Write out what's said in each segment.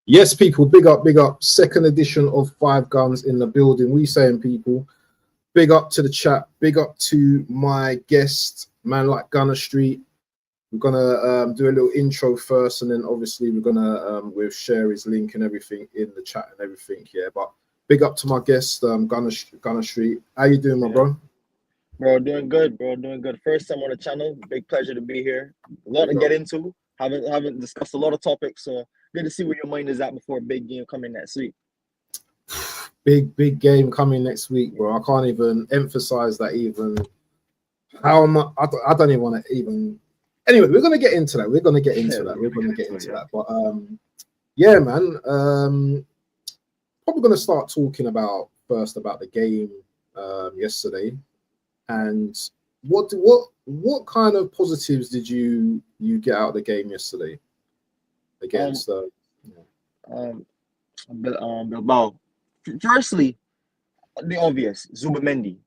Yes, people, big up, big up. Second edition of Five Guns in the building. We saying, people, big up to the chat. Big up to my guest, man like Gunner Street. We're gonna do a little intro first, and then obviously we're gonna we'll share his link and everything in the chat and everything. Yeah, but big up to my guest, Gunner Street. How you doing, my bro? Bro, doing good, bro. Doing good. First time on the channel. Big pleasure to be here. A lot to get into. Haven't discussed a lot of topics, so good to see where your mind is at before a big game coming next week. Big game coming next week, bro. I can't even emphasize that. Even how much I don't even want to even. Anyway, we're gonna get into that. We're gonna get into that. But yeah, man. Probably gonna start talking about the game yesterday, and what kind of positives did you get out of the game yesterday against Bilbao? Firstly, the obvious, Zubamendi.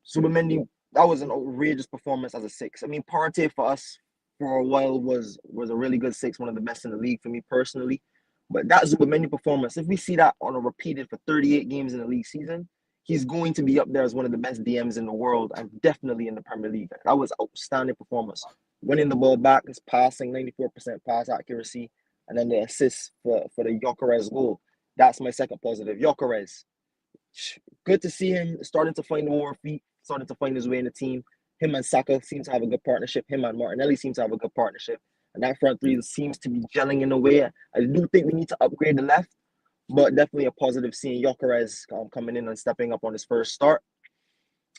That was an outrageous performance as a six. I mean, Partey for us for a while was a really good six, one of the best in the league for me personally. But that Zubamendi performance, if we see that on a repeated for 38 games in the league season, he's going to be up there as one of the best DMs in the world and definitely in the Premier League. That was outstanding performance. Winning the ball back, his passing, 94% pass accuracy, and then the assist for the Gyökeres goal. That's my second positive. Gyökeres, good to see him starting to find more feet, starting to find his way in the team. Him and Saka seem to have a good partnership. Him and Martinelli seem to have a good partnership. And that front three seems to be gelling in a way. I do think we need to upgrade the left, but definitely a positive seeing Gyökeres coming in and stepping up on his first start.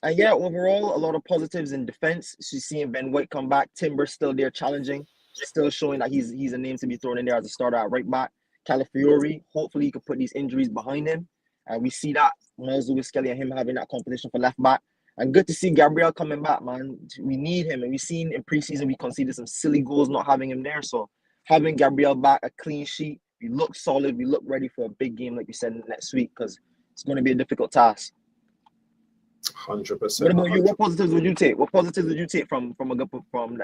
And yeah, overall, a lot of positives in defense. She's seeing Ben White come back. Timber still there challenging, still showing that he's a name to be thrown in there as a starter at right back. Calafiori, hopefully he could put these injuries behind him. And we see that Miles Lewis-Kelly and him having that competition for left back. And good to see Gabriel coming back, man. We need him. And we've seen in preseason we conceded some silly goals not having him there. So having Gabriel back, a clean sheet, we look solid. We look ready for a big game, like you said, next week, because it's going to be a difficult task. 100%. What about you? What positives would you take? What positives would you take from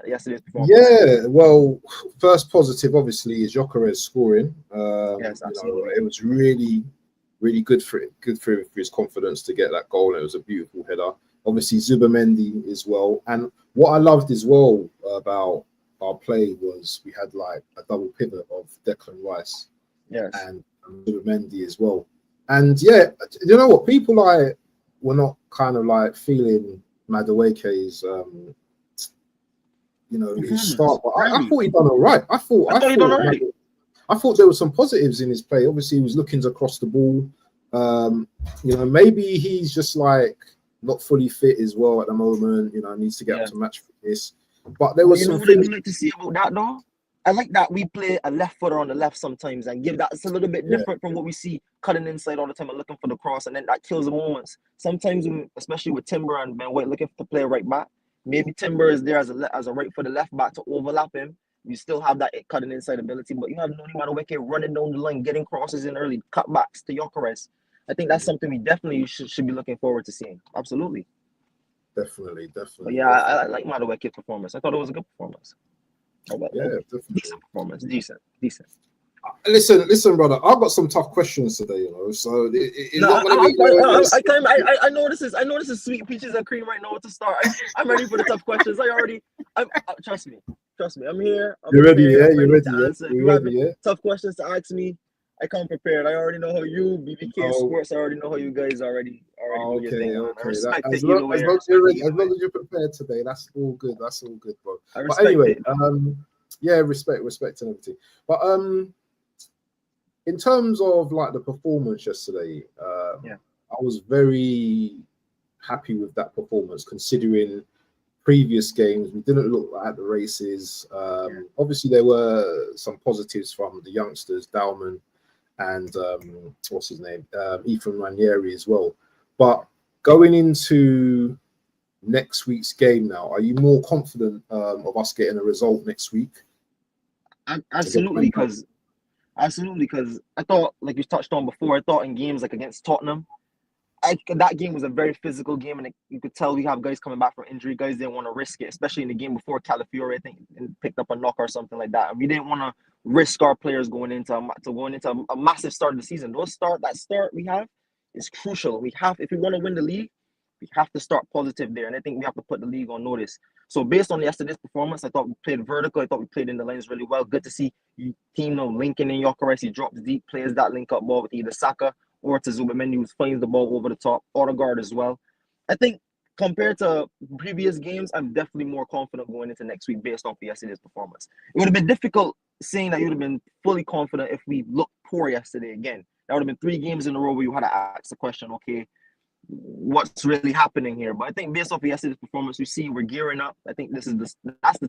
yesterday's performance? Yeah, well, first positive obviously is Gyökeres scoring. Yes, absolutely. It was really good for his confidence to get that goal. It was a beautiful header. Obviously, Zubamendi as well. And what I loved as well about our play was we had like a double pivot of Declan Rice, and Zubamendi as well. And yeah, you know what? People were not kind of like feeling Madueke's, his start. But I thought he done all right. I thought he done all right. I thought there were some positives in his play. Obviously, he was looking across the ball. Maybe he's just like not fully fit as well at the moment. Needs to get up to match fitness. But there was some things like to see about that though. I like that we play a left footer on the left sometimes and give that. It's a little bit different from what we see cutting inside all the time and looking for the cross, and then that kills the moments. Sometimes, especially with Timber and Ben White looking to play right back, maybe Timber is there as a right for the left back to overlap him. You still have that cutting inside ability, but you have no Madueke running down the line, getting crosses in early, cutbacks to Gyökeres. I think that's something we definitely should be looking forward to seeing. Absolutely. Definitely. But yeah, I like Madueke's performance. I thought it was a good performance. Definitely. Decent performance. Decent. Listen, brother. I've got some tough questions today, So I know this is sweet peaches and cream right now to start. I'm ready for the tough questions. Trust me. I'm here. You're ready, yeah? You're ready. Tough questions to ask me, I come prepared. I already know how you, BBK Sports, I already know how you guys already do your thing. I respect it either way. As long as you're prepared today, that's all good. Bro. But anyway, respect and everything. But in terms of like the performance yesterday, I was very happy with that performance considering previous games we didn't look at the races. Obviously there were some positives from the youngsters, Dalman and what's his name, Ethan Ranieri as well. But going into next week's game now, are you more confident of us getting a result next week? Absolutely, because I thought, like you touched on before, I thought in games like against Tottenham, that game was a very physical game, and you could tell we have guys coming back from injury. Guys didn't want to risk it, especially in the game before Calafiori, I think, picked up a knock or something like that. And we didn't want to risk our players going into a massive start of the season. That start we have is crucial. If we want to win the league, we have to start positive there, and I think we have to put the league on notice. So based on yesterday's performance, I thought we played vertical. I thought we played in the lanes really well. Good to see team linking in Gyökeres. He drops deep, players that link up ball with either Saka or to Zubimendi, who flings the ball over the top. Odegaard as well. I think compared to previous games, I'm definitely more confident going into next week based off yesterday's performance. It would have been difficult saying that you would have been fully confident if we looked poor yesterday again. That would have been 3 games in a row where you had to ask the question, okay, what's really happening here? But I think based off yesterday's performance, we see we're gearing up. I think that's the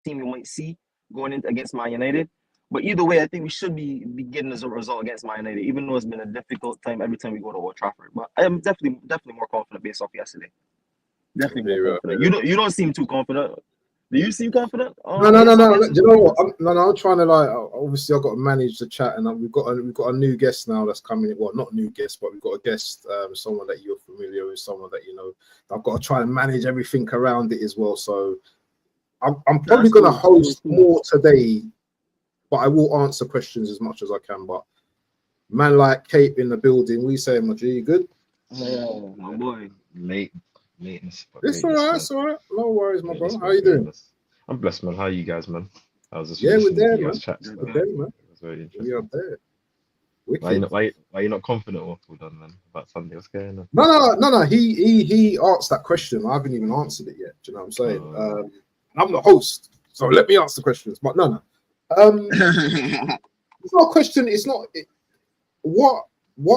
team we might see going into against Man United. But either way, I think we should be getting as a result against Man United, even though it's been a difficult time every time we go to Old Trafford. But I am definitely more confident based off yesterday. Definitely more confident. You don't seem too confident. Do you seem confident? No. Do you know what? I'm trying to obviously I've got to manage the chat, and we've got a new guest now that's coming. Well, not new guest, but we've got a guest, someone that you're familiar with, someone that you know. I've got to try and manage everything around it as well. So I'm probably going to host more today, but I will answer questions as much as I can. But man, like Cape in the building, we say, "Much, you good?" Oh my boy, lateness. It's all right. No worries, my brother. How you doing? I'm blessed, man. How are you guys, man? I was just we're there, man. We're there, man. It was very interesting. We are there. Why are you not confident or well done, man, about Sunday? What's going on? No. He asked that question. I haven't even answered it yet. Do you know what I'm saying? I'm the host, so let me answer the questions. But no. It's not a question. It's not. What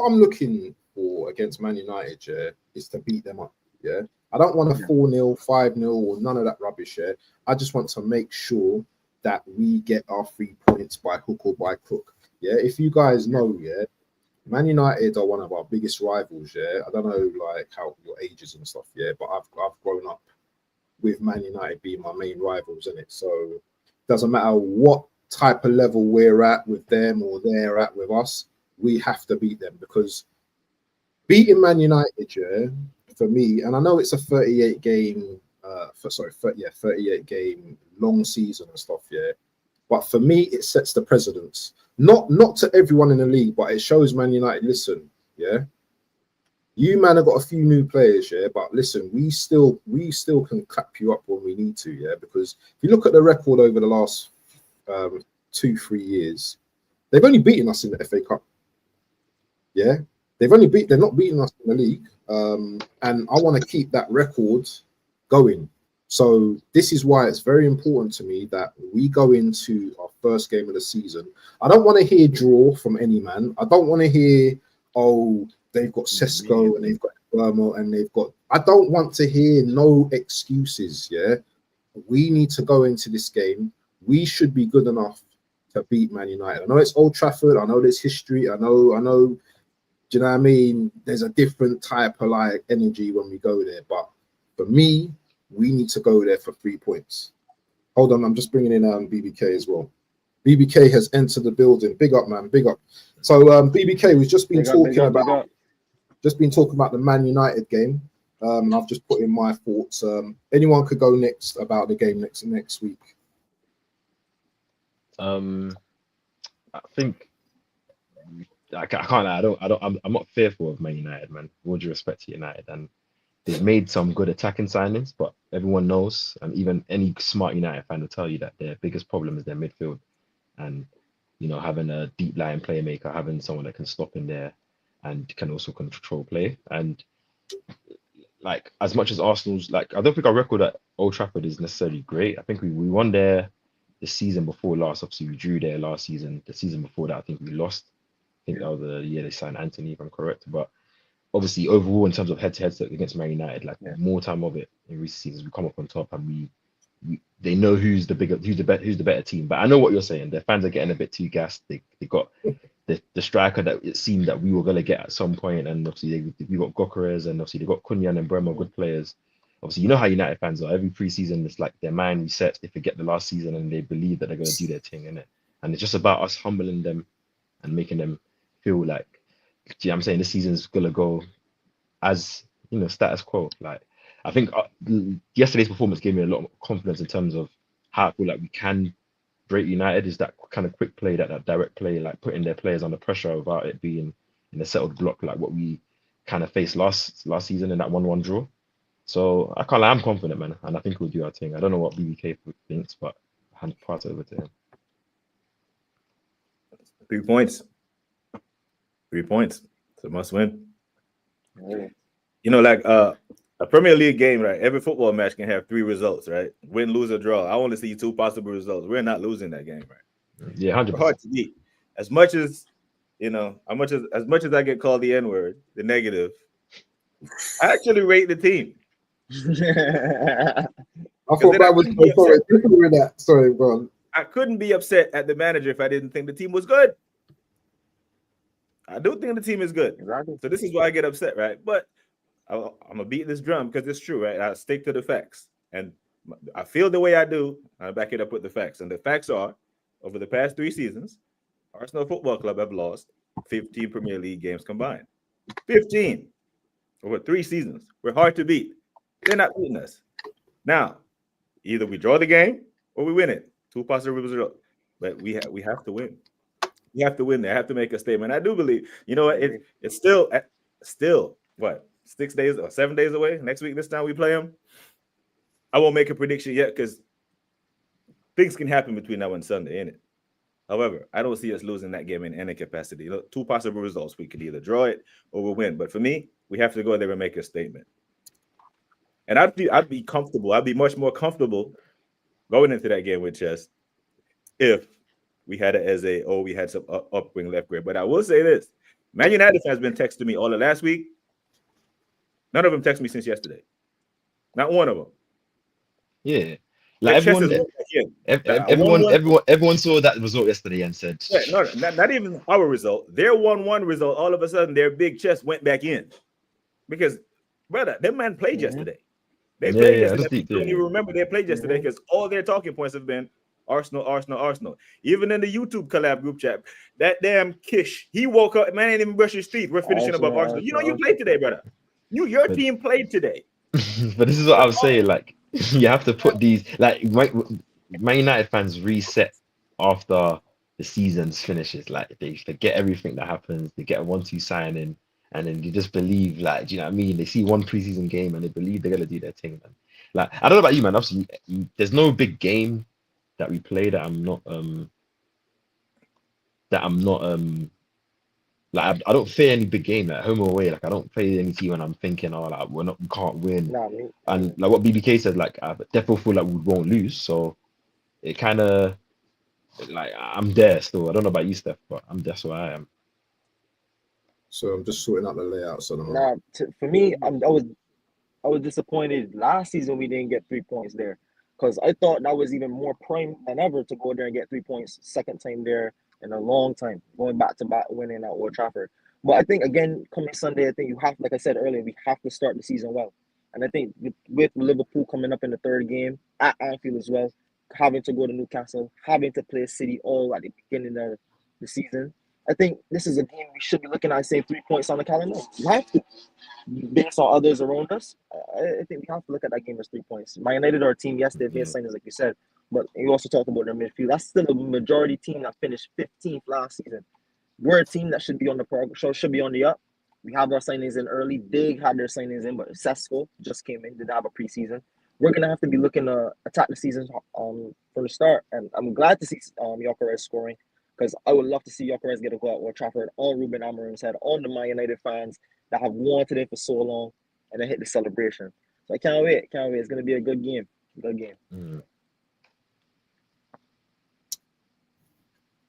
I'm looking for against Man United, yeah, is to beat them up. Yeah, I don't want a 4-0, 5-0, or none of that rubbish. Yeah, I just want to make sure that we get our 3 points by hook or by crook. Yeah, if you guys know, yeah, Man United are one of our biggest rivals. Yeah, I don't know like how your ages and stuff. Yeah, but I've grown up with Man United being my main rivals in it. So it doesn't matter what type of level we're at with them or they're at with us, we have to beat them, because beating Man United, yeah, for me, and I know it's a 38 game long season and stuff, yeah, but for me it sets the precedence. Not to everyone in the league, but it shows Man United, listen, yeah, you man have got a few new players, yeah, but listen, we still can clap you up when we need to, yeah, because if you look at the record over the last 2-3 years, they've only beaten us in the FA Cup. Yeah, they're not beating us in the league, and I want to keep that record going. So this is why it's very important to me that we go into our first game of the season. I don't want to hear draw from any man. I don't want to hear, oh, they've got Sesko and they've got Burma and they've got. I don't want to hear no excuses. Yeah, we need to go into this game. We should be good enough to beat Man United. I know it's Old Trafford. I know there's history. I know. Do you know what I mean? There's a different type of like energy when we go there. But for me, we need to go there for 3 points. Hold on, I'm just bringing in BBK as well. BBK has entered the building. Big up, man. Big up. So BBK, we've just been talking about the Man United game. And I've just put in my thoughts. Anyone could go next about the game next week. I think I can't lie, I'm not fearful of Man United, man. With all due respect to United, and they've made some good attacking signings, but everyone knows, and even any smart United fan will tell you that their biggest problem is their midfield, and you know, having a deep lying playmaker, having someone that can stop in there and can also control play. And like, as much as Arsenal's, like, I don't think our record at Old Trafford is necessarily great. I think we won there the season before last. Obviously, we drew there last season. The season before that, I think we lost. I think that was the year they signed Anthony, if I'm correct. But obviously, overall, in terms of head-to-head against Man United, like more time of it in recent seasons, we come up on top, and they know who's the better team. But I know what you're saying. Their fans are getting a bit too gassed. They got the striker that it seemed that we were gonna get at some point, and obviously we got Gyökeres, and obviously they got Cunha and Bremer, good players. Obviously, you know how United fans are. Every preseason, it's like their mind resets. They forget the last season, and they believe that they're gonna do their thing, innit? And it's just about us humbling them and making them feel like, you know what I'm saying, this season's gonna go as, you know, status quo. Like, I think yesterday's performance gave me a lot of confidence in terms of how I feel like we can break United is that kind of quick play, that direct play, like putting their players under pressure without it being in a settled block, like what we kind of faced last season in that 1-1 draw. So I can't lie, I'm confident, man, and I think we'll do our thing. I don't know what BBK thinks, but I hand pass over to him. 3 points. 3 points. It's a must win. Yeah. You know, like a Premier League game, right? Every football match can have 3 results, right? Win, lose, or draw. I want to see 2 possible results. We're not losing that game, right? Yeah, 100%. Hard to beat. As much as you know, as much as I get called the N-word, the negative, I actually rate the team. I thought that was sorry, that. Sorry, go on. I couldn't be upset at the manager if I didn't think the team was good. I do think the team is good. Exactly. So this is why I get upset, right? But I'm gonna beat this drum because it's true, right? I stick to the facts, and I feel the way I do. I back it up with the facts, and the facts are: over the past 3 seasons, Arsenal Football Club have lost 15 Premier League games combined. 15 over 3 seasons. We're hard to beat. They're not beating us. Now, either we draw the game or we win it. 2 possible results, but we have to win. We have to win. They have to make a statement. I do believe. You know what? It's still what 6 days or 7 days away. Next week, this time we play them. I won't make a prediction yet because things can happen between now and Sunday, innit? However, I don't see us losing that game in any capacity. 2 possible results. We could either draw it or we'll win. But for me, we have to go there and make a statement. And I'd be comfortable. I'd be much more comfortable going into that game with Chess if we had it as we had some up wing left grade. But I will say this: Man United fans been texting me all of last week. None of them texted me since yesterday. Not one of them. Yeah. Like everyone saw that result yesterday and said, yeah, no, not even our result. Their 1-1 result, all of a sudden their big chest went back in. Because, brother, them man played yesterday. They played yesterday. Don't even remember they played yesterday because all their talking points have been Arsenal, Arsenal, Arsenal. Even in the YouTube collab group chat, that damn Kish, he woke up, man, ain't even brush his teeth. We're finishing above Arsenal. You know, you played today, brother. Your team played today. But this is what I was saying, like, you have to put these, like, Man United fans reset after the season's finishes. Like, they forget everything that happens. They get a 1-2 signing, and then you just believe, like, do you know what I mean? They see one preseason game and they believe they're gonna do their thing, man. Like, I don't know about you, man. Obviously, there's no big game that we play that I'm not like I don't fear any big game, like home or away. Like I don't play any team when I'm thinking, oh, like we can't win. And like what BBK said, like I definitely feel like we won't lose. So it kind of like I'm there still. I don't know about you, Steph, but that's where I am. So I'm just sorting out the layouts. For me, I was disappointed last season we didn't get 3 points there, because I thought that was even more prime than ever to go there and get 3 points. Second time there in a long time, going back to back winning at Old Trafford. But I think again, coming Sunday, I think you have, like I said earlier, we have to start the season well. And I think with Liverpool coming up in the 3rd game at Anfield as well, having to go to Newcastle, having to play City all at the beginning of the season, I think this is a game we should be looking at saying 3 points on the calendar. You have to, based on others around us. I think we have to look at that game as 3 points. Man United are a team, yes, they've made signings like you said, but you also talked about their midfield. That's still a majority team that finished 15th last season. We're a team that should be on the progress, should be on the up. We have our signings in early. Big had their signings in, but Sesko just came in, didn't have a preseason. We're gonna have to be looking to attack the season from the start, and I'm glad to see Gyökeres scoring, because I would love to see Gyökeres get a goal at Old Trafford on Ruben Amorim's head, on the Man United fans that have wanted it for so long, and then hit the celebration. So I can't wait. It's gonna be a good game.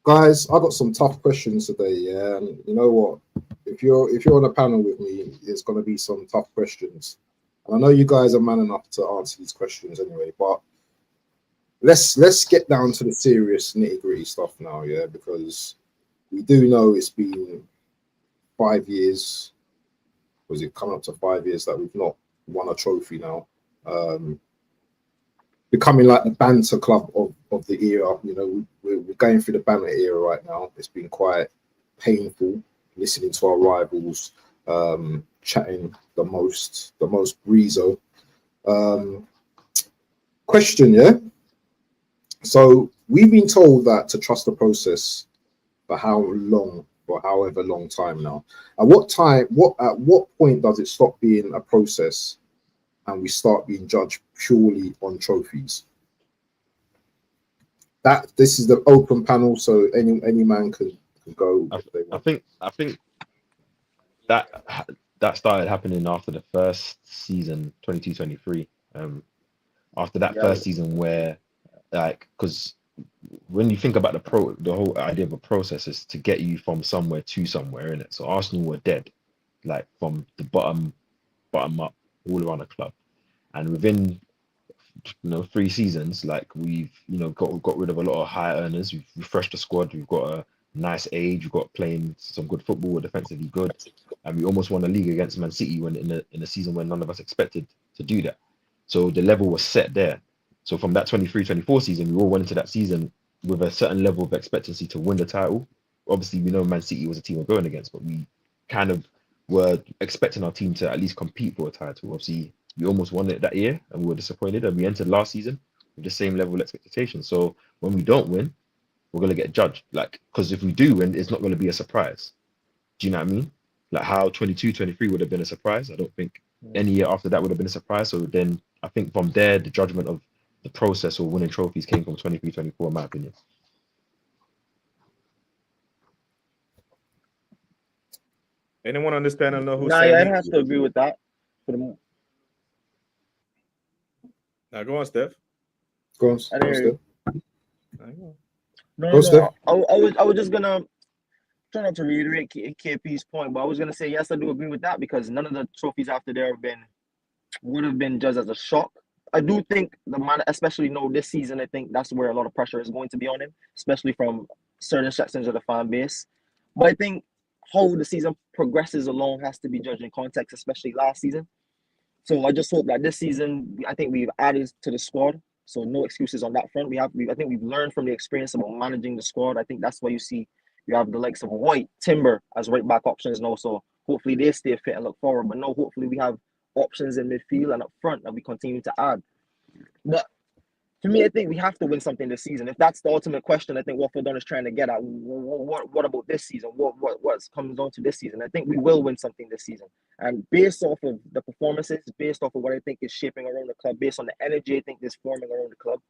Guys, I got some tough questions today. Yeah, and you know what? If you're on a panel with me, it's gonna be some tough questions. And I know you guys are man enough to answer these questions anyway, but let's get down to the serious nitty-gritty stuff now, yeah, because we do know it's been 5 years. Was it coming up to 5 years that we've not won a trophy now? Becoming like the banter club of the era. You know, we're going through the banter era right now. It's been quite painful listening to our rivals chatting the most breezo. Question, yeah. So we've been told that to trust the process for how long, for however long time now. At what point does it stop being a process and we start being judged purely on trophies? That this is the open panel, so any man can go. I think that started happening after the first season, 22-23. After that first season, where because when you think about the whole idea of a process is to get you from somewhere to somewhere, in it. So Arsenal were dead, like from the bottom up all around the club, and within 3 seasons, like we've got rid of a lot of high earners. We've refreshed the squad. We've got a nice age. We've got playing some good football. We're defensively good, and we almost won the league against Man City when in a season when none of us expected to do that. So the level was set there. So from that 23-24 season, we all went into that season with a certain level of expectancy to win the title. Obviously, we know Man City was a team we're going against, but we kind of were expecting our team to at least compete for a title. Obviously, we almost won it that year and we were disappointed, and we entered last season with the same level of expectation. So when we don't win, we're going to get judged. Like, because if we do win, it's not going to be a surprise. Do you know what I mean? Like how 22-23 would have been a surprise. I don't think any year after that would have been a surprise. So then I think from there, the judgment of the process or winning trophies came from 23-24, in my opinion. Anyone understand or know who? Nah, yeah, I'd have to agree with that. Now go on, Steph. Go on, I didn't hear Steph. you. Go, No. Steph. I was just gonna try not to reiterate KP's point, but I was gonna say yes, I do agree with that because none of the trophies after there would have been judged as a shock. I do think the man, especially this season, I think that's where a lot of pressure is going to be on him, especially from certain sections of the fan base. But I think how the season progresses along has to be judged in context, especially last season. So I just hope that this season, I think we've added to the squad. So no excuses on that front. I think we've learned from the experience about managing the squad. I think that's why you have the likes of White, Timber as right back options now. So hopefully they stay fit and look forward. But no, hopefully we have options in midfield and up front that we continue to add. But to me, I think we have to win something this season. If that's the ultimate question, I think what Phil Dunn is trying to get at, what about this season? What comes on to this season? I think we will win something this season. And based off of the performances, based off of what I think is shaping around the club, based on the energy I think is forming around the club,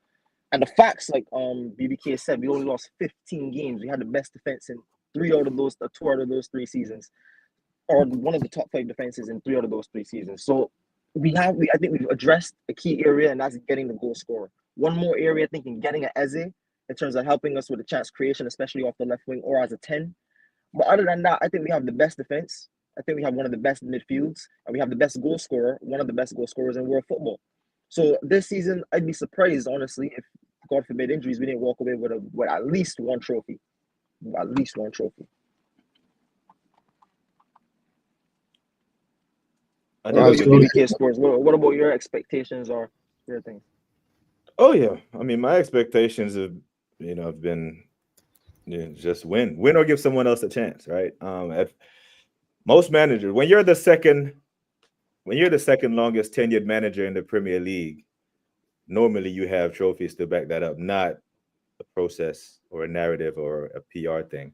and the facts, like BBK said, we only lost 15 games. We had the best defense in 2 out of those 3 seasons, or one of the top 5 defenses in 3 out of those 3 seasons. So I think we've addressed a key area, and that's getting the goal scorer. One more area, I think, in getting an Eze in terms of helping us with the chance creation, especially off the left wing or as a 10. But other than that, I think we have the best defense. I think we have one of the best midfields, and we have the best goal scorer, one of the best goal scorers in world football. So this season, I'd be surprised, honestly, if, God forbid, injuries, we didn't walk away with at least one trophy. At least one trophy. I think those are BBK scores. What about your expectations or your things? Oh yeah, I mean my expectations have been just win or give someone else a chance, right? Most managers, when you're the second longest tenured manager in the Premier League, normally you have trophies to back that up, not a process or a narrative or a PR thing.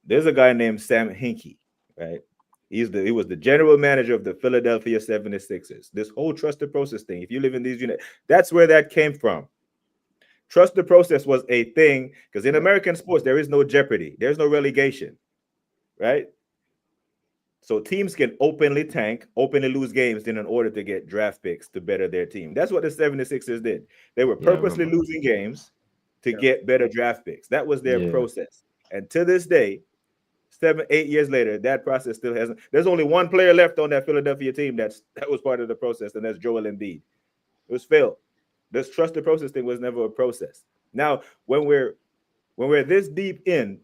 There's a guy named Sam Hinkie, right? He was the general manager of the Philadelphia 76ers. This whole trust the process thing, if you live in these units, that's where that came from. Trust the process was a thing because in American sports, there is no jeopardy. There's no relegation, right? So teams can openly tank, openly lose games in order to get draft picks to better their team. That's what the 76ers did. They were purposely losing games to get better draft picks. That was their process. And to this day, 7-8 years later, that process still hasn't. There's only one player left on that Philadelphia team that was part of the process, and that's Joel Embiid. It was failed. This trust the process thing was never a process. Now, when we're this deep in,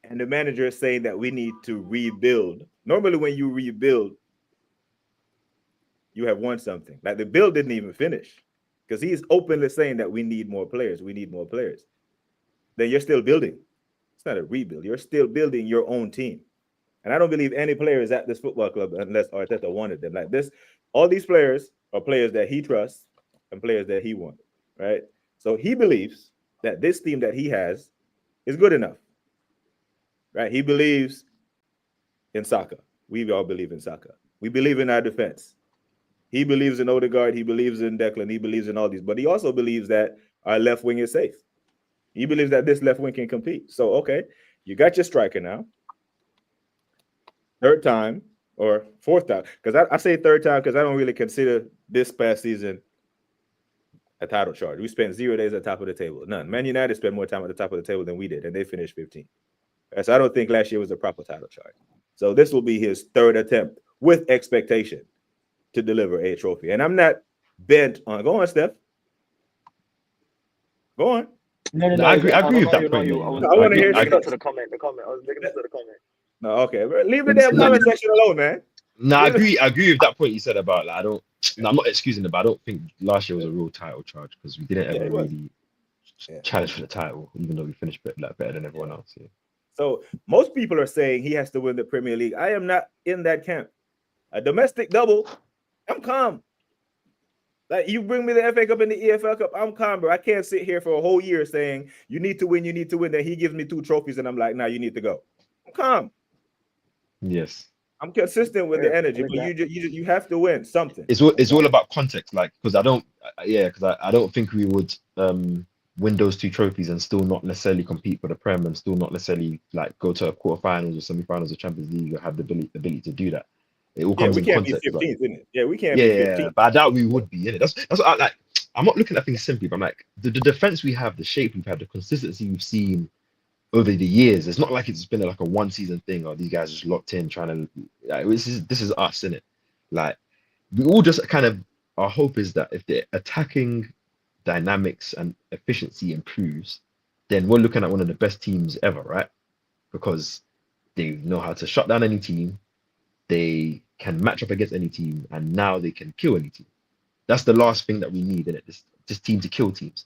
and the manager is saying that we need to rebuild. Normally, when you rebuild, you have won something. Like the build didn't even finish because he's openly saying that we need more players. We need more players. Then you're still building. It's not a rebuild. You're still building your own team. And I don't believe any player is at this football club unless Arteta wanted them. Like this, all these players are players that he trusts and players that he wanted, right? So he believes that this team that he has is good enough, right? He believes in Saka. We all believe in Saka. We believe in our defense. He believes in Odegaard. He believes in Declan. He believes in all these. But he also believes that our left wing is safe. He believes that this left wing can compete. So, okay, you got your striker now. Third time or fourth time. Because I say third time because I don't really consider this past season a title charge. We spent 0 days at the top of the table. None. Man United spent more time at the top of the table than we did, and they finished 15. So I don't think last year was a proper title charge. So this will be his third attempt with expectation to deliver a trophy. And I'm not bent on. Go on, Steph. Go on. No, I agree with that point. I want to hear to the comment. I was looking to the comment. No, okay. Leave the damn comment section alone, man. No, I agree with that point you said about like I'm not excusing it, but I don't think last year was a real title charge because we didn't ever really challenge for the title, even though we finished better than everyone else. Yeah. So most people are saying he has to win the Premier League. I am not in that camp. A domestic double, I'm calm. Like you bring me the FA Cup and the EFL Cup, I'm calm, bro. I can't sit here for a whole year saying you need to win. Then he gives me 2 trophies and I'm like, nah, you need to go. I'm calm. Yes. I'm consistent with the energy, but you have to win something. It's all about context, like because I don't think we would win those 2 trophies and still not necessarily compete for the Prem and still not necessarily like go to quarterfinals or semifinals of Champions League or have the ability to do that. It all comes in context. We can't be 15th, isn't it? Yeah, we can't be 15th. Yeah, but I doubt we would be, innit? That's what I like. I'm not looking at things simply, but I'm like the defense we have, the shape we've had, the consistency we've seen over the years. It's not like it's been like a one season thing or these guys just locked in trying to like this is us, innit? Like we all just kind of our hope is that if the attacking dynamics and efficiency improves, then we're looking at one of the best teams ever, right? Because they know how to shut down any team, they can match up against any team, and now they can kill any team. That's the last thing that we need, innit? This team to kill teams.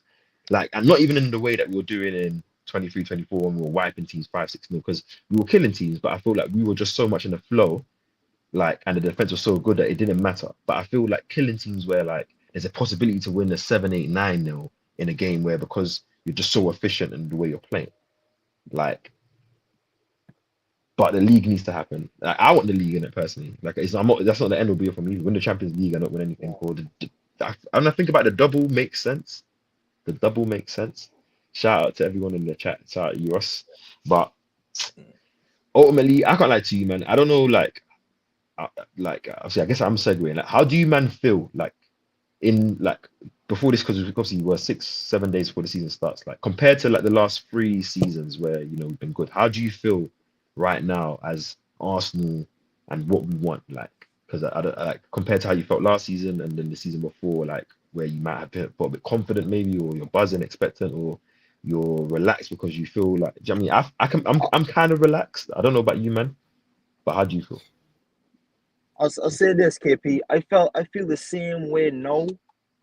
Like, and not even in the way that we were doing in 23-24 when we were wiping teams 5-6-0, because we were killing teams, but I feel like we were just so much in the flow, like, and the defense was so good that it didn't matter. But I feel like killing teams where like there's a possibility to win a 7-8-9-0 in a game where because you're just so efficient in the way you're playing. Like, but the league needs to happen. Like, I want the league in it personally. Like, that's not the end of the for me. Win the Champions League, I don't win anything called. And I think about the double makes sense. The double makes sense. Shout out to everyone in the chat. Shout out to you, Ross. But ultimately, I can't lie to you, man. I don't know, obviously, I guess I'm segueing. Like, how do you, man, feel like in like before this? Because obviously we're 6-7 days before the season starts. Like compared to like the last 3 seasons where we've been good. How do you feel right now as Arsenal and what we want? Like, because I don't like compared to how you felt last season and then the season before, like where you might have felt a bit confident maybe, or you're buzzing, expectant, or you're relaxed because you feel like. Do you know what I mean? I'm kind of relaxed. I don't know about you, man, but how do you feel? I'll say this, KP. I feel the same way now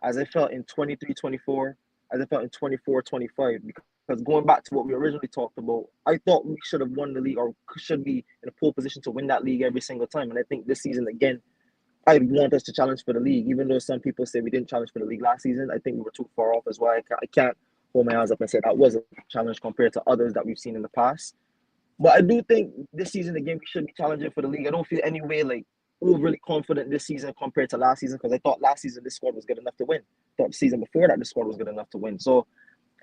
as I felt in 23-24, as I felt in 24-25. Because going back to what we originally talked about, I thought we should have won the league or should be in a pole position to win that league every single time. And I think this season, again, I want us to challenge for the league. Even though some people say we didn't challenge for the league last season, I think we were too far off as well. I can't hold my eyes up and say that was a challenge compared to others that we've seen in the past. But I do think this season, again, we should be challenging for the league. I don't feel any way like overly confident this season compared to last season, because I thought last season this squad was good enough to win. I thought the season before that the squad was good enough to win. So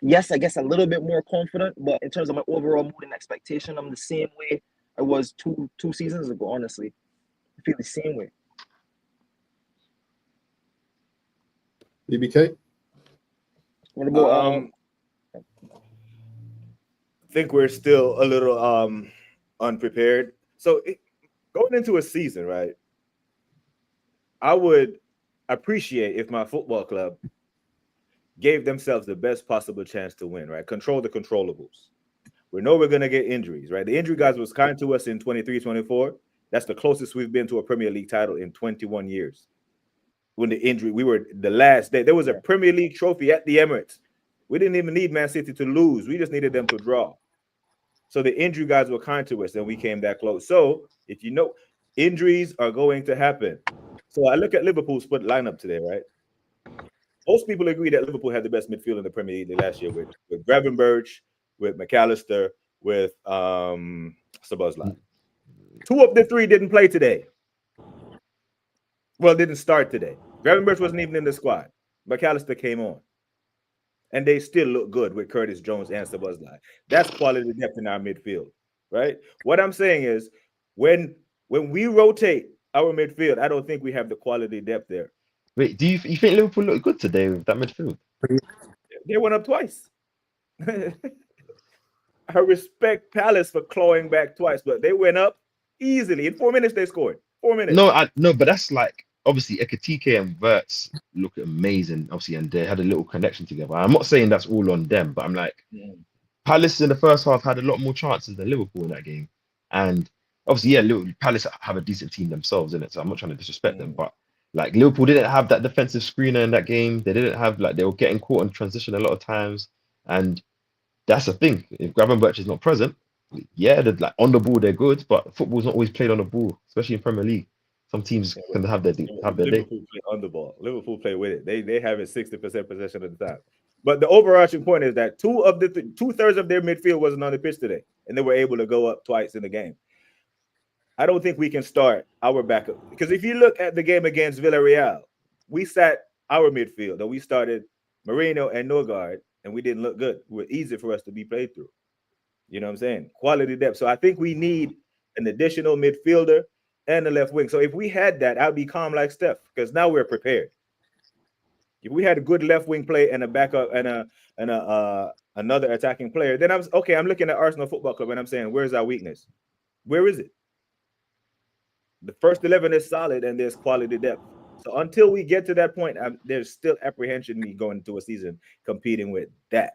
yes, I guess a little bit more confident, but in terms of my overall mood and expectation, I'm the same way I was two seasons ago, honestly. I feel the same way. BBK? What about I think we're still a little unprepared. So going into a season, right, I would appreciate if my football club gave themselves the best possible chance to win, right? Control the controllables. We know we're going to get injuries, right? The injury guys was kind to us in 23-24. That's the closest we've been to a Premier League title in 21 years. When the injury, we were the last day. There was a Premier League trophy at the Emirates. We didn't even need Man City to lose. We just needed them to draw. So the injury guys were kind to us, and we came that close. So if you know, injuries are going to happen. So I look at Liverpool's split lineup today, right? most people agree that Liverpool had the best midfield in the Premier League last year with Gravenberch, with McAllister, with Szoboszlai. 2 of the 3 didn't play today. Well, didn't start today. Gravenberch wasn't even in the squad. McAllister came on. And they still look good with Curtis Jones and Szoboszlai. That's quality depth in our midfield, right? What I'm saying is when we rotate our midfield, I don't think we have the quality depth there. Wait, do you think Liverpool looked good today with that midfield? They went up twice. I respect Palace for clawing back twice, but they went up easily. In 4 minutes, they scored. 4 minutes. No, but that's like obviously Ekitike and Verts look amazing, obviously, and they had a little connection together. I'm not saying that's all on them, but I'm like, Palace in the first half had a lot more chances than Liverpool in that game, and obviously, Palace have a decent team themselves in it, so I'm not trying to disrespect them, but like Liverpool didn't have that defensive screener in that game. They didn't have they were getting caught in transition a lot of times, and that's the thing. If Gravenberch is not present, they're like on the ball, they're good, but football's not always played on the ball, especially in Premier League. Some teams can have their day. Liverpool play on the ball. Liverpool play with it. They have it 60% possession of the time. But the overarching point is that 2/3 of their midfield wasn't on the pitch today, and they were able to go up twice in the game. I don't think we can start our backup, because if you look at the game against Villarreal, we sat our midfield and we started Moreno and Norgard, and we didn't look good. It was easy for us to be played through. You know what I'm saying? Quality depth. So I think we need an additional midfielder and a left wing. So if we had that, I'd be calm like Steph, because now we're prepared. If we had a good left wing play and a backup and another attacking player, then I'm looking at Arsenal Football Club and I'm saying, where's our weakness? Where is it? The first 11 is solid and there's quality depth. So until we get to that point, there's still apprehension me going into a season competing with that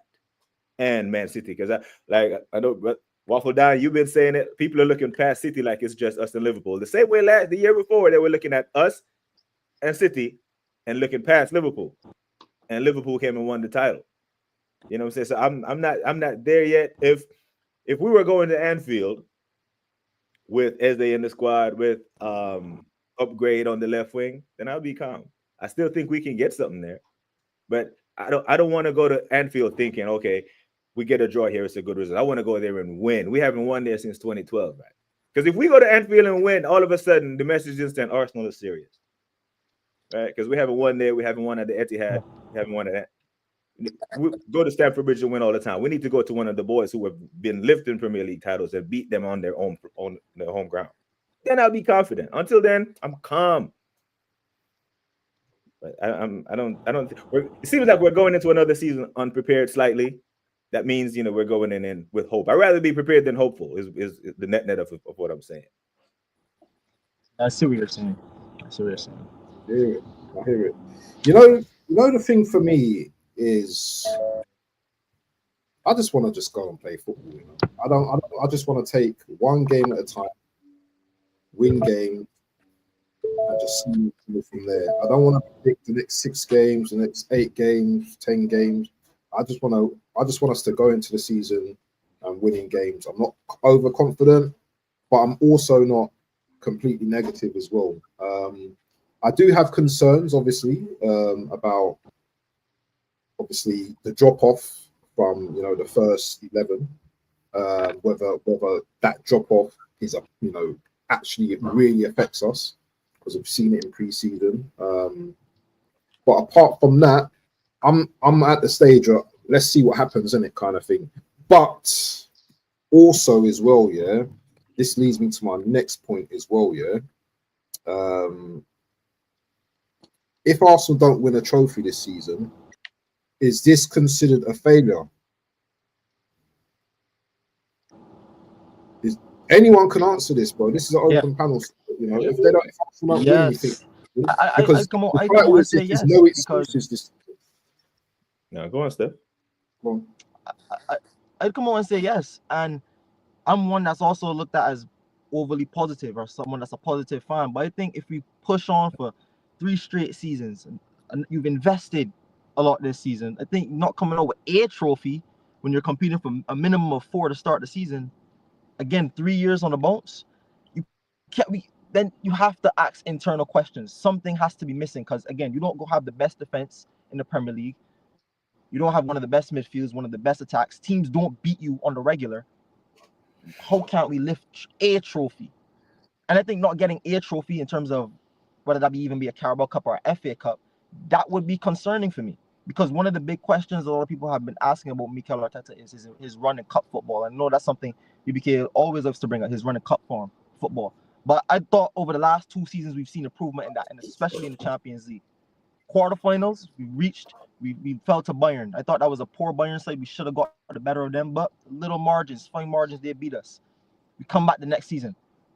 and Man City. Because I know, but Waffle Down, you've been saying it. People are looking past City like it's just us and Liverpool. The same way the year before, they were looking at us and City and looking past Liverpool. And Liverpool came and won the title. You know what I'm saying? So I'm not there yet. If we were going to Anfield with Eze in the squad, with upgrade on the left wing, then I'll be calm. I still think we can get something there. But I don't want to go to Anfield thinking, okay, we get a draw here, it's a good result. I want to go there and win. We haven't won there since 2012, right? Because if we go to Anfield and win, all of a sudden the message is that Arsenal is serious, right? Because we haven't won there, we haven't won at the Etihad, we haven't won at that. We go to Stamford Bridge and win all the time. We need to go to one of the boys who have been lifting Premier League titles and beat them on their home ground. Then I'll be confident. Until then, I'm calm. But I don't. It seems like we're going into another season unprepared slightly. That means we're going in with hope. I'd rather be prepared than hopeful. Is the net of what I'm saying. I see what you're saying. I hear it. You know the thing for me is I just want to go and play football. I just want to take one game at a time, win game, and just see from there. I don't want to predict the next 6 games, the next 8 games, 10 games. I just want us to go into the season and winning games. I'm not overconfident, but I'm also not completely negative as well. I do have concerns, obviously, about the drop off from the first 11. Whether that drop off is actually really affects us, because we've seen it in pre-season. But apart from that, I'm at the stage of let's see what happens in it kind of thing. But also as well, this leads me to my next point as well, if Arsenal don't win a trophy this season, is this considered a failure? Anyone can answer this, bro. This is an open panel. If Arsenal don't win anything, I come on and say yes. No excuses. No, go on, Steph. Go on. I'd come on and say yes, and I'm one that's also looked at as overly positive, or someone that's a positive fan. But I think if we push on for 3 straight seasons, and you've invested a lot this season, I think not coming out with a trophy when you're competing for a minimum of 4 to start the season, again 3 years on the bounce, then you have to ask internal questions. Something has to be missing, because again, you don't go have the best defense, in the Premier League. You don't have one of the best midfields, one of the best attacks. Teams don't beat you on the regular. How can't we lift a trophy? And I think not getting a trophy in terms of whether that even be a Carabao Cup or a FA Cup, that would be concerning for me. Because one of the big questions a lot of people have been asking about Mikel Arteta is his run in cup football. And I know that's something BBK always loves to bring up, his run in cup form football. But I thought over the last 2 seasons, we've seen improvement in that, and especially in the Champions League. Quarterfinals, we fell to Bayern. I thought that was a poor Bayern side. We should have got the better of them, but little margins, fine margins, they beat us. We come back the next season.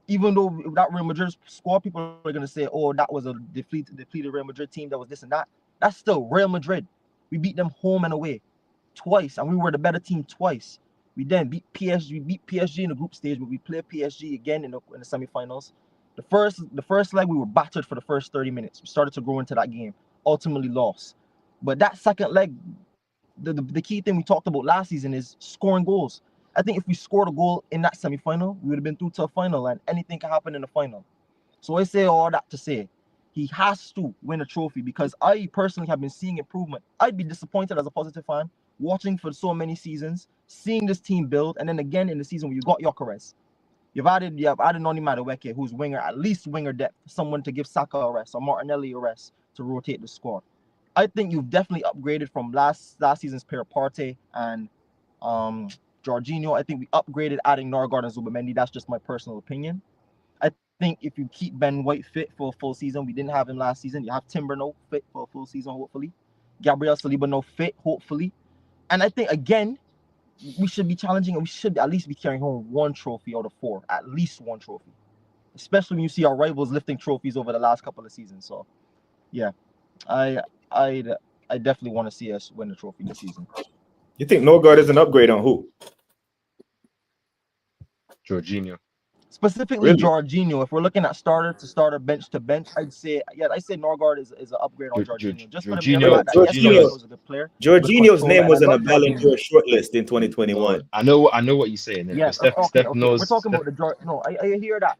Even though that Real Madrid squad, people are going to say, oh, that was a depleted Real Madrid team, that was this and that. That's still Real Madrid. We beat them home and away twice, and we were the better team twice. We then beat PSG. We beat PSG in the group stage, but we played PSG again in the semifinals. The first leg, we were battered for the first 30 minutes. We started to grow into that game, ultimately lost. But that second leg, the key thing we talked about last season is scoring goals. I think if we scored a goal in that semifinal, we would have been through to a final, and anything can happen in the final. So I say all that to say, he has to win a trophy, because I personally have been seeing improvement. I'd be disappointed as a positive fan, watching for so many seasons, seeing this team build, and then again in the season where you got Gyökeres. You've added Noni Madueke, who's winger, at least winger depth, someone to give Saka a rest or Martinelli a rest to rotate the squad. I think you've definitely upgraded from last season's pair of Partey and Jorginho. I think we upgraded adding Norgard and Zubimendi. That's just my personal opinion. I think if you keep Ben White fit for a full season, we didn't have him last season. You have Timber now fit for a full season, hopefully. Gabriel Saliba now fit, hopefully. And I think, again, we should be challenging, and we should at least be carrying home 1 trophy out of 4. At least 1 trophy. Especially when you see our rivals lifting trophies over the last couple of seasons. So, yeah, I definitely want to see us win the trophy this season. You think Norgard is an upgrade on who? Jorginho. Specifically, Really? Jorginho. If we're looking at starter to starter, bench to bench, I'd say Norgard is an upgrade on Jorginho. Just for the mere fact that Jorginho was a good player. Jorginho's name was on a Ballon d'Or shortlist in 2021. I know what you're saying. Yes, Steph knows. We're talking about the No, I hear that.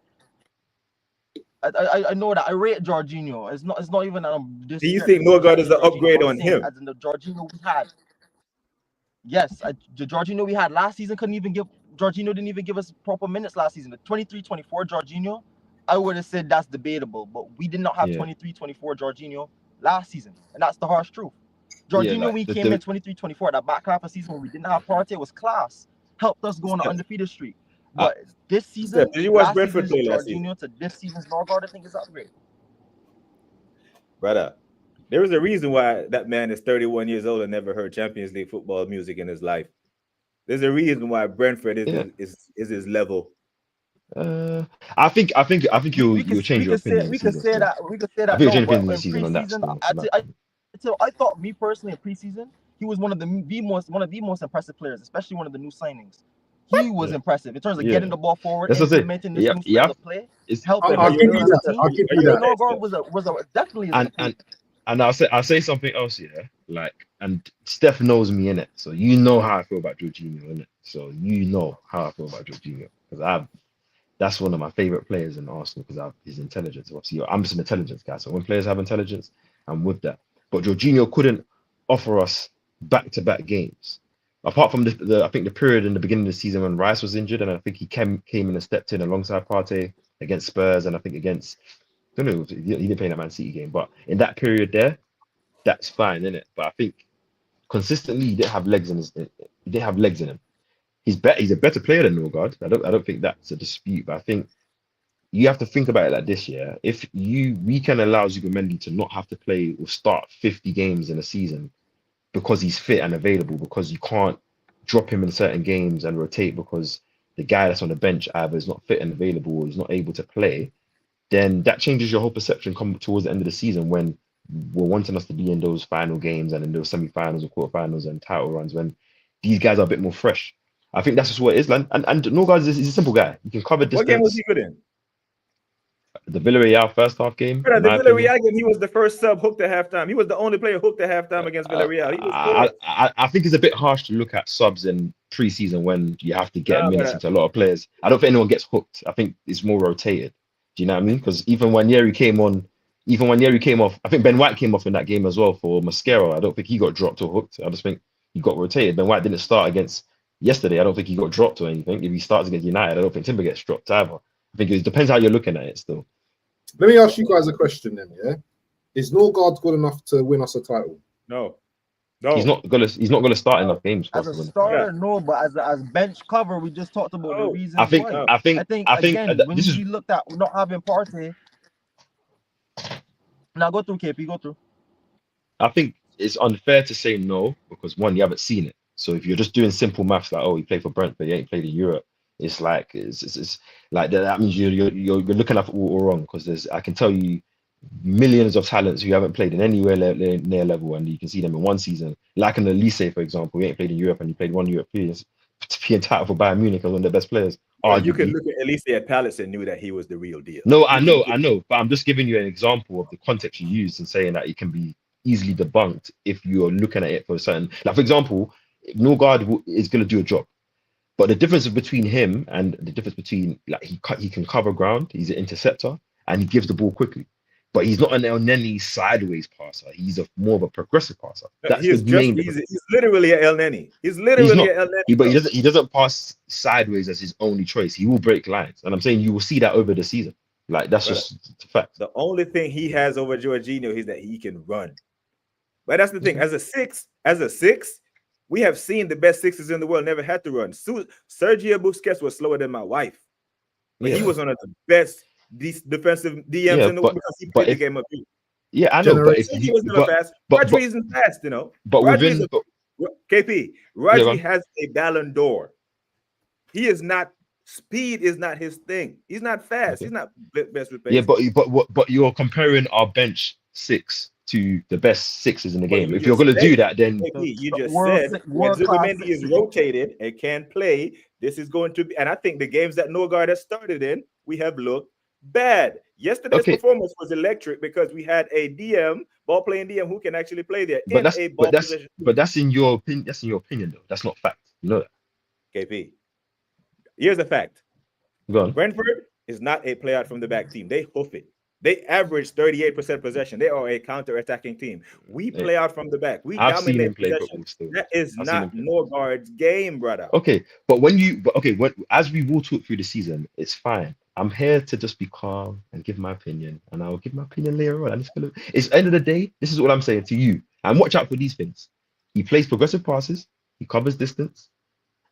I know that. I rate Jorginho. It's not even that I'm. Do you think Norgard is an upgrade on him? As in the Jorginho we had. Yes, the Jorginho we had last season Jorginho didn't even give us proper minutes last season. The 23-24 Jorginho, I would have said that's debatable, but we did not have 23-24 Jorginho last season, and that's the harsh truth. Jorginho, we came in 23-24, that back half of season when we didn't have Partey, was class, helped us go on an undefeated streak. But this season, did you watch Brentford play last season? Jorginho to this season's Norgard, I think is upgrade. Brother, there is a reason why that man is 31 years old and never heard Champions League football music in his life. There's a reason why Brentford is his level. I think you'll change your opinion. We could say that. I think you'll change your opinion this season on that. So I thought, me personally, in preseason, he was one of the most impressive players, especially one of the new signings. He was impressive in terms of getting the ball forward, implementing this new style of play. I'll give you that. Norgard was definitely. And I'll say something else here. And Steph knows me in it, so you know how I feel about Jorginho in it. So you know how I feel about Jorginho, because that's one of my favorite players in Arsenal, because of his intelligence. Obviously, I'm just an intelligence guy, so when players have intelligence, I'm with that. But Jorginho couldn't offer us back-to-back games, apart from I think the period in the beginning of the season when Rice was injured, and I think he came in and stepped in alongside Partey against Spurs, and I think against. I don't know, he didn't play in that Man City game, but in that period there, that's fine, isn't it? But I think consistently he didn't have legs in him. He's a better player than Norgard. I don't think that's a dispute, but I think you have to think about it like this year. If we can allow Zubimendi to not have to play or start 50 games in a season because he's fit and available, because you can't drop him in certain games and rotate because the guy that's on the bench either is not fit and available or is not able to play, then that changes your whole perception come towards the end of the season, when we're wanting us to be in those final games and in those semi-finals and quarterfinals and title runs, when these guys are a bit more fresh. I think that's just what it is, man. And Norgard is a simple guy. You can cover distance. What game was he good in? The Villarreal first half game. The Villarreal game, he was the first sub hooked at halftime. He was the only player hooked at halftime against Villarreal. He was I think it's a bit harsh to look at subs in pre-season when you have to get minutes into a lot of players. I don't think anyone gets hooked. I think it's more rotated. Do you know what I mean? Because even when Yeri came on, even when Yeri came off, I think Ben White came off in that game as well for Mascara. I don't think he got dropped or hooked. I just think he got rotated. Ben White didn't start against yesterday. I don't think he got dropped or anything. If he starts against United, I don't think Timber gets dropped either. I think it depends how you're looking at it still. Let me ask you guys a question then, yeah? Is Norgard good enough to win us a title? No. He's not gonna start enough games. As a starter, no, but as bench cover, we just talked about the reasons I think why. I think again, when we looked at not having Partey. Now go through KP, go through. I think it's unfair to say no because one, you haven't seen it. So if you're just doing simple maths like, oh, he played for Brentford, he ain't played in Europe, it's like it's like that means you're looking at it all wrong because I can tell you millions of talents who haven't played in anywhere near level, and you can see them in one season. Like an Elise, for example, he ain't played in Europe and he played one European title for Bayern Munich as one of the best players. Well, you can look at Elise at Palace and knew that he was the real deal. No, I know, but I'm just giving you an example of the context you used and saying that it can be easily debunked if you're looking at it for a certain. Like for example, Norgard is going to do a job, but the difference between him and the difference between like he can cover ground, he's an interceptor and he gives the ball quickly. But he's not an El Neni sideways passer. He's more of a progressive passer. That's he's literally an El Neni. He's literally an El Neni. But he doesn't pass sideways as his only choice. He will break lines, and I'm saying you will see that over the season. Like that's just a fact. The only thing he has over Jorginho is that he can run. But that's the thing. As a six, we have seen the best sixes in the world never had to run. Sergio Busquets was slower than my wife, but he was one of the best. These defensive DMs in the world because he played the game of you. Yeah, I know. But he was never fast. Rodri isn't fast, you know. But within KP, Rodri has a Ballon d'Or. He is not. Speed is not his thing. He's not fast. Okay. He's not best with pace. Yeah, but you're comparing our bench six to the best sixes in the game. If you're going to do that, then you just said when Zubimendi is rotated and can play, this is going to be. And I think the games that Norgard has started in, we have looked bad. Yesterday's performance was electric because we had a ball playing DM who can actually play there. But that's in your opinion. That's in your opinion, though. That's not fact. You know that. KP. Here's the fact. Go on. Brentford is not a play out from the back team. They hoof it. They average 38% possession. They are a counter-attacking team. We play out from the back. We dominate possession. That is not Norgard's game, brother. Okay, but as we will talk through the season, it's fine. I'm here to just be calm and give my opinion, and I'll give my opinion later on. It's end of the day. This is what I'm saying to you. And watch out for these things. He plays progressive passes. He covers distance,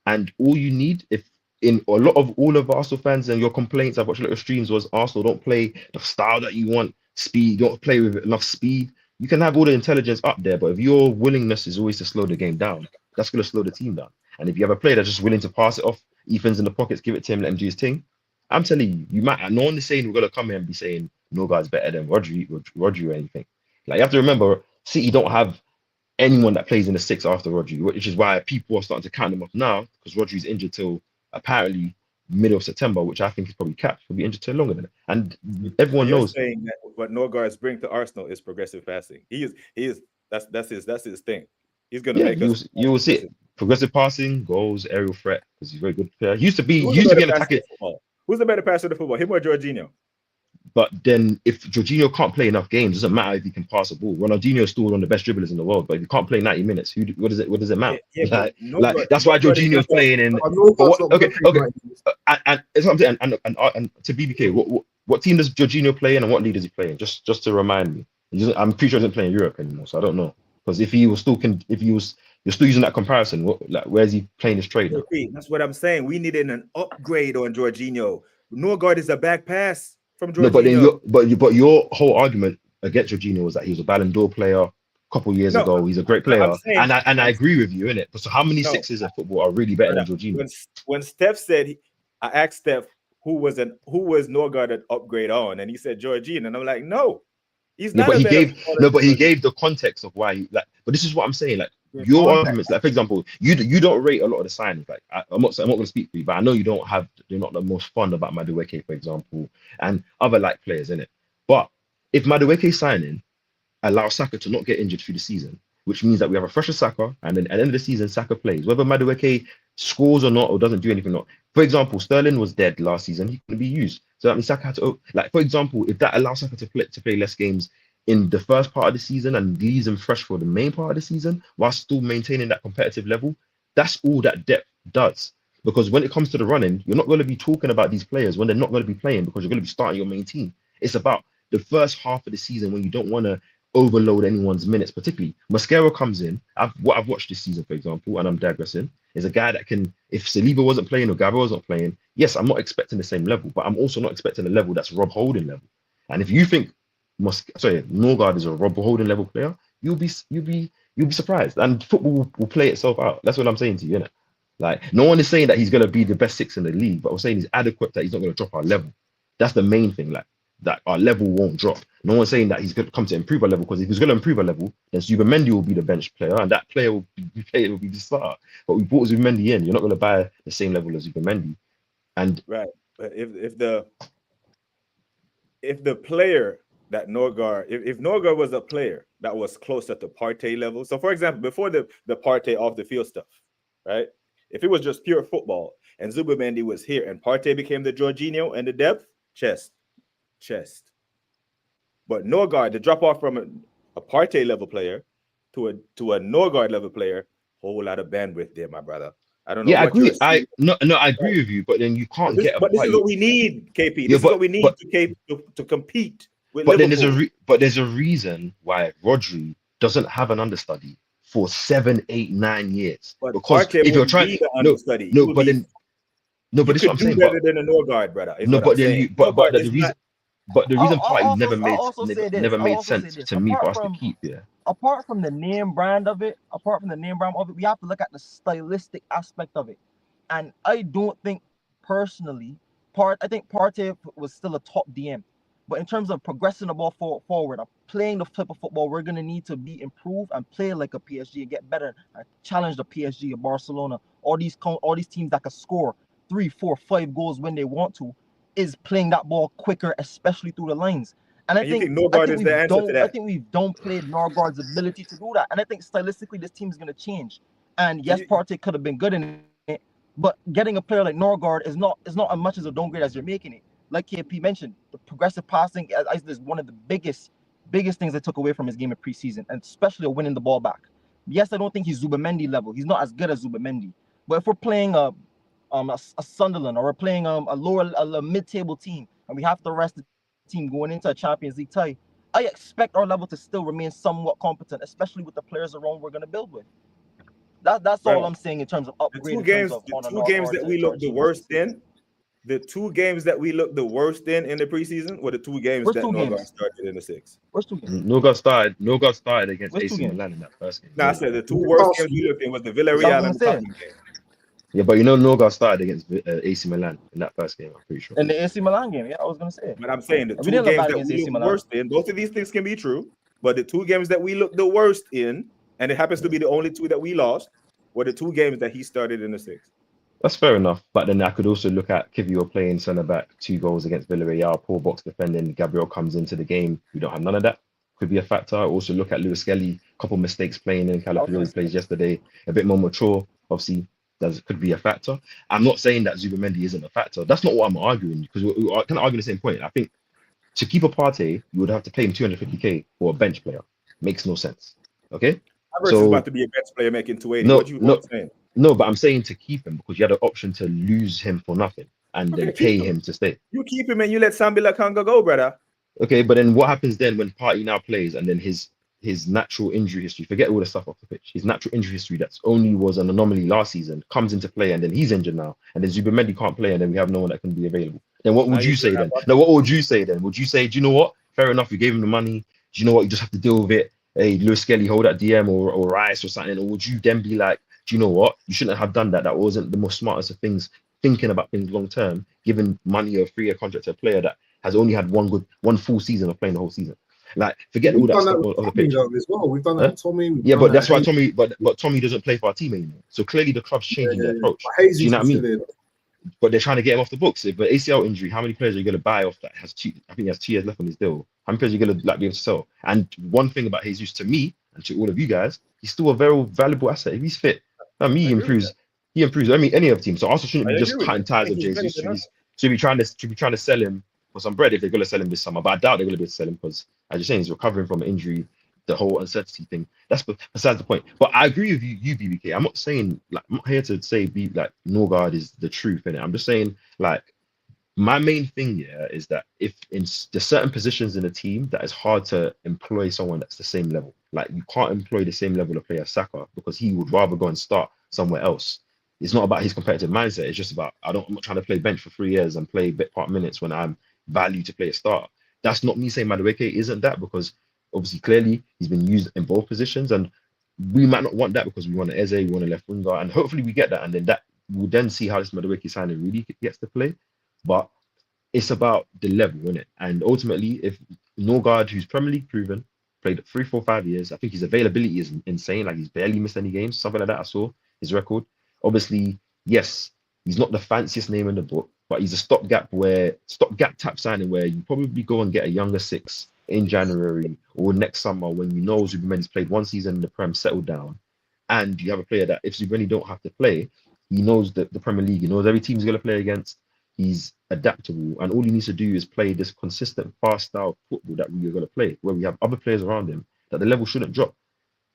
and all you need, if in a lot of all of Arsenal fans and your complaints, I've watched a lot of streams, was Arsenal don't play the style that you want. Speed, don't play with enough speed. You can have all the intelligence up there, but if your willingness is always to slow the game down, that's going to slow the team down. And if you have a player that's just willing to pass it off, Ethan's in the pockets, give it to him, let him do his thing. I'm telling you, you might. No one is saying we're going to come here and be saying Norgard's better than Rodri or anything. Like you have to remember, City don't have anyone that plays in the six after Rodri, which is why people are starting to count them off now because Rodri's injured till apparently middle of September, which I think is probably capped. He'll be injured till longer than that. And everyone knows saying that what Norgard's bring to Arsenal is progressive passing. He is that's his thing. He's gonna make us. You will see it. Progressive passing, goals, aerial threat, because he's a very good player. He used to be an attacking. Who's the better passer of football, him or Jorginho? But then if Jorginho can't play enough games, it doesn't matter if he can pass a ball. Ronaldinho is still one of the best dribblers in the world, but if you can't play 90 minutes, what does it matter? Like that's why Jorginho's playing in. And it's what I'm saying. And to BBK, what team does Jorginho play in, and what league does he play in? Just to remind me, I'm pretty sure he doesn't play in Europe anymore, so I don't know. Because if you're still using that comparison, where's he playing his trade? That's what I'm saying. We needed an upgrade on Jorginho. Norgard is a back pass from Jorginho. No, but your whole argument against Jorginho was that he was a Ballon d'Or player a couple of years ago. He's a great player, and I agree with you in it. But so how many sixes of football are really better than Jorginho? When Steph said, I asked Steph who was Norgard an upgrade on, and he said Jorginho, and I'm like, no. He's not. But he gave the context of why. But this is what I'm saying. Like your arguments, like for example, you don't rate a lot of the signings. Like I'm not going to speak for you, but I know you're not the most fond about Madueke, for example, and other like players in it. But if Madueke's signing allows Saka to not get injured through the season, which means that we have a fresher Saka, and then at the end of the season, Saka plays. Whether Madueke scores or not, or doesn't do anything or not, For example, Sterling was dead last season. He couldn't be used. So that means Saka had to, like, for example, if that allows Saka to play less games in the first part of the season and leaves him fresh for the main part of the season while still maintaining that competitive level, that's all that depth does. Because when it comes to the running, you're not going to be talking about these players when they're not going to be playing because you're going to be starting your main team. It's about the first half of the season when you don't want to overload anyone's minutes, particularly. Mascara comes in. What I've watched this season, for example, and I'm digressing, is a guy that can, if Saliba wasn't playing or Gabriel wasn't playing, yes, I'm not expecting the same level, but I'm also not expecting a level that's Rob Holding level. And if you think Norgard is a Rob Holding level player, you'll be surprised. And football will play itself out. That's what I'm saying to you, innit? Like, no one is saying that he's going to be the best 6 in the league, but we're saying he's adequate, that he's not going to drop our level. That's the main thing, like, that our level won't drop. No one's saying that he's going to come to improve our level, because if he's going to improve our level, then Zubimendi will be the bench player, and that player will be the starter. But we brought Zubimendi in. You're not going to buy the same level as Zubimendi. And right, but if the player that Norgard, if Norgard was a player that was closer to Partey level, so for example, before the Partey off the field stuff, right? If it was just pure football and Zubimendi was here and Partey became the Jorginho and the depth, chest. But Norgard, the drop off from a Partey level player to a Norgard level player, whole lot of bandwidth there, my brother. I don't know. Yeah, I agree. I agree with you, but then you can't get. But this is what we need, KP. This is what we need to compete with but Liverpool. Then there's a reason why Rodri doesn't have an understudy for 7, 8, 9 years. But because Partey if you're trying, be the understudy. but this is what I'm saying. Better than a Norgard, brother. But the reason Partey never made sense to me for us to keep, apart from the name brand of it, we have to look at the stylistic aspect of it. And I don't think personally, I think Partey was still a top DM. But in terms of progressing the ball forward, playing the type of football, we're going to need to be improved and play like a PSG and get better and challenge the PSG or Barcelona. All these teams that can score 3, 4, 5 goals when they want to, is playing that ball quicker, especially through the lines. And I think Norgard is the answer to that. I think we've downplayed Norgard's ability to do that. And I think stylistically, this team is going to change. And yes, Partey could have been good in it, but getting a player like Norgard is not as much as a downgrade as you're making it. Like KP mentioned, the progressive passing is one of the biggest things I took away from his game in preseason, and especially winning the ball back. Yes, I don't think he's Zubimendi level. He's not as good as Zubimendi. But if we're playing a Sunderland, or we're playing a mid-table team, and we have to rest the team going into a Champions League tie, I expect our level to still remain somewhat competent, especially with the players around we're going to build with. That's all I'm saying in terms of upgrade. The two games that we looked the worst in. The 2 games that we looked the worst in the preseason were the 2 games that Norgard started in the 6. Where's 2 games? Norgard started against AC Milan in that first game. I said the 2 worst games we looked in was the Villarreal and Tottenham game. Yeah, but Norgard started against AC Milan in that first game, I'm pretty sure. In the AC Milan game, yeah, I was going to say. But I'm saying the 2 games that we looked worst in, both of these things can be true, but the 2 games that we looked the worst in, and it happens to be the only 2 that we lost, were the 2 games that he started in the 6. That's fair enough, but then I could also look at Kivior playing centre back, 2 goals against Villarreal, poor box defending. Gabriel comes into the game. We don't have none of that. Could be a factor. Also look at Lewis Kelly, a couple mistakes playing in. Calafiori plays yesterday, a bit more mature. Obviously, that could be a factor. I'm not saying that Zubimendi isn't a factor. That's not what I'm arguing, because we're kind of arguing the same point. I think to keep a Partey, you would have to pay him 250k for a bench player. Makes no sense. Okay. So about to be a bench player making 280. What you saying? No, but I'm saying to keep him because you had an option to lose him for nothing and then pay him to stay. You keep him and you let Sambila Kanga go, brother. Okay, but then what happens then when Partey now plays and then his natural injury history, forget all the stuff off the pitch, his natural injury history that's only was an anomaly last season comes into play and then he's injured now and then Zubimendi can't play and then we have no one that can be available. Then what would you say then? No, what would you say then? Would you say, do you know what? Fair enough, you gave him the money. Do you know what? You just have to deal with it. Hey, Lewis Kelly, hold that DM or Rice or something. Or would you then be like, do you know what? You shouldn't have done that. That wasn't the most smartest of things, thinking about things long term, giving money or 3-year contract to a player that has only had one full season of playing the whole season. Like, forget all that stuff on the pitch. As well. We've done that with Tommy. Yeah, but that's why Tommy, but Tommy doesn't play for our team anymore. So clearly the club's changing their approach. Do you know what I mean? But they're trying to get him off the books. If an ACL injury, how many players are you going to buy off that has 2? I think he has 2 years left on his deal. How many players are you going to be able to sell? And one thing about Jesus, to me and to all of you guys, he's still a very valuable asset. If he's fit, he improves he improves any other team. So Arsenal shouldn't I be agree just with cutting you. I ties think with he's better Jesus. than us. Should be trying to sell him for some bread if they're gonna sell him this summer. But I doubt they're gonna be able to sell him because, as you're saying, he's recovering from an injury. The whole uncertainty thing. That's besides the point. But I agree with you, BBK. I'm not saying like I'm not here to say Norgard is the truth in it. I'm just saying like my main thing is that if there's certain positions in a team that it's hard to employ someone that's the same level. Like you can't employ the same level of player as Saka because he would rather go and start somewhere else. It's not about his competitive mindset. It's just about I'm not trying to play bench for 3 years and play bit part minutes when I'm valued to play a starter. That's not me saying Madueke isn't that, because obviously clearly he's been used in both positions, and we might not want that because we want an Eze, we want a left winger, and hopefully we get that, and then we'll then see how this Madueke signing really gets to play. But it's about the level, isn't it? And ultimately, if Norgard, who's Premier League proven, played 3, 4, 5 years, I think his availability is insane. Like he's barely missed any games, something like that. I saw his record. Obviously, yes, he's not the fanciest name in the book, but he's a stopgap type signing where you probably go and get a younger 6 in January or next summer when you know Zubimendi's played 1 season in the Prem, settled down, and you have a player that if Zubimendi don't have to play, he knows the Premier League, he knows every team he's going to play against. He's adaptable, and all he needs to do is play this consistent, fast style football that we are going to play, where we have other players around him that the level shouldn't drop.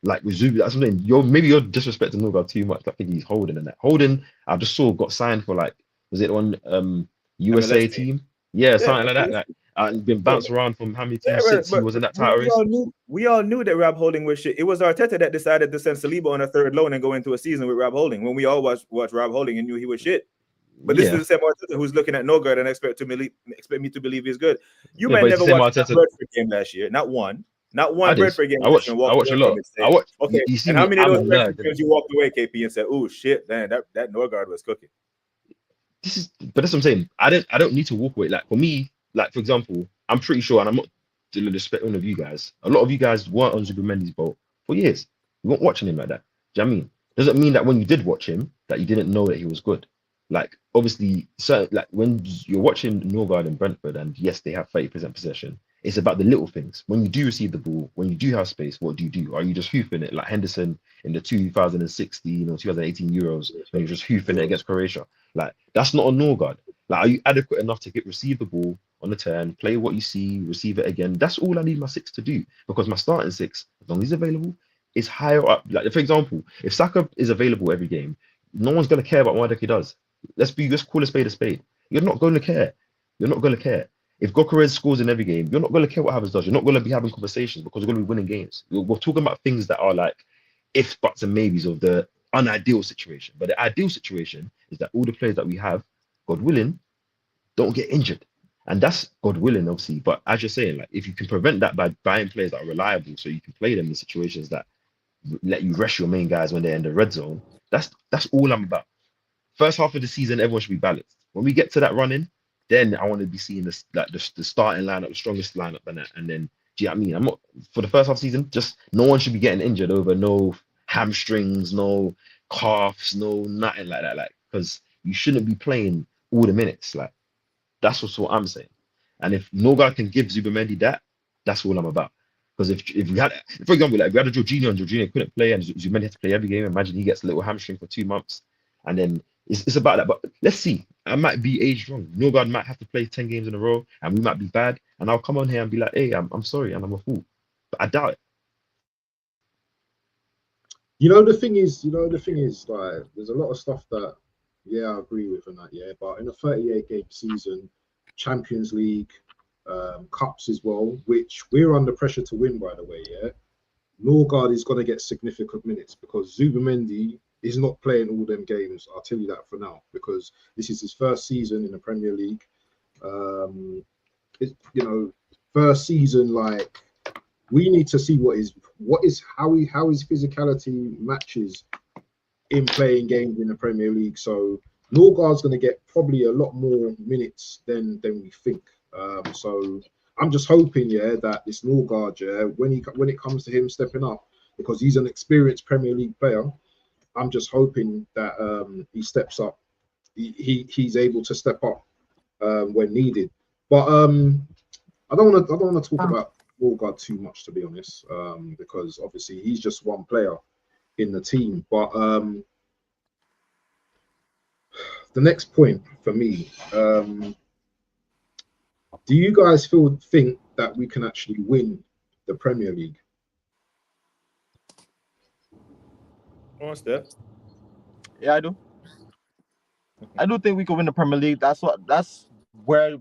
Like with Zubi, that's something maybe you're disrespecting Norgard too much. I think he's Holding and that. Holding, I just saw got signed for was it on USA MLS team? Yeah, Yeah, something like that. Like been bounced around from how many teams since he was in that title race. We all knew that Rob Holding was shit. It was Arteta that decided to send Saliba on a 3rd loan and go into a season with Rob Holding when we all watched Rob Holding and knew he was shit. But this is the same Arteta who's looking at Norgard and expect me to believe he's good. You might never watch the Brentford game last year. Not one Brentford game. I watch a lot. Okay, you see and how many of those Brentford games you walked away, KP, and said, "Oh shit, man, that Norgard was cooking." But that's what I'm saying. I don't need to walk away. Like for me, like for example, I'm pretty sure, and I'm not to disrespect one of you guys. A lot of you guys weren't on Zubimendi's boat for years. You weren't watching him like that. Do you know what I mean? Doesn't mean that when you did watch him that you didn't know that he was good. Like obviously, like when you're watching Norgard and Brentford, and yes, they have 30% possession. It's about the little things. When you do receive the ball, when you do have space, what do you do? Are you just hoofing it like Henderson in the 2016 or 2018 Euros when you're just hoofing it against Croatia? Like that's not a Norgard. Like, are you adequate enough to receive the ball on the turn, play what you see, receive it again? That's all I need my 6 to do, because my starting 6, as long as he's available, is higher up. Like for example, if Saka is available every game, no one's gonna care about what he does. Let's call a spade a spade. You're not going to care. You're not going to care. If Gokeres scores in every game, you're not going to care what Havertz does. You're not going to be having conversations because you're going to be winning games. We're talking about things that are like ifs, buts, and maybes of the unideal situation. But the ideal situation is that all the players that we have, God willing, don't get injured. And that's God willing, obviously. But as you're saying, like if you can prevent that by buying players that are reliable, so you can play them in situations that let you rest your main guys when they're in the red zone, that's all I'm about. First half of the season, everyone should be balanced. When we get to that running, then I want to be seeing this like the starting lineup, the strongest lineup, and that. And then, do you know what I mean? I'm not for the first half season. Just no one should be getting injured over no hamstrings, no calves, no nothing like that. Like because you shouldn't be playing all the minutes. Like that's what I'm saying. And if Norgard can give Zubimendi that, that's all I'm about. Because if we had, for example, like if we had a Jorginho and Jorginho couldn't play and Zubimendi had to play every game, imagine he gets a little hamstring for 2 months, and then. It's about that, but let's see. I might be aged wrong. Norgard might have to play 10 games in a row, and we might be bad. And I'll come on here and be like, "Hey, I'm sorry, and I'm a fool." But I doubt it. The thing is, like, there's a lot of stuff that, I agree with and that, But in a 38-game season, Champions League, cups as well, which we're under pressure to win, by the way, Norgard is going to get significant minutes because Zubimendi is not playing all them games. I'll tell you that for now, because this is his first season in the Premier League. First season, like we need to see how his physicality matches in playing games in the Premier League. So Norgard's going to get probably a lot more minutes than we think. So I'm just hoping, that this Norgard, when it comes to him stepping up, because he's an experienced Premier League player, I'm just hoping that he steps up. He's able to step up when needed. But I don't want to talk about Norgard too much, to be honest, because obviously he's just one player in the team. But the next point for me. Do you guys think that we can actually win the Premier League? Come on, Steph. Yeah, I do. I do think we could win the Premier League. That's where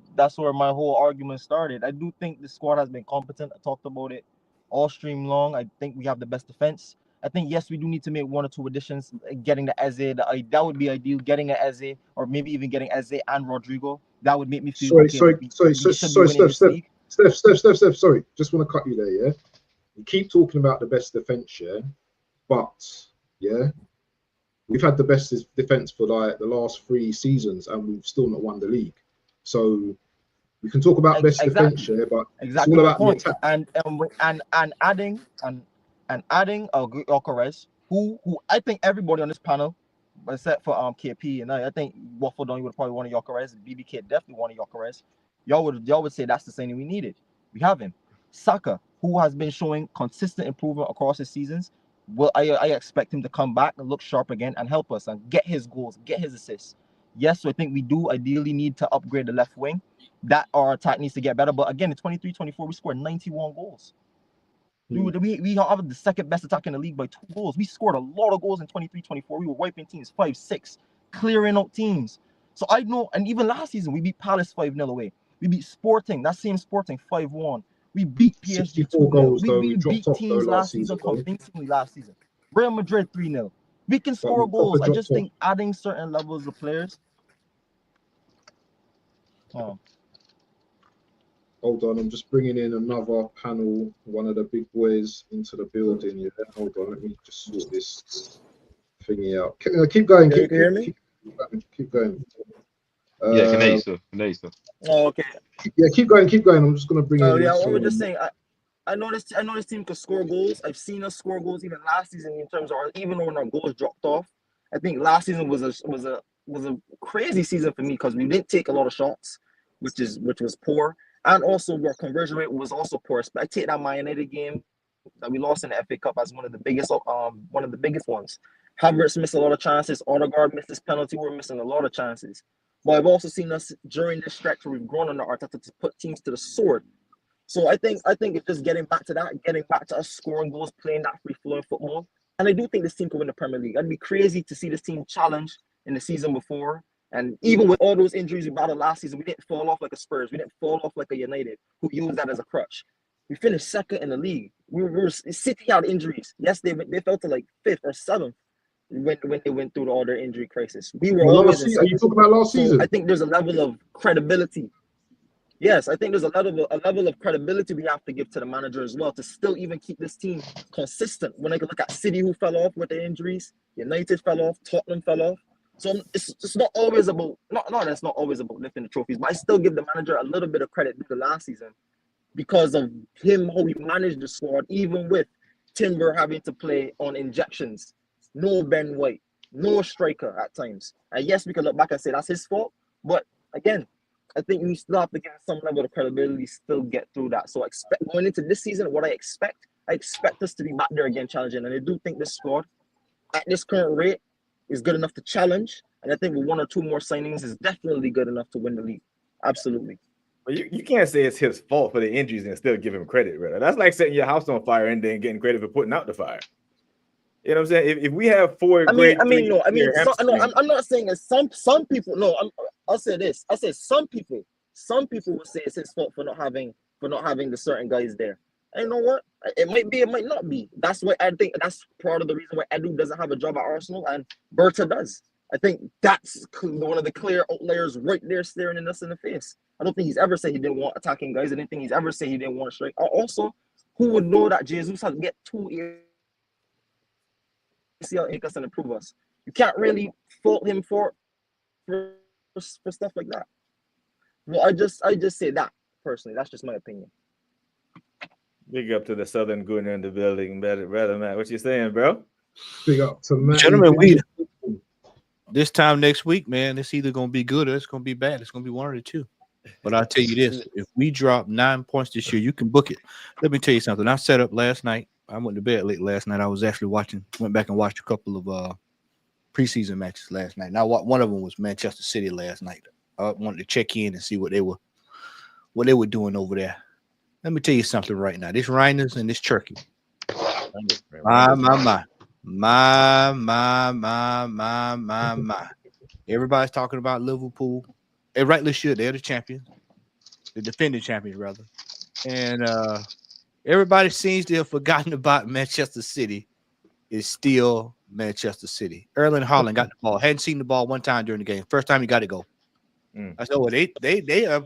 my whole argument started. I do think the squad has been competent. I talked about it all stream long. I think we have the best defense. I think, yes, we do need to make 1 or 2 additions. Getting the Eze, that would be ideal. Getting an Eze, or maybe even getting Eze and Rodrigo, that would make me feel Sorry, Steph. Sorry, just want to cut you there. Yeah, you keep talking about the best defense, yeah, but yeah, we've had the best defense for like the last 3 seasons, and we've still not won the league. So we can talk about best defense, yeah, but it's all about the attack. And adding Gyökeres, who I think everybody on this panel, except for KP and I think Waffle Don, you would probably want a Gyökeres. BBK definitely want a Gyökeres. Y'all would say that's the signing we needed. We have him. Saka, who has been showing consistent improvement across his seasons. Well, I expect him to come back and look sharp again and help us and get his goals, get his assists. Yes, so I think we do ideally need to upgrade the left wing. That our attack needs to get better. But again, in 23-24, we scored 91 goals. Dude, we have the second best attack in the league by 2 goals. We scored a lot of goals in 23-24. We were wiping teams 5-6, clearing out teams. So I know, and even last season, we beat Palace 5-0 away. We beat Sporting, that same Sporting, 5-1. We beat PSG 2-0. We beat teams last season convincingly last season. Real Madrid 3-0. We can score goals. I just think adding certain levels of players. Hold on, I'm just bringing in another panel, one of the big boys into the building. Yeah, hold on, let me just sort this thingy out. Keep going. Can you hear me? Keep going. Yeah, can hear you still. Oh, okay. Yeah, keep going. I'm just gonna bring in. Yeah, I was just saying. I noticed this team could score goals. I've seen us score goals even last season in terms of even when our goals dropped off. I think last season was a crazy season for me because we didn't take a lot of shots, which was poor. And also, our conversion rate was also poor. I take that Man United game that we lost in the FA Cup as one of the biggest ones. Havertz missed a lot of chances. Odegaard missed his penalty. We're missing a lot of chances. But I've also seen us during this stretch where we've grown under Arteta to put teams to the sword. So I think it's just getting back to us scoring goals, playing that free-flowing football. And I do think this team could win the Premier League. It'd be crazy to see this team challenge in the season before. And even with all those injuries we battled last season, we didn't fall off like a Spurs. We didn't fall off like a United, who used that as a crutch. We finished 2nd in the league. City had injuries. Yes, they fell to like 5th or 7th when they went through all their injury crisis. We were always. Are you talking about last season? I think there's a level of credibility. Yes, I think there's a level of credibility we have to give to the manager as well to still even keep this team consistent. When I look at City, who fell off with the injuries, United fell off, Tottenham fell off. So it's not always about that's not always about lifting the trophies, but I still give the manager a little bit of credit due to last season because of him, how he managed the squad, even with Timber having to play on injections, no Ben White, no striker at times. And yes, we can look back and say that's his fault, but again, I think we still have to give some level of credibility, still get through that. So expect going into this season, what I expect us to be back there again challenging, and I do think this squad at this current rate is good enough to challenge, and I think with 1 or 2 more signings is definitely good enough to win the league. Absolutely. But you can't say it's his fault for the injuries and still give him credit, brother. That's like setting your house on fire and then getting credit for putting out the fire. You know what I'm saying? If we have 4 I'm not saying it's some people. No, I'll say this. I said some people will say it's his fault for not having the certain guys there. And you know what? It might be, it might not be. That's what I think. That's part of the reason why Edu doesn't have a job at Arsenal and Berta does. I think that's one of the clear outliers right there staring at us in the face. I don't think he's ever said he didn't want attacking guys. I didn't think he's ever said he didn't want to strike. Also, who would know that Jesus has to get 2 ACL make us and improve us? You can't really fault him for stuff like that. Well, I just say that personally. That's just my opinion. Big up to the Southern Gooner in the building, brother Matt. What you saying, bro? Big up to Matt. Gentlemen, this time next week, man, it's either going to be good or it's going to be bad. It's going to be 1 or 2. But I'll tell you this, if we drop 9 points this year, you can book it. Let me tell you something. I set up last night. I went to bed late last night. I was actually went back and watched a couple of preseason matches last night. Now, one of them was Manchester City last night. I wanted to check in and see what they were doing over there. Let me tell you something right now. This Rhiners and this Turkey. My. Everybody's talking about Liverpool. They rightly should. They're the champions, the defending champions, rather. And everybody seems to have forgotten about Manchester City. Is still Manchester City. Erling Haaland got the ball. Hadn't seen the ball one time during the game. First time he got to go. I said, well, they are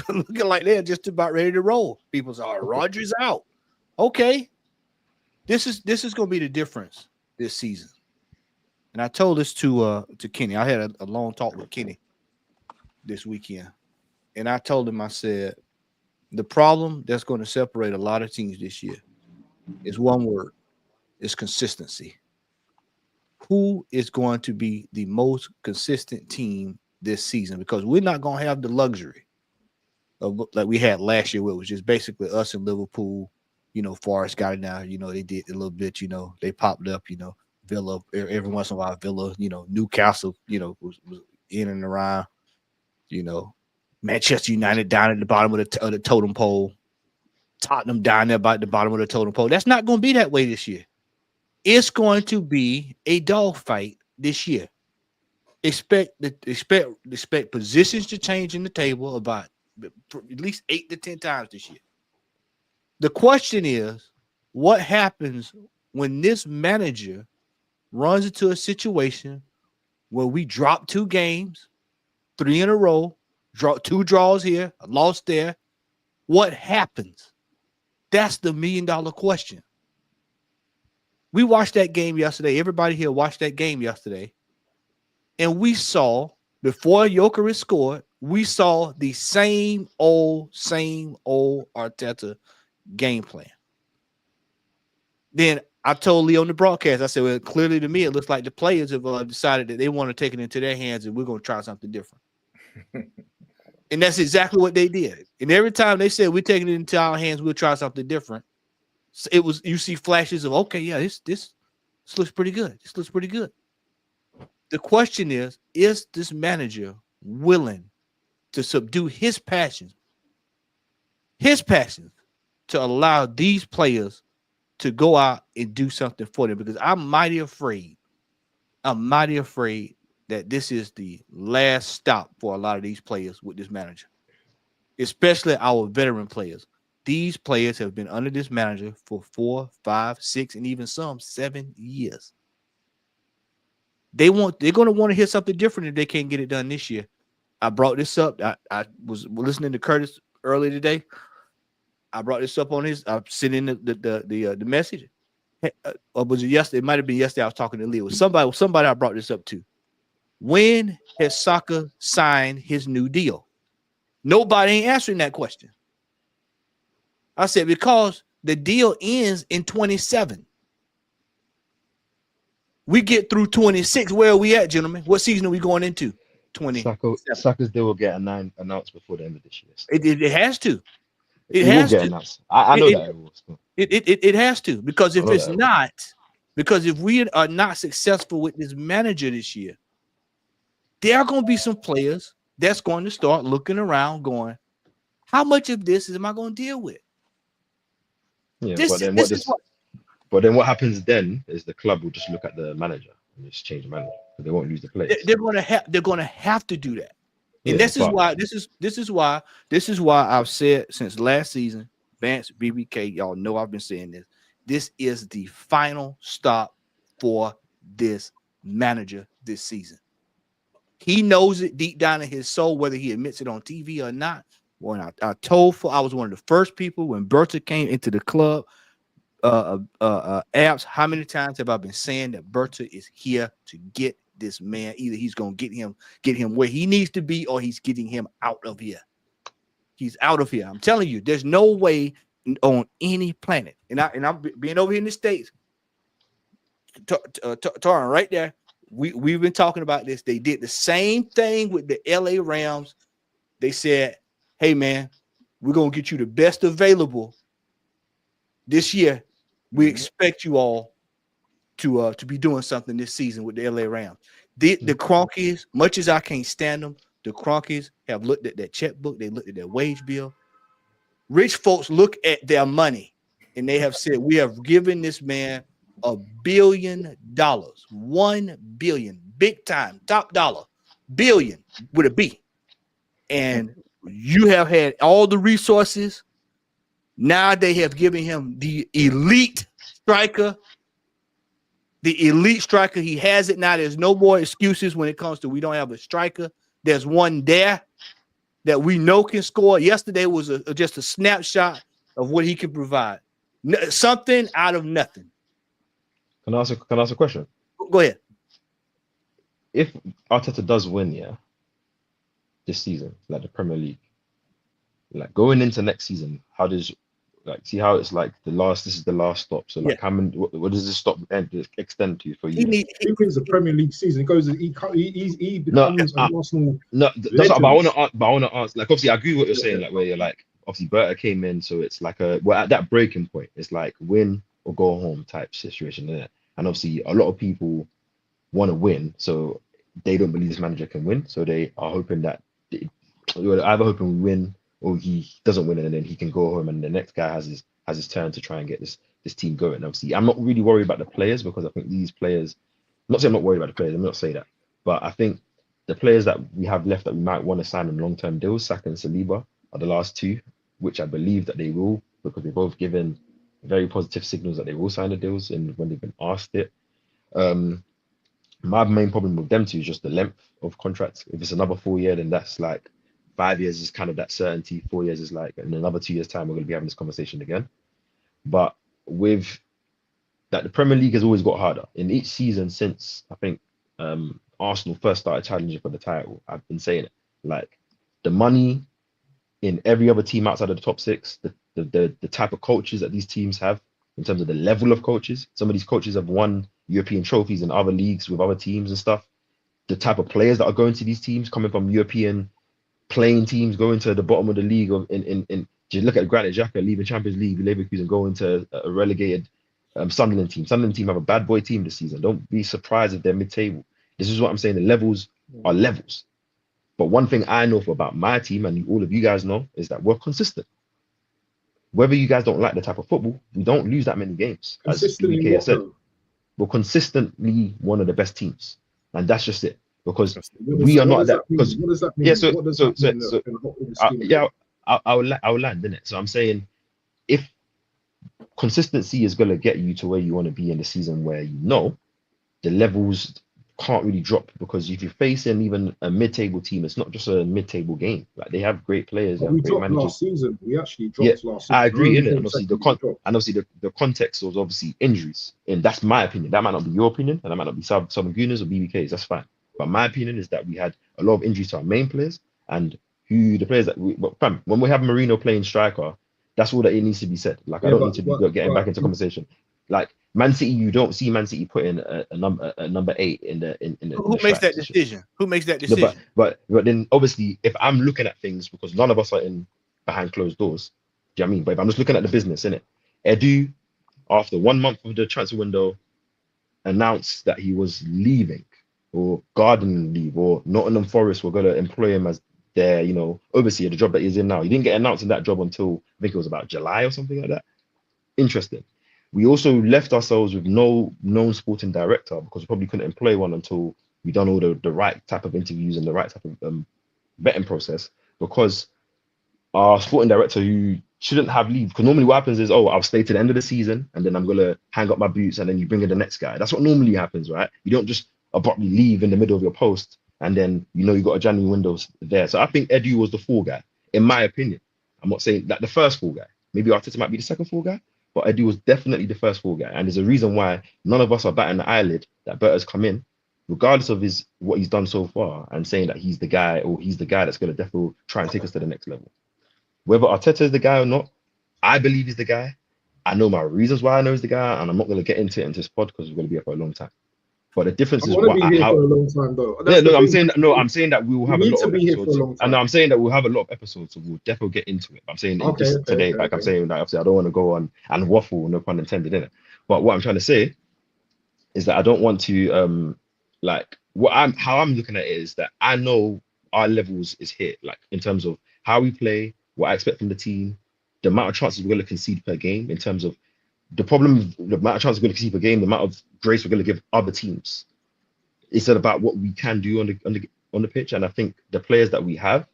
looking like they're just about ready to roll. People say, oh, Rodgers out. Okay. This is going to be the difference this season. And I told this to Kenny. I had a long talk with Kenny this weekend. And I told him, I said, the problem that's going to separate a lot of teams this year is one word. It's consistency. Who is going to be the most consistent team this season? Because we're not going to have the luxury of like we had last year, where it was just basically us and Liverpool. Forest got it now. They did a little bit. They popped up. Villa every once in a while. Villa. Newcastle. Was in and around. Manchester United down at the bottom of the totem pole. Tottenham down there about the bottom of the totem pole. That's not going to be that way this year. It's going to be a dogfight this year. Expect positions to change in the table about at least 8 to 10 times this year. The question is, what happens when this manager runs into a situation where we drop 2 games, 3 in a row, draw 2 draws here, a loss there? What happens? That's the $1 million question. We watched that game yesterday. Everybody here watched that game yesterday. And we saw, before Jokeris scored, we saw the same old Arteta game plan. Then I told Lee on the broadcast, I said, well, clearly to me, it looks like the players have decided that they want to take it into their hands and we're going to try something different. And that's exactly what they did. And every time they said, we're taking it into our hands, we'll try something different. You see flashes of, okay, yeah, this looks pretty good. This looks pretty good. The question is this manager willing to subdue his passions to allow these players to go out and do something for them? Because I'm mighty afraid that this is the last stop for a lot of these players with this manager, especially our veteran players. These players have been under this manager for 4, 5, 6, and even some 7 years. They're going to want to hear something different if they can't get it done this year. I brought this up. I was listening to Curtis earlier today. I brought this up on I'm sending the message. Or was it yesterday? It might have been yesterday. I was talking to Lee. It was somebody I brought this up to. When has Saka signed his new deal? Nobody ain't answering that question. I said, because the deal ends in 27. We get through 26. Where are we at, gentlemen? What season are we going into? 20. Saka's deal will get announced before the end of this year. It has to. It has to. Announced. I know that it will. It has to, because if it's not, because if we are not successful with this manager this year, there are going to be some players that's going to start looking around going, how much of this am I going to deal with? Yeah, but then what happens then is the club will just look at the manager and just change the manager. They won't lose the players. They're going to have to do that. And this is why I've said since last season, Vance, BBK, y'all know I've been saying this. This is the final stop for this manager this season. He knows it deep down in his soul, whether he admits it on TV or not. When I was one of the first people when Berta came into the club, apps, how many times have I been saying that Berta is here to get this man? Either he's going to get him where he needs to be, or he's getting him out of here. He's out of here. I'm telling you, there's no way on any planet. And I'm being over here in the States, Taran, right there. We've been talking about this. They did the same thing with the LA Rams. They said, hey, man, we're going to get you the best available this year. We expect you all to be doing something this season with the LA Rams. The Cronkies, much as I can't stand them, the Cronkies have looked at their checkbook, they looked at their wage bill. Rich folks look at their money and they have said, we have given this man $1 billion, 1 billion, big time, top dollar, billion with a B. And you have had all the resources. Now they have given him the elite striker. The elite striker, he has it now. There's no more excuses when it comes to we don't have a striker. There's one there that we know can score. Yesterday was just a snapshot of what he can provide. Something out of nothing. Can I ask a question? Go ahead. If Arteta does win, this season, like the Premier League, like going into next season, how does see how it's like this is the last stop. So like how many what does this stop extend to for you? He wins the Premier League season. He goes. He becomes an Arsenal. No, that's what, but I want to ask. Like obviously, I agree with what you're saying. Like where you're like obviously Berta came in, so it's like we're at that breaking point. It's like win or go home type situation, isn't it? And obviously, a lot of people want to win, so they don't believe this manager can win. So they are hoping that you're either hoping we win or he doesn't win, and then he can go home, and the next guy has his turn to try and get this team going. Obviously, I'm not really worried about the players because I think these players. I'm not saying I'm not worried about the players. I'm not saying that, but I think the players that we have left that we might want to sign on long-term deals, Saka and Saliba, are the last two, which I believe that they will, because they've both given very positive signals that they will sign the deals and when they've been asked it. My main problem with them two is just the length of contracts. If it's another 4 year, then that's like 5 years is kind of that certainty. 4 years is like in another 2 years' time, we're going to be having this conversation again. But with that, the Premier League has always got harder. In each season since, I think, Arsenal first started challenging for the title, I've been saying it. Like, the money in every other team outside of the top six, the type of coaches that these teams have, in terms of the level of coaches. Some of these coaches have won European trophies in other leagues with other teams and stuff. The type of players that are going to these teams, coming from European playing teams, going to the bottom of the league. Just look at Granit Xhaka leaving Champions League, Leverkusen going to a relegated Sunderland team. Sunderland team have a bad boy team this season. Don't be surprised if they're mid-table. This is what I'm saying. The levels are levels. But one thing I know about my team, and all of you guys know, is that we're consistent. Whether you guys don't like the type of football, we don't lose that many games. As BK has said, we're consistently one of the best teams, and that's just it. Because we are not that. Because what does that mean? Yeah, I'll land in it. So I'm saying, if consistency is going to get you to where you want to be in the season, where you know the levels can't really drop, because if you're facing even a mid-table team, it's not just a mid-table game. Like, they have great players. We dropped last season. We actually dropped last season. I agree in it. And obviously the context was obviously injuries, and that's my opinion. That might not be your opinion, and that might not be some Gunners or BBKs. That's fine. But my opinion is that we had a lot of injuries to our main players, and the players that when we have Marino playing striker, that's all that it needs to be said. Like, I don't need to be getting back into conversation. Like, Man City, you don't see Man City putting a number 8 in the. Who makes that decision? Who makes that decision? No, but then obviously, if I'm looking at things, because none of us are in behind closed doors, do you know what I mean? But if I'm just looking at the business, innit? Edu, after 1 month of the transfer window, announced that he was leaving, or garden leave, or Nottingham Forest were going to employ him as their, overseer, the job that he's in now. He didn't get announced in that job until I think it was about July or something like that. Interesting. We also left ourselves with no known sporting director, because we probably couldn't employ one until we done all the right type of interviews and the right type of vetting process, because our sporting director, who shouldn't have leave, because normally what happens is, I'll stay to the end of the season and then I'm going to hang up my boots, and then you bring in the next guy. That's what normally happens, right? You don't just abruptly leave in the middle of your post and then you got a January windows there. So I think Edu was the fall guy, in my opinion. I'm not saying that the first fall guy. Maybe Arteta might be the second fall guy, but Edu was definitely the first fall guy. And there's a reason why none of us are batting the eyelid that Berta's come in, regardless of what he's done so far, and saying that he's the guy, or he's the guy that's going to definitely try and take us to the next level. Whether Arteta is the guy or not, I believe he's the guy. I know my reasons why I know he's the guy, and I'm not going to get into it in this pod because we're going to be here for a long time. But the difference is for a long time, though. I'm saying that we will have a lot of episodes. And I'm saying that we'll have a lot of episodes, so we'll definitely get into it. I'm saying today, I'm saying that obviously I don't want to go on and waffle, no pun intended, in it. But what I'm trying to say is that I don't want to like how I'm looking at it is that I know our levels is hit, like in terms of how we play, what I expect from the team, the amount of chances we're going to concede per game, in terms of the problem, the amount of chances we're going to concede per game, the amount of grace we're going to give other teams. It's about what we can do on the pitch, and I think the players that we have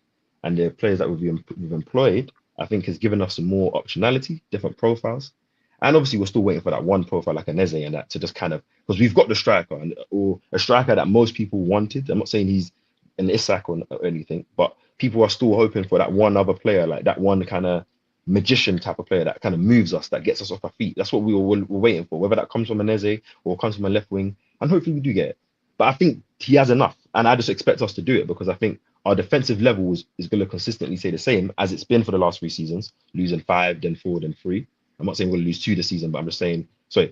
and the players that we've employed, I think has given us some more optionality, different profiles. And obviously, we're still waiting for that one profile like a Neze and that to just kind of, because we've got the striker or a striker that most people wanted. I'm not saying he's an Isak or anything, but people are still hoping for that one other player, like that one kind of magician type of player that kind of moves us, that gets us off our feet. That's what we're waiting for, whether that comes from a Neze or comes from a left wing. And hopefully we do get it. But I think he has enough. And I just expect us to do it because I think our defensive level is going to consistently stay the same as it's been for the last 3 seasons, losing 5, then 4, then 3. I'm not saying we're going to lose 2 this season, but I'm just saying, sorry,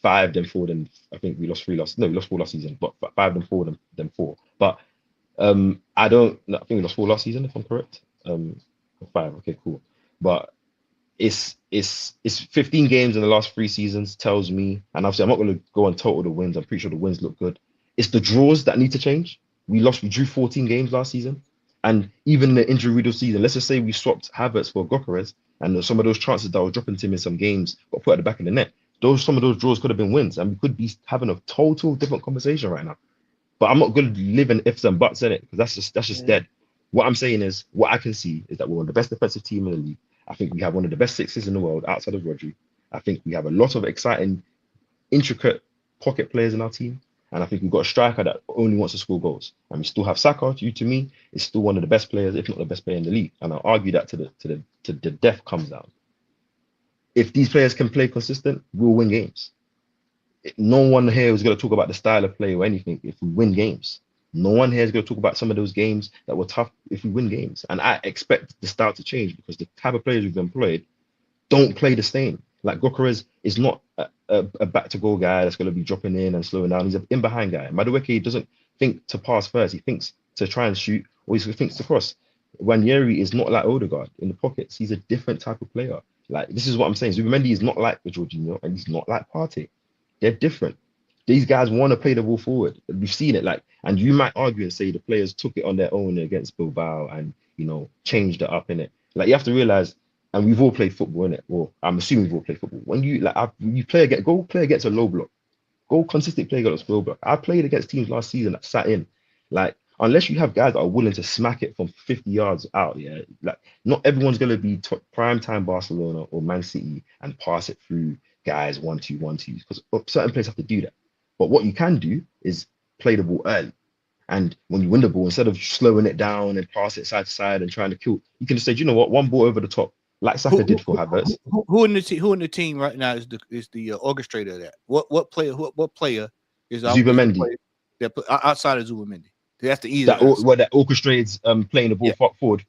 5, then 4, then I think we lost 4 last season, but 5, then 4, then 4. But I think we lost 4 last season, if I'm correct. 5, okay, cool. But it's 15 games in the last 3 seasons tells me, and obviously I'm not going to go on total the wins. I'm pretty sure the wins look good. It's the draws that need to change. We drew 14 games last season. And even in the injury riddle season, let's just say we swapped Havertz for Gyökeres, and some of those chances that were dropping to him in some games got put at the back of the net. Some of those draws could have been wins, and we could be having a total different conversation right now. But I'm not going to live in ifs and buts in it because that's just dead. What I'm saying is, what I can see is that we're one of the best defensive team in the league. I think we have one of the best sixes in the world outside of Rodri. I think we have a lot of exciting, intricate pocket players in our team. And I think we've got a striker that only wants to score goals. And we still have Saka, to me, is still one of the best players, if not the best player in the league. And I'll argue that to the death comes down. If these players can play consistent, we'll win games. No one here is going to talk about the style of play or anything if we win games. No one here is going to talk about some of those games that were tough if we win games. And I expect the style to change because the type of players we've employed don't play the same. Like Gyökeres is not a back to goal guy that's going to be dropping in and slowing down. He's an in behind guy. Madueke doesn't think to pass first. He thinks to try and shoot, or he thinks to cross. Ranieri is not like Odegaard in the pockets. He's a different type of player. Like, this is what I'm saying. Zubimendi is not like Jorginho, and he's not like Partey. They're different. These guys want to play the ball forward. We've seen it. Like, and you might argue and say the players took it on their own against Bilbao and changed it up in it. Like, you have to realize. And we've all played football, innit? Well, I'm assuming we've all played football. When you play against a low block, go consistently play against a low block. I played against teams last season that sat in. Like, unless you have guys that are willing to smack it from 50 yards out, yeah. Like, not everyone's gonna be prime time Barcelona or Man City and pass it through guys 1-2, 1-2, because certain players have to do that. But what you can do is play the ball early. And when you win the ball, instead of slowing it down and pass it side to side and trying to kill, you can just say, you know what, one ball over the top. Like Saka did for Havertz. Who in the team right now is the orchestrator of that? What player is Zubimendi outside of Zubimendi? That's the easiest. That orchestrates playing the ball forward.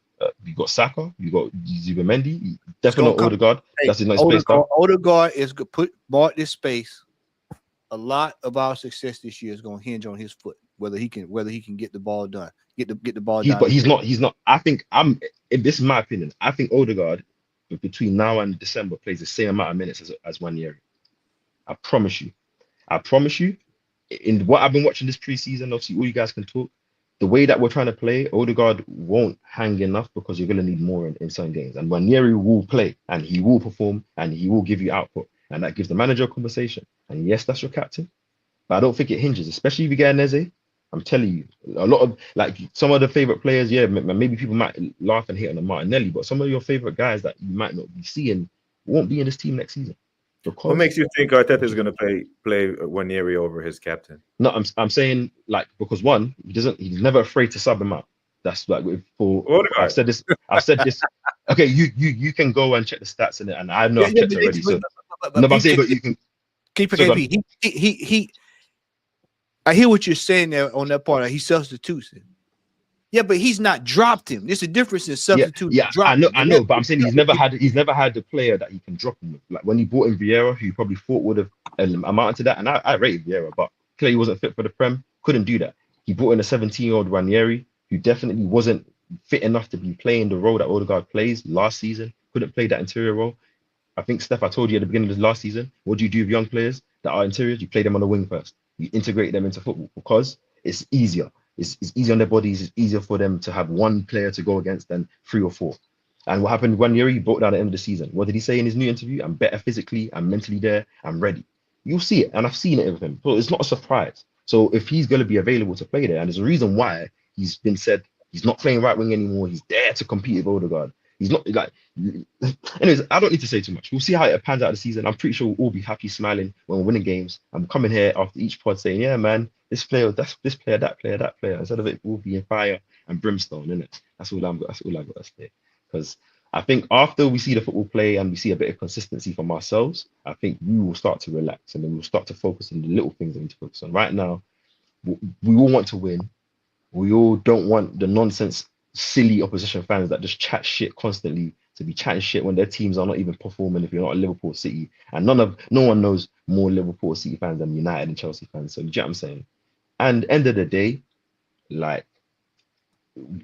You got Saka, you got Zubimendi, definitely Odegaard. That's his nice space. Odegaard is going to mark this space. A lot of our success this year is going to hinge on his foot, whether he can get the ball done, get the ball done. But he's not. I think this is my opinion. I think Odegaard between now and December plays the same amount of minutes as Ranieri. I promise you. In what I've been watching this preseason, obviously all you guys can talk. The way that we're trying to play, Odegaard won't hang enough because you're going to need more in certain games. And Ranieri will play and he will perform and he will give you output. And that gives the manager a conversation. And yes, that's your captain. But I don't think it hinges, especially if you get Neze. I'm telling you, a lot of some of the favorite players, yeah, maybe people might laugh and hate on the Martinelli, but some of your favorite guys that you might not be seeing won't be in this team next season. What makes you think Arteta is going to play Ranieri over his captain? No, I'm saying because one, he's never afraid to sub him out. That's I've said this. Okay, you can go and check the stats in it, and I know I've checked it already. So I'm saying, but you can keep it. He I hear what you're saying there on that part. He substitutes him. Yeah, but he's not dropped him. There's a difference in substitute. Yeah, I know, but I'm saying he's never had the player that he can drop him with. Like when he brought in Vieira, who you probably thought would have amounted to that, and I rated Vieira, but clearly he wasn't fit for the Prem. Couldn't do that. He brought in a 17-year-old Ranieri, who definitely wasn't fit enough to be playing the role that Odegaard plays last season. Couldn't play that interior role. I think, Steph, I told you at the beginning of last season, what do you do with young players that are interiors? You play them on the wing first. you integrate them into football because it's easier. It's easier on their bodies. It's easier for them to have one player to go against than 3 or 4. And what happened when Yuri broke down at the end of the season? What did he say in his new interview? I'm better physically. I'm mentally there. I'm ready. You'll see it, and I've seen it with him. So it's not a surprise. So if he's going to be available to play there, and there's a reason why he's been said he's not playing right wing anymore. He's there to compete with Odegaard. He's not like. Anyways, I don't need to say too much. We'll see how it pans out the season. I'm pretty sure we'll all be happy, smiling when we're winning games. I'm coming here after each pod saying, "Yeah, man, this player, that's this player, that player, that player." Instead of it, we'll be in fire and brimstone, innit? That's all I've got to say. Because I think after we see the football play and we see a bit of consistency from ourselves, I think we will start to relax and then we'll start to focus on the little things that we need to focus on. Right now, we all want to win. We all don't want the nonsense, silly opposition fans that just chat shit constantly to be chatting shit when their teams are not even performing if you're not a Liverpool City. And no one knows more Liverpool City fans than United and Chelsea fans. So you get what I'm saying? And end of the day, like,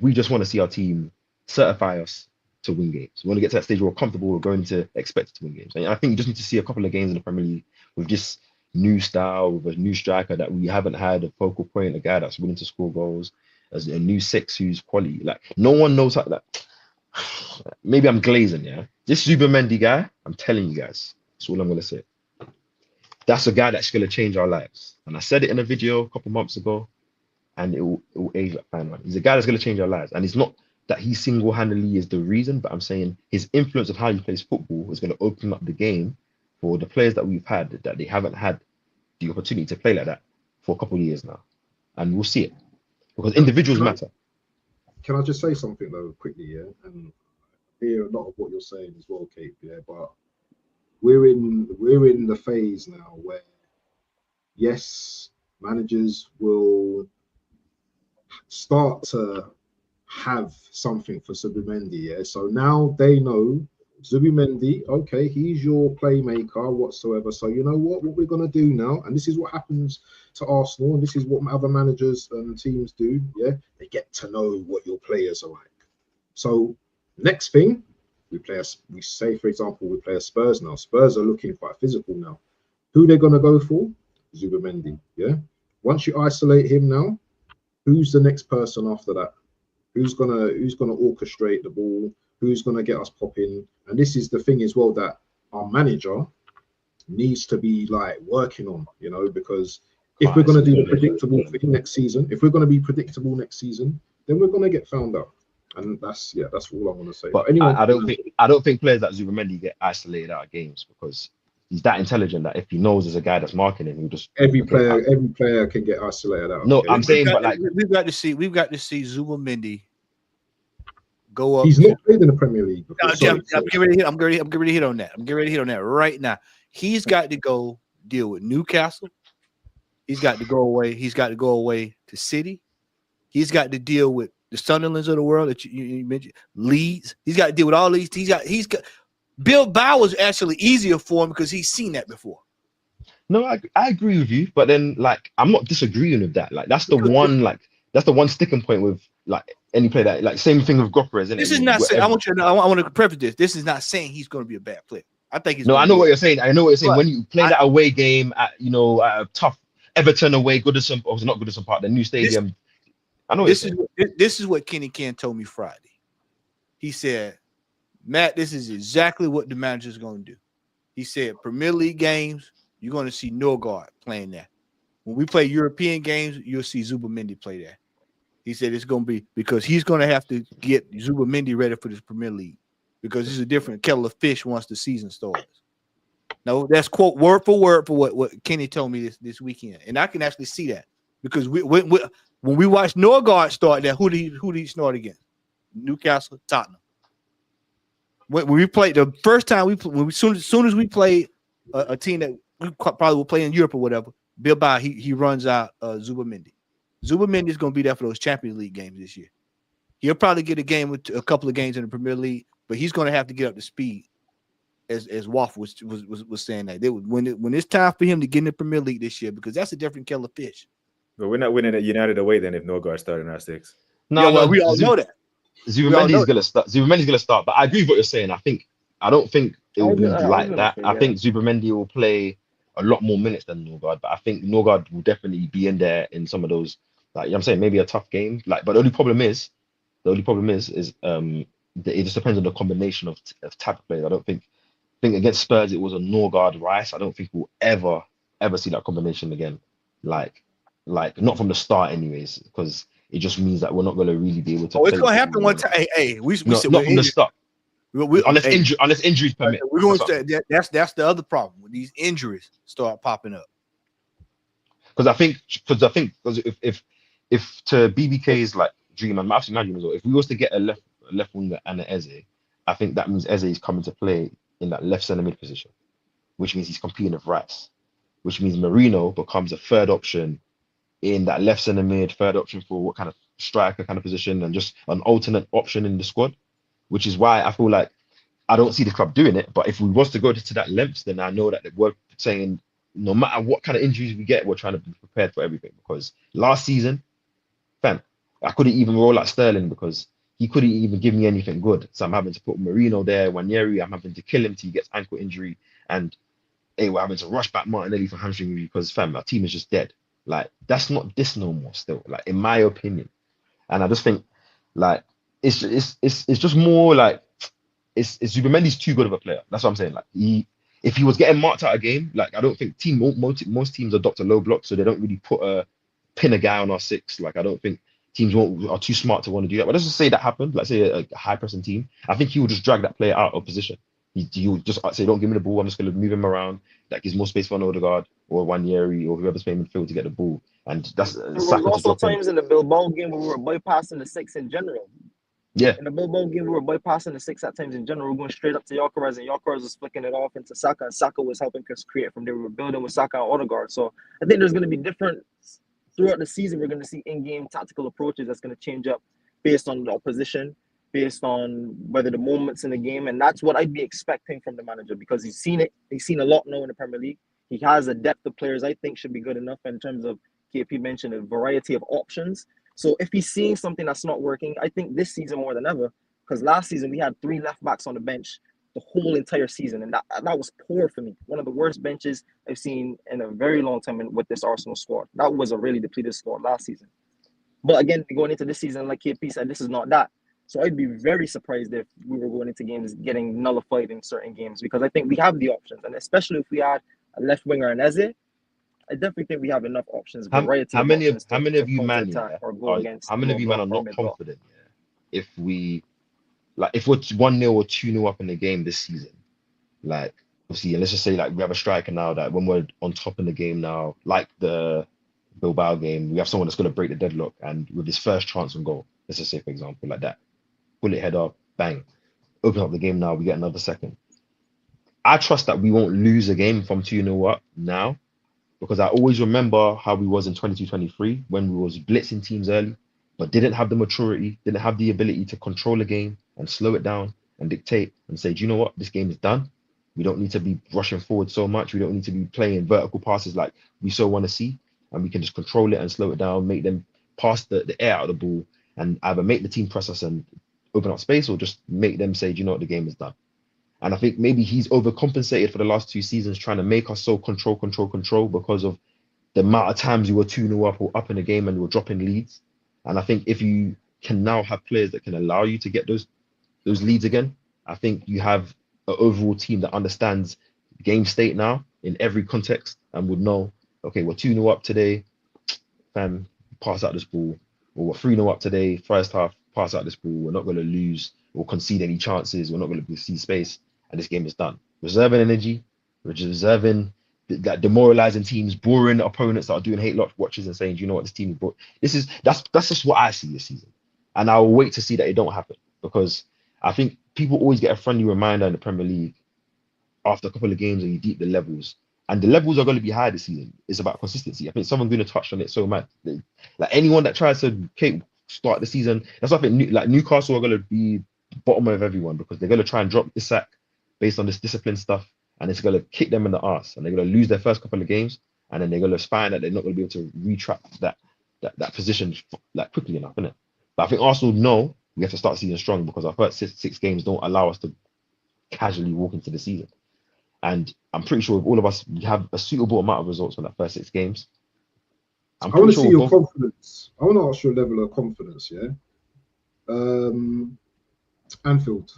we just want to see our team certify us to win games. We want to get to that stage where we're comfortable, we're going to expect to win games. And I think you just need to see a couple of games in the Premier League with this new style, with a new striker that we haven't had, a focal point, a guy that's willing to score goals, as a new 6 who's quality. Like, no one knows how that. Maybe I'm glazing, yeah. This Zubimendi guy, I'm telling you guys, that's all I'm gonna say. That's a guy that's gonna change our lives. And I said it in a video a couple months ago, and it will age like fine, man. He's a guy that's gonna change our lives. And it's not that he single-handedly is the reason, but I'm saying his influence of how he plays football is gonna open up the game for the players that we've had, that they haven't had the opportunity to play like that for a couple of years now. And we'll see it. Because individuals matter. Can I just say something though, quickly, yeah? And I hear a lot of what you're saying as well, Kate, yeah, but we're in the phase now where, yes, managers will start to have something for Zubimendi, yeah. So now they know Zubimendi, okay, he's your playmaker whatsoever. So you know what we're gonna do now, and this is what happens to Arsenal, and this is what other managers and teams do. Yeah, they get to know what your players are like. So next thing, we say, for example, we play a Spurs now. Spurs are looking quite physical now. Who they're gonna go for? Zubimendi. Yeah. Once you isolate him now, who's the next person after that? Who's gonna orchestrate the ball? Who's gonna get us popping? And this is the thing as well that our manager needs to be like working on, you know, because if we're gonna do the predictable thing next season, if we're gonna be predictable next season, then we're gonna get found out. And that's all I want to say. But anyway, I don't think players like Zubimendi get isolated out of games because he's that intelligent that if he knows there's a guy that's marking him, he'll just every player can get isolated out. No, I'm saying, but like we've got to see Zubimendi go up. He's not played in the Premier League before. I'm getting ready to hit on that. I'm getting ready to hit on that right now. He's got to go deal with Newcastle. He's got to go away. He's got to go away to City. He's got to deal with the Sunderlands of the world that you mentioned, Leeds. He's got to deal with all these. He's got Bilbao was actually easier for him because he's seen that before. No, I agree with you, but then like I'm not disagreeing with that. Like that's the one sticking point with like any player that like same thing with Gopper, isn't it? This is not saying I want to preface this. This is not saying he's going to be a bad player. I think he's. No, I know what you're saying. I know what you're saying. When you play that away game at a tough Everton away, Goodison, or not Goodison Park, the new stadium. I know this is what Kenny Ken told me Friday. He said, Matt, this is exactly what the manager is going to do. He said, Premier League games, you're going to see Norgard playing there. When we play European games, you'll see Zubimendi play there. He said it's going to be because he's going to have to get Zubimendi ready for this Premier League because it's a different kettle of fish once the season starts. No, that's quote word for word for what Kenny told me this weekend, and I can actually see that because when we watched Norgard start there, who did he start against? Newcastle, Tottenham. When we played the first time as soon as we played a team that we probably will play in Europe or whatever, Bilbao he runs out Zubimendi. Zubimendi is going to be there for those Champions League games this year. He'll probably get a couple of games in the Premier League, but he's going to have to get up to speed. As Waff was saying that when it's time for him to get in the Premier League this year, because that's a different kettle of fish. But we're not winning at United away then if Norgard starting our 6. No, we all know that. Zubimendi's gonna start. Zubimendi's gonna start, but I agree with what you're saying. I don't think it will be like that. I think Zubimendi will play a lot more minutes than Norgard, but I think Norgard will definitely be in there in some of those, like, you know what I'm saying, maybe a tough game. Like, but the only problem is that it just depends on the combination of type of players. I don't think against Spurs it was a Norgard Rice. I don't think we'll ever see that combination again. Like not from the start, anyways, because it just means that we're not going to really be able to. Oh, it's play gonna the happen football one we time. want. Hey, we No, said not from the start. Unless hey, injuries permit. we're going That's what- to that's the other problem when these injuries start popping up. Because I think if to BBK's like dream and absolutely imagine as well, if we was to get a left winger and an Eze, I think that means Eze is coming to play in that left centre mid position, which means he's competing with Rice, which means Marino becomes a third option in that left centre mid, third option for what kind of striker kind of position, and just an alternate option in the squad, which is why I feel like I don't see the club doing it. But if we was to go to that lengths, then I know that we're saying no matter what kind of injuries we get, we're trying to be prepared for everything. Because last season, fam, I couldn't even roll out Sterling because he couldn't even give me anything good. So I'm having to put Marino there, Wanyeri, I'm having to kill him till he gets ankle injury. And hey, we're having to rush back Martinelli for hamstring injury because fam, our team is just dead. Like, that's not this no more still, like, in my opinion. And I just think like it's just more like it's Zubamendi's too good of a player. That's what I'm saying. Like, if he was getting marked out a game, like, I don't think most teams adopt a low block, so they don't really pin a guy on our six. Like, I don't think teams are too smart to want to do that. But let's just say that happened. Let's say a high pressing team. I think he will just drag that player out of position. He will just say, don't give me the ball. I'm just going to move him around. That gives more space for an Odegaard or Wanyeri or whoever's playing midfield to get the ball. And that's There was Saka to also drop in. times in the Bilbao game where we were bypassing the six in general. Yeah. In the Bilbao game, we were bypassing the six at times in general. We were going straight up to Gyökeres, and Gyökeres was flicking it off into Saka, and Saka was helping us create from there. We were building with Saka and Odegaard. So I think there's going to be different throughout the season. We're going to see in-game tactical approaches that's going to change up based on the opposition, based on whether the moments in the game, and that's what I'd be expecting from the manager because he's seen it. He's seen a lot now in the Premier League. He has a depth of players I think should be good enough in terms of, KP mentioned, a variety of options. So if he's seeing something that's not working, I think this season more than ever, because last season we had 3 left backs on the bench the whole entire season, and that was poor for me. One of the worst benches I've seen in a very long time with this Arsenal squad. That was a really depleted squad last season. But again, going into this season, like KP said, this is not that. So I'd be very surprised if we were going into games getting nullified in certain games because I think we have the options, and especially if we had a left winger and Eze, I definitely think we have enough options. How many of you man or go against how many of you man are not mid-block. confident if we're 1-0 or 2-0 up in the game this season, like, obviously, and let's just say like we have a striker now that when we're on top in the game now, like the Bilbao game, we have someone that's going to break the deadlock, and with his first chance on goal, let's just say for example like that, bullet header, bang, open up the game now, we get another second. I trust that we won't lose a game from 2-0 up now, because I always remember how we was in 22-23 when we was blitzing teams early, but didn't have the maturity, didn't have the ability to control a game and slow it down and dictate and say, do you know what, this game is done. We don't need to be rushing forward so much. We don't need to be playing vertical passes like we so want to see, and we can just control it and slow it down, make them pass the air out of the ball, and either make the team press us and open up space, or just make them say, do you know what, the game is done. And I think maybe he's overcompensated for the last 2 seasons, trying to make us so control because of the amount of times you were 2-0 up or up in the game and you were dropping leads. And I think if you can now have players that can allow you to get those leads again, I think you have an overall team that understands game state now in every context and would know, okay, we're 2-0 up today, fam, pass out this ball. Or we're 3-0 up today, first half, pass out this ball. We're not going to lose or concede any chances. We're not going to see space. And this game is done. Reserving energy, reserving that demoralizing teams, boring opponents that are doing hate watches and saying, do you know what, this team is brought. That's just what I see this season. And I'll wait to see that it don't happen, because I think people always get a friendly reminder in the Premier League after a couple of games and you deep the levels. And the levels are going to be high this season. It's about consistency. I think someone's going to touch on it so much. Like anyone that tries to start the season, that's why I think Newcastle are going to be bottom of everyone, because they're going to try and drop this sack based on this discipline stuff, and it's going to kick them in the arse, and they're going to lose their first couple of games, and then they're going to find that they're not going to be able to retract that position like quickly enough, innit? But I think Arsenal know we have to start the season strong, because our first six games don't allow us to casually walk into the season. And I'm pretty sure if all of us have a suitable amount of results from that first 6 games, I'm I want pretty to sure see we're your both. confidence. I want to ask your level of confidence. Yeah. Anfield,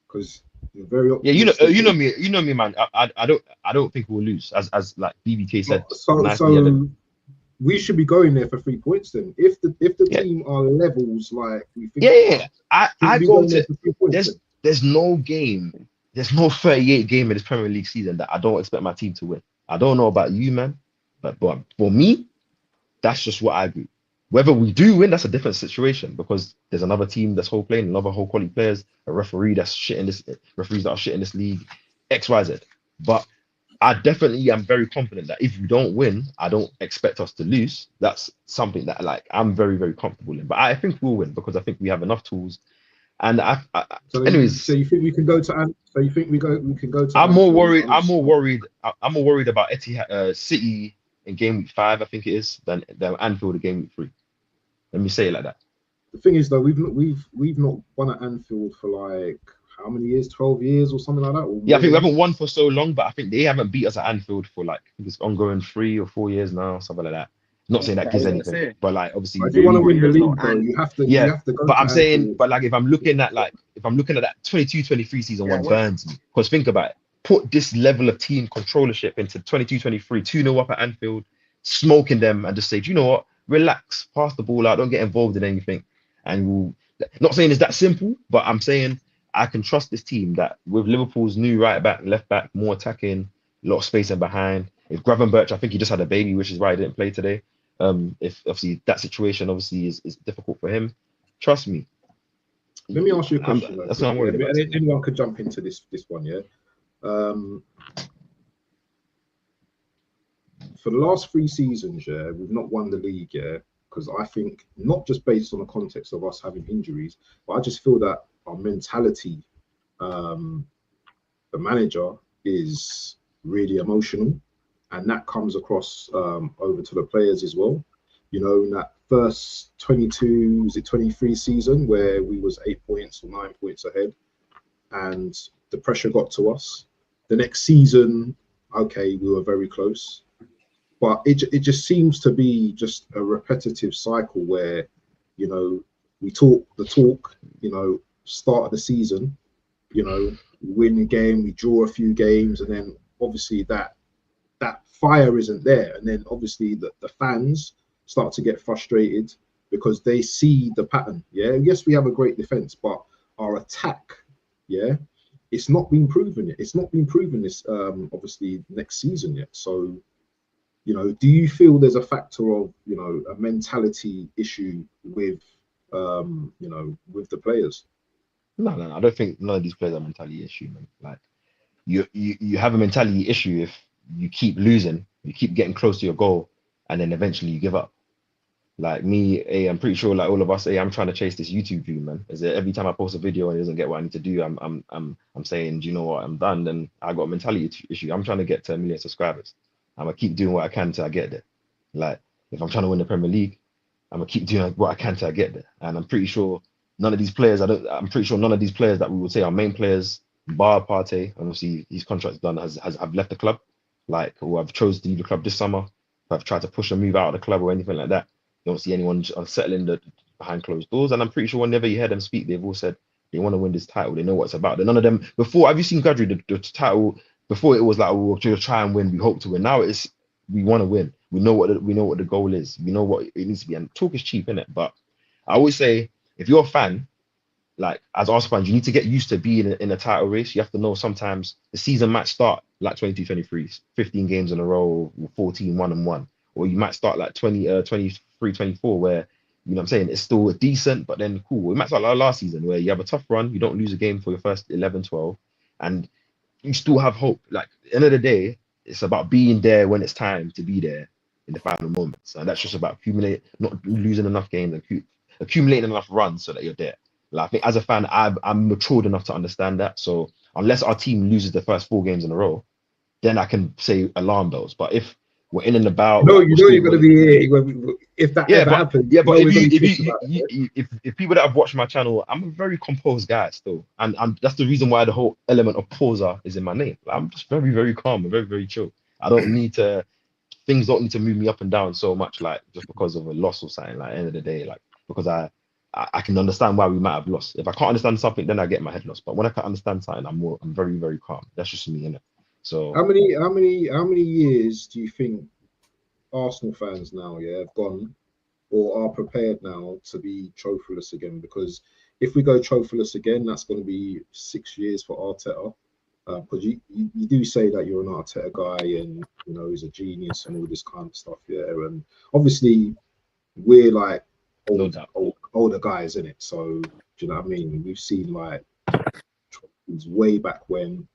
because you're very Yeah, optimistic. you know me, man. I don't think we'll lose. As like BBK said So nicely. we should be going there for 3 points then. If the Yeah, team are levels like we think, yeah. should we I be go going there to for 3 points there's then? there's no game, there's no 38 game in this Premier League season that I don't expect my team to win. I don't know about you, man, but for me, that's just what I do. Whether we do win, that's a different situation because there's another team that's whole playing, another whole quality players, a referee that's shit in this, referees that are shit in this league, X, Y, Z. But I definitely am very confident that if we don't win, I don't expect us to lose. That's something that like I'm very, very comfortable in. But I think we'll win because I think we have enough tools. And So anyways, you think we can go to so you think we can go to I'm more Anfield? worried. I'm more worried about Etihad, City in game week 5, I think it is, than Anfield in game week 3. Let me say it like that. The thing is though, we've not won at Anfield for like how many years? 12 years or something like that, or Yeah, I more think we than haven't won for so long, but I think they haven't beat us at Anfield for like I think it's ongoing 3 or 4 years now, something like that. Not saying that I gives was gonna anything, say but like obviously that. If the you want to league. 4 win the years now, league though, and you Yeah, have to go but to I'm saying, Anfield. but like if I'm looking at that 22-23 season, yeah, one burns me because think about it. Put this level of team controllership into 22-23, 2-0 up at Anfield, smoking them, and just say, do you know what? Relax, pass the ball out, don't get involved in anything, and we'll. Not saying it's that simple, but I'm saying I can trust this team that with Liverpool's new right back, left back, more attacking, a lot of space in behind. If Gravenberch, I think he just had a baby, which is why he didn't play today. If obviously that situation obviously is difficult for him, trust me. Let me ask you a question though, That's what I'm quickly. worried about. And anyone could jump into this one, yeah. Um, for the last 3 seasons, yeah, we've not won the league, yeah, because I think not just based on the context of us having injuries, but I just feel that our mentality, um, the manager is really emotional, and that comes across over to the players as well. You know, in that first 22, was it 23 season where we was 8 points or 9 points ahead, and the pressure got to us. The next season, okay, we were very close, but it just seems to be just a repetitive cycle where, you know, we talk the talk, you know, start of the season, you know, win a game, we draw a few games, and then obviously that fire isn't there, and then obviously the fans start to get frustrated because they see the pattern. Yeah, yes, we have a great defense, but our attack, yeah, it's not been proven yet. It's not been proven this obviously next season yet. So, you know, do you feel there's a factor of, you know, a mentality issue with you know, with the players? No. I don't think none of these players are mentality issue, man. Like you have a mentality issue if you keep losing, you keep getting close to your goal, and then eventually you give up. Like me, I'm pretty sure like all of us, I'm trying to chase this YouTube view, man. Is that every time I post a video and it doesn't get what I need to do, I'm saying, do you know what, I'm done. Then I got a mentality issue. I'm trying to get to 1 million subscribers. I'm gonna keep doing what I can till I get there. Like if I'm trying to win the Premier League, I'm gonna keep doing what I can till I get there. And I'm pretty sure none of these players, I'm pretty sure none of these players that we would say are main players, bar Partey, obviously his contract's done, have left the club. Like, or I've chosen to leave the club this summer. I've tried to push a move out of the club or anything like that. You don't see anyone unsettling the behind closed doors. And I'm pretty sure whenever you hear them speak, they've all said they want to win this title. They know what it's about. None of them before. Have you seen Gadri, the title before? It was like, we'll just try and win. We hope to win. Now it's we want to win. We know what the goal is. We know what it needs to be. And talk is cheap, innit? But I always say, if you're a fan, like as Arsenal fans, you need to get used to being in a title race. You have to know sometimes the season might start like 22-23, 15 games in a row, 14, 1-1. Or you might start like 23, 24, where, you know what I'm saying, it's still decent, but then cool. It might start like last season where you have a tough run, you don't lose a game for your first 11, 12, and you still have hope. Like, at the end of the day, it's about being there when it's time to be there in the final moments. And that's just about not losing enough games and accumulating enough runs so that you're there. Like, I think as a fan, I'm matured enough to understand that. So unless our team loses the first 4 games in a row, then I can say alarm bells. But if we're in and about. No, like, you we're know still you're gonna winning. be here if that Yeah, ever but happens. yeah, but we're gonna be thinking about it. if people that have watched my channel, I'm a very composed guy still, and that's the reason why the whole element of poser is in my name. Like, I'm just very, very calm and very, very chill. I don't need to. Things don't need to move me up and down so much, like just because of a loss or something. Like, at the end of the day, like because I can understand why we might have lost. If I can't understand something, then I get my head lost. But when I can understand something, I'm very, very calm. That's just me, innit? So How many years do you think Arsenal fans now, have gone or are prepared now to be trophyless again? Because if we go trophyless again, that's going to be 6 years for Arteta. Because you do say that you're an Arteta guy and he's a genius and all this kind of stuff, and obviously we're like older guys in it, so do you know what I mean? We've seen like way back when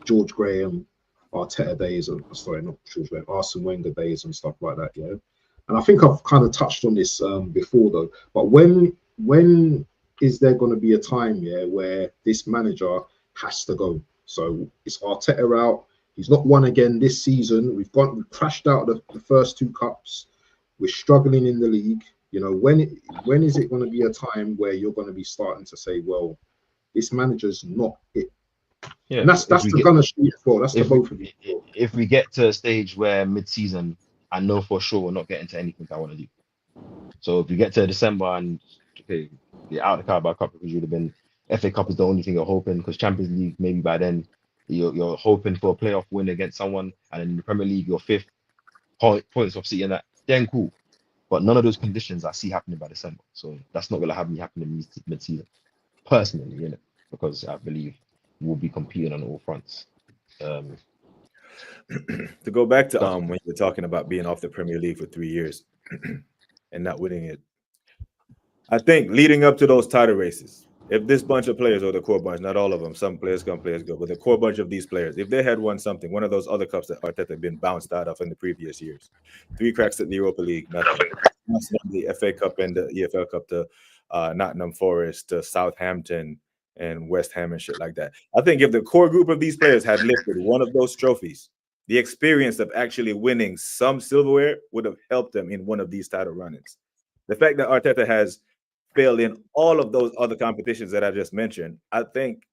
George Graham, Arteta days, sorry, not George Graham, Arsene Wenger days and stuff like that, And I think I've kind of touched on this before though. But when is there going to be a time, where this manager has to go? So it's Arteta out. He's not won again this season. We've crashed out of the first 2 cups. We're struggling in the league. When is it going to be a time where you're going to be starting to say, well, this manager's not it? yeah, and that's the gunner street for. That's the both of you. If we get to a stage where mid-season, I know for sure we're not getting to anything I want to do. So if you get to December and okay, you're out of the Carabao Cup because you'd have been FA Cup is the only thing you're hoping, because Champions League maybe by then you're hoping for a playoff win against someone, and in the Premier League you're 5th points off City, and that then cool. But none of those conditions I see happening by December. So that's not gonna have me happening mid-season, personally, because I believe we'll be competing on all fronts. To go back to when you're talking about being off the Premier League for 3 years and not winning it, I think leading up to those title races, if this bunch of players, or the core bunch, not all of them, some players come, players go, but the core bunch of these players, if they had won something, one of those other cups that Arteta had been bounced out of in the previous years, 3 cracks at the Europa League, nothing. The FA Cup and the EFL Cup to Nottingham Forest, to Southampton and West Ham and shit like that. I think if the core group of these players had lifted one of those trophies, the experience of actually winning some silverware would have helped them in one of these title run-ins. The fact that Arteta has failed in all of those other competitions that I just mentioned, I think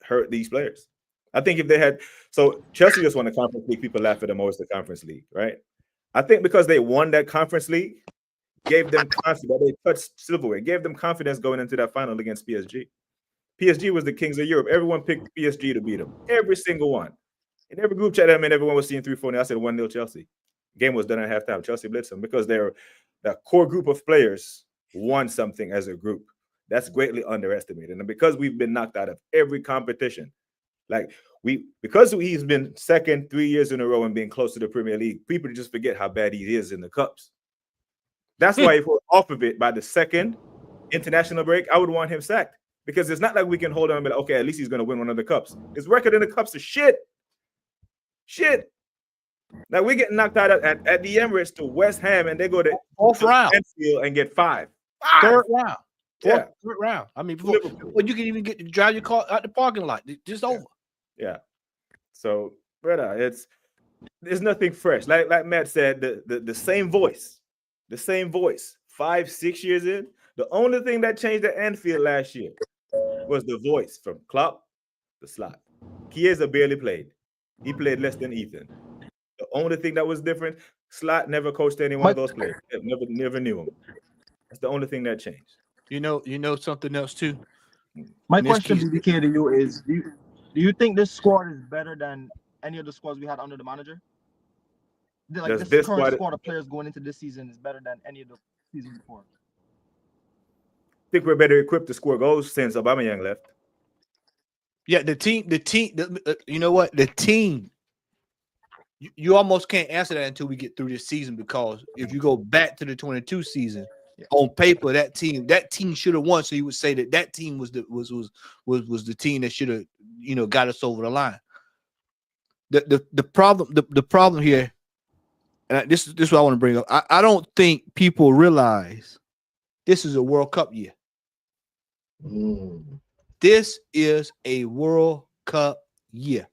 hurt these players. I think if they had, so Chelsea just won the Conference League, people laugh at them always the Conference League, right? I think because they won that Conference League, gave them confidence, they touched silverware, gave them confidence going into that final against PSG. PSG was the kings of Europe. Everyone picked PSG to beat them. Every single one. In every group chat I mean, everyone was seeing 3-4. I said 1-0 Chelsea. Game was done at halftime. Chelsea blitzed them because they're that core group of players won something as a group. That's greatly underestimated. And because we've been knocked out of every competition, because he's been second 3 years in a row and being close to the Premier League, people just forget how bad he is in the cups. That's why if we're off of it by the second international break, I would want him sacked. Because it's not like we can hold on and be like, okay, at least he's going to win one of the cups. His record in the cups is shit. Shit. Now we get knocked out at the Emirates to West Ham, and they go to 4th round and get 5. 3rd round. Yeah. 3rd round. I mean, before you can even get to drive your car out the parking lot, just over. Yeah. So, brother, there's nothing fresh. Like Matt said, the same voice, 5-6 years in. The only thing that changed at Anfield last year was the voice from Klopp to Slot. Chiesa barely played. He played less than Ethan. The only thing that was different, Slot never coached any one of those players. Never knew him. That's the only thing that changed. You know something else too. My question, BBK, to you is: do you think this squad is better than any of the squads we had under the manager? Like this current squad of players going into this season is better than any of the seasons before. I think we're better equipped to score goals since Aubameyang left. Yeah, the team. You know what? The team. You almost can't answer that until we get through this season, because if you go back to the 22 season, on paper that team should have won. So you would say that team was the team that should have got us over the line. The problem here, and this is what I want to bring up. I don't think people realize this is a World Cup year. This is a World Cup year.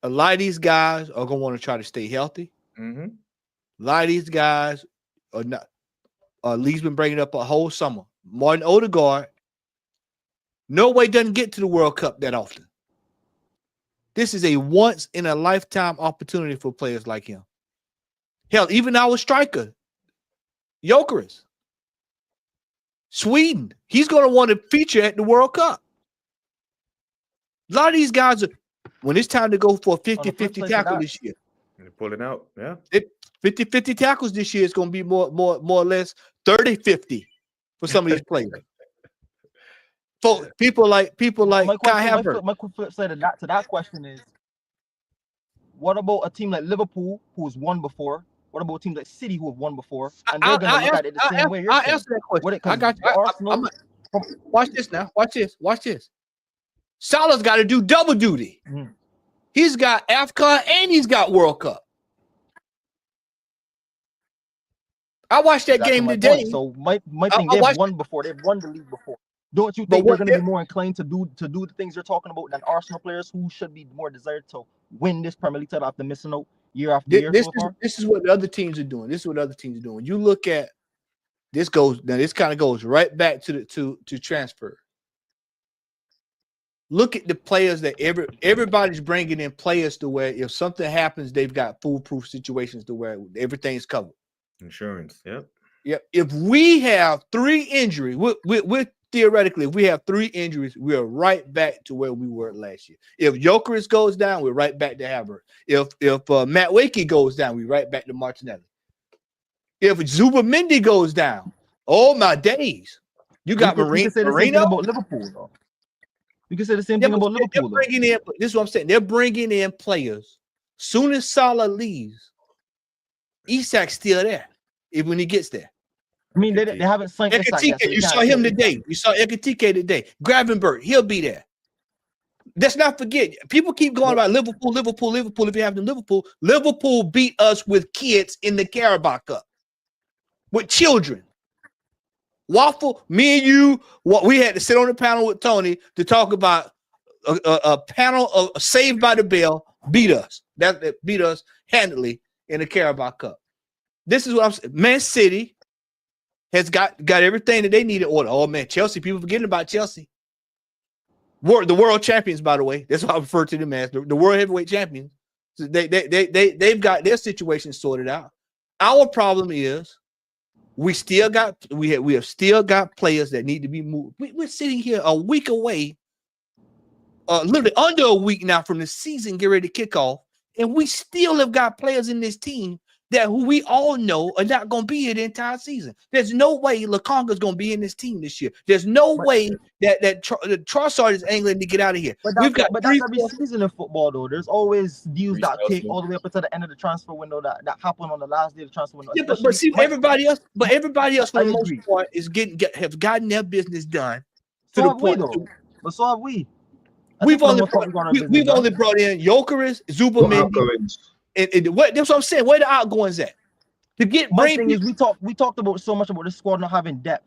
a lot of these guys are gonna want to try to stay healthy. Mm-hmm. A lot of these guys are not. Lee's been bringing up a whole summer. Martin Odegaard, no way doesn't get to the World Cup that often. This is a once in a lifetime opportunity for players like him. Hell, even our striker, Jokeris, Sweden, he's going to want to feature at the World Cup. A lot of these guys are, when it's time to go for a 50-50 tackle this year. And pulling out, yeah. 50-50 tackles this year is going to be more or less 30-50 for some of these players. For people like Kai Havertz. My flip side of that to that question is, what about a team like Liverpool who's won before? What about teams like City who have won before? And they're going to look at it the same way. I'll answer that question. I got you. Watch this now. Watch this. Salah's got to do double duty. Mm-hmm. He's got AFCON and he's got World Cup. I watched that game today. So my thing, they've won before. They've won the league before. Don't you think they're going to be more inclined to do the things you're talking about than Arsenal players who should be more desired to win this Premier League title after missing out year after year? This is what the other teams are doing. When you look at this kind of goes right back to transfer. Look at the players that everybody's bringing in players to where if something happens, they've got foolproof situations to where everything's covered. Insurance, yep. If we have 3 injuries, we're theoretically, if we have 3 injuries, we're right back to where we were last year. If Jokeris goes down, we're right back to Havertz. If Matt Wakey goes down, we're right back to Martinelli. If Zubamendi goes down, oh my days, you got Marino. You can say the same thing about Liverpool, though. You can say the same thing about Liverpool. This is what I'm saying. They're bringing in players. Soon as Salah leaves, Isak's still there. When he gets there. I mean, they haven't signed Isak yet. You saw him today. You saw Ekitike today. Gravenberg, he'll be there. Let's not forget. People keep going about Liverpool. If you have them Liverpool beat us with kids in the Carabao Cup. With children. Waffle, me and you, we had to sit on the panel with Tony to talk about a panel of Saved by the Bell beat us. That beat us handily in the Carabao Cup. This is what I'm saying. Man City has got everything that they need in order. Oh man, Chelsea, people forgetting about Chelsea. The world champions, by the way. That's what I refer to them as, the world heavyweight champions. So they've got their situation sorted out. Our problem is we have still got players that need to be moved. We're sitting here a week away, literally under a week now from the season get ready to kick off, and we still have got players in this team who we all know are not going to be here the entire season. There's no way Lukonga's going to be in this team this year. There's no way that Trossard is angling to get out of here. But that's every season in football, though. There's always deals that take all the way up until the end of the transfer window that happen on the last day of the transfer window. Yeah, but see, everybody else for the most part is have gotten their business done to the point. But so have we. We've only brought in Jokeris, Zubamendi. That's what I'm saying. Where the outgoings at? We talked about so much about this squad not having depth.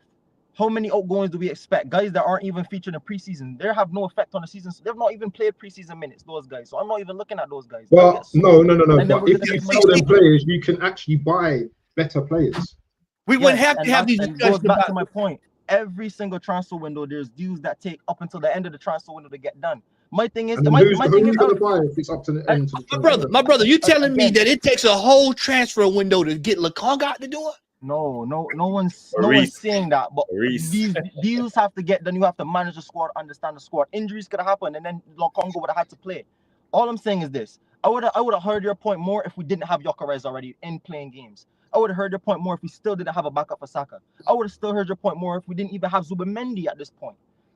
How many outgoings do we expect? Guys that aren't even featured in preseason, they have no effect on the season. So they've not even played preseason minutes. Those guys. So I'm not even looking at those guys. Well, no. But if you sell them players, you can actually buy better players. We wouldn't have to have these discussions. Goes back to my point. Every single transfer window, there's deals that take up until the end of the transfer window to get done. My thing is, who's going to buy if it's up to the end? My brother, you telling me that it takes a whole transfer window to get Lukonga out the door? No one's saying that. But these deals have to get done. You have to manage the squad, understand the squad. Injuries could have happened, and then Lukonga would have had to play. All I'm saying is this: I would have heard your point more if we didn't have Jokeris already in playing games. I would have heard your point more if we still didn't have a backup for Saka. I would have still heard your point more if we didn't even have Zubamendi at this point.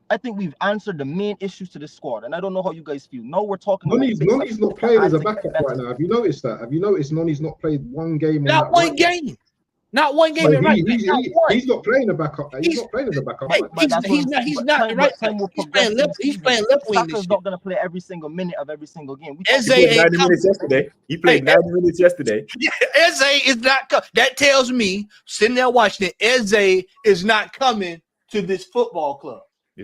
I think we've answered the main issues to this squad, and I don't know how you guys feel. No, we're talking. Noni's not playing as a backup right now. Have you noticed that? Have you noticed Noni's not played one game? Not one game. Not one game. He's not playing a backup. He's not playing as a backup. He's not right. He's playing left wing. Saka's not going to play every single minute of every single game. He played 90 minutes yesterday. Eze is not. That tells me, sitting there watching it, Eze is not coming to this football club.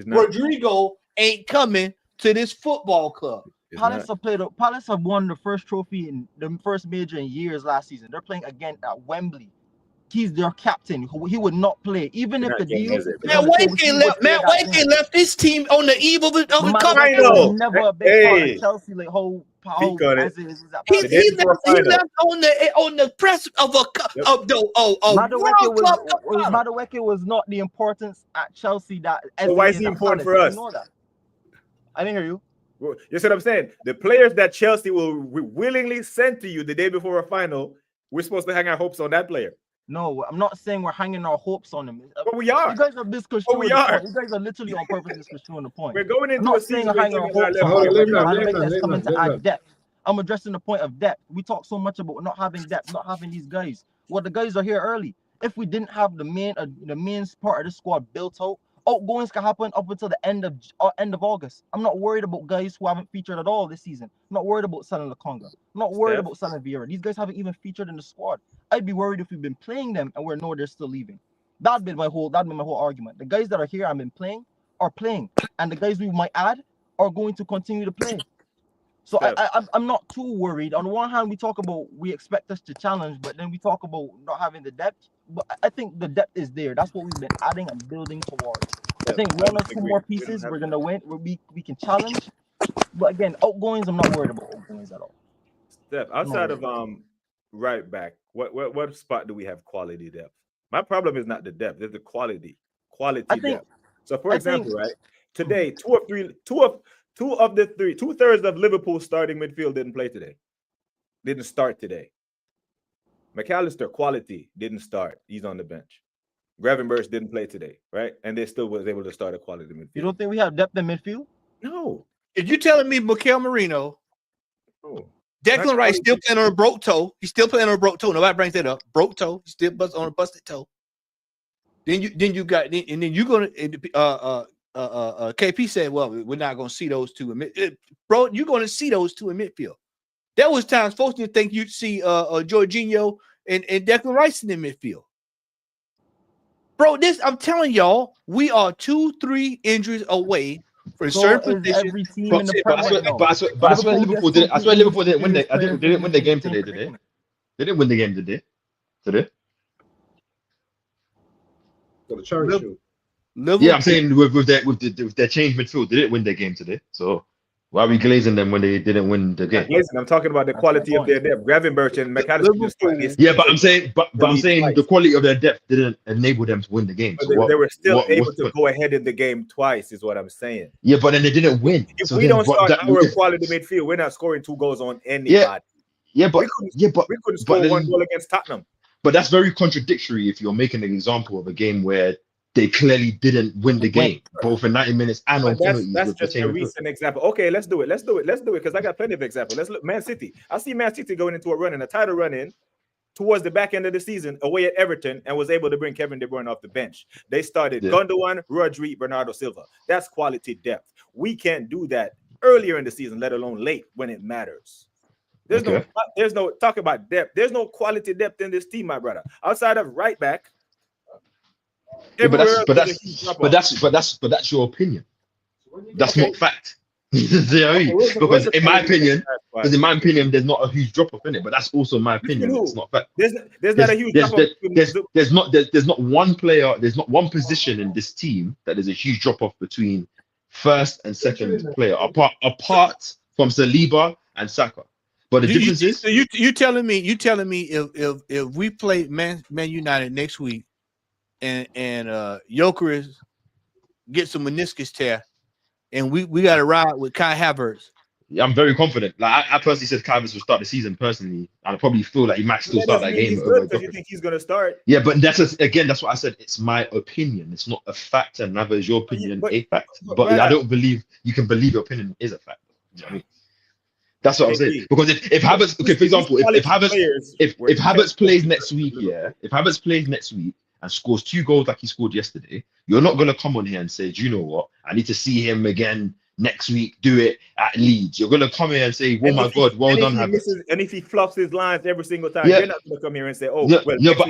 Rodrigo ain't coming to this football club. Palace have won the first trophy in the first major in years last season. They're playing again at Wembley. He's their captain. He would not play, even if the deal. Man, Wake left this team on the eve of the cup. I know. Never a big part of Chelsea, like he left on the press of a cup. Madueke was not the importance at Chelsea that. So why is he important for us? I didn't hear you. You see what I'm saying? The players that Chelsea will willingly send to you the day before a final, we're supposed to hang our hopes on that player. No, I'm not saying we're hanging our hopes on him. But we are. You guys are misconstruing the point. You guys are literally on purpose misconstruing the point. We're going into I'm not saying we're hanging our hopes on him. To add depth. I'm addressing the point of depth. We talk so much about not having depth, not having these guys. Well, the guys are here early. If we didn't have the main part of the squad built out, outgoings can happen up until the end of August. I'm not worried about guys who haven't featured at all this season. I'm not worried about selling Lukonga. I'm not worried about selling Vieira. These guys haven't even featured in the squad. I'd be worried if we've been playing them and they're still leaving. That'd be my whole argument. The guys that are here, I've been playing, are playing, and the guys we might add are going to continue to play. So I'm not too worried. On one hand, we expect us to challenge, but then we talk about not having the depth. But I think the depth is there. That's what we've been adding and building towards. I think one or two more pieces we're gonna win. We can challenge. But again, outgoings, I'm not worried about outgoings at all. Steph, outside of right back, what spot do we have quality depth? My problem is not the depth; it's the quality depth. So, for example, right today, two-thirds of Liverpool's starting midfield didn't start today. McAllister, quality, didn't start. He's on the bench. Gravenberch didn't play today, right? And they still was able to start a quality midfield. You don't think we have depth in midfield? No. If you're telling me Mikel Merino, Declan Rice still playing on a broke toe. He's still playing on a broke toe. Nobody brings that up. Broke toe. He's still on a busted toe. Then you're gonna KP said, well, we're not gonna see those two in midfield. Bro, you're gonna see those two in midfield. There was times folks didn't think you'd see Jorginho and Declan Rice in the midfield. Bro, I'm telling y'all, we are 2-3 injuries away from certain positions. But I swear Liverpool didn't win the game today, did they? They didn't win the game today. Got the cherry shoe. Yeah, I'm saying with their changed midfield, they didn't win their game today. So why are we glazing them when they didn't win the game? Listen, I'm talking about the quality of their depth. Gravenberch and McAllister. Yeah, but I'm saying the quality of their depth didn't enable them to win the game. So they were still able to go ahead in the game twice, is what I'm saying. Yeah, but then they didn't win. If we don't start our quality midfield, we're not scoring 2 goals on anybody. We couldn't score 1 goal against Tottenham. But that's very contradictory if you're making an example of a game where they clearly didn't win the game, both in 90 minutes and on penalties. That's just a recent example. Okay, let's do it because I got plenty of examples. Let's look. Man City. I see Man City going into a title run in towards the back end of the season away at Everton and was able to bring Kevin De Bruyne off the bench. They started Gundogan, Rodri, Bernardo Silva. That's quality depth. We can't do that earlier in the season, let alone late when it matters. There's no talk about depth. There's no quality depth in this team, my brother. Outside of right back. But that's your opinion. That's not fact. Because in my opinion, there's not a huge drop off in it. But that's also my opinion. It's not fact. There's not a huge drop off. There's not one player. There's not one position in this team that there's a huge drop off between first and second player, apart from Saliba and Saka. But the difference is, so you telling me if we play Man United next week. And Gyökeres get some meniscus tear, and we got to ride with Kai Havertz. Yeah, I'm very confident. Like I personally said, Kai Havertz will start the season. Personally, I probably feel like he might still start that game. Because you think he's going to start? Yeah, but that's what I said. It's my opinion. It's not a fact, and neither is your opinion a fact. But I don't believe you can believe your opinion is a fact. You know what I mean? That's what I'm saying. Because if Havertz, okay, for example, if Havertz plays next week, if Havertz plays next week and scores 2 goals like he scored yesterday, you're not going to come on here and say, do you know what? I need to see him again next week, do it at Leeds. You're gonna come here and say, "Oh my God, well done, Havertz." And if he flops his lines every single time, Yeah. you're not gonna come here and say, "Oh, No, well." no, but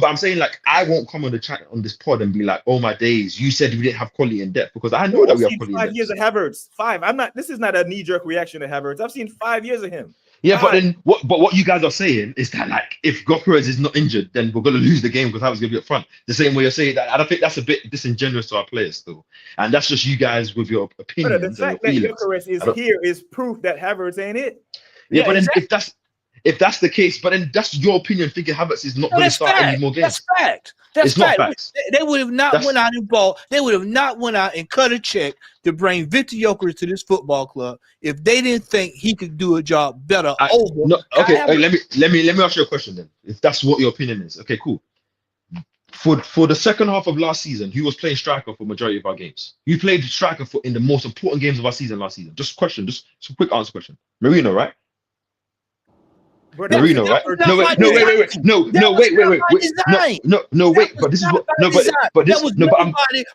I'm saying like I won't come on the chat on this pod and be like, "Oh my days, you said we didn't have quality in depth," because I know that we have quality in depth. 5 years of Havertz. 5. I'm not. This is not a knee-jerk reaction to Havertz. I've seen 5 years of him. Yeah, but then what you guys are saying is that like if Gokeres is not injured, then we're gonna lose the game because Havertz gonna be up front. The same way you're saying that, I don't think that's a bit disingenuous to our players still, and that's just you guys with your opinions. The fact that Gokeres is here is proof that Havertz ain't it. Yeah, but then if that's the case, but then that's your opinion. Thinking Havertz is not going to start any more games. That's fact. That's fact. Not facts. They would have not went out and bought. They would have not went out and cut a check to bring Victor Gyökeres to this football club if they didn't think he could do a job better. Okay, let me ask you a question then. If that's what your opinion is, okay, cool. For the second half of last season, he was playing striker for majority of our games. You played striker in the most important games of our season last season. Just a quick answer question. Marino, right? Marino, right? No, wait. But this is what.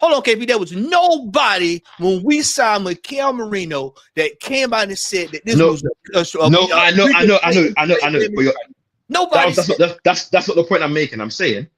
Hold on, KP. There was nobody when we signed Mikel Marino that came out and said that this was. I know. But nobody. That's not the point I'm making. I'm saying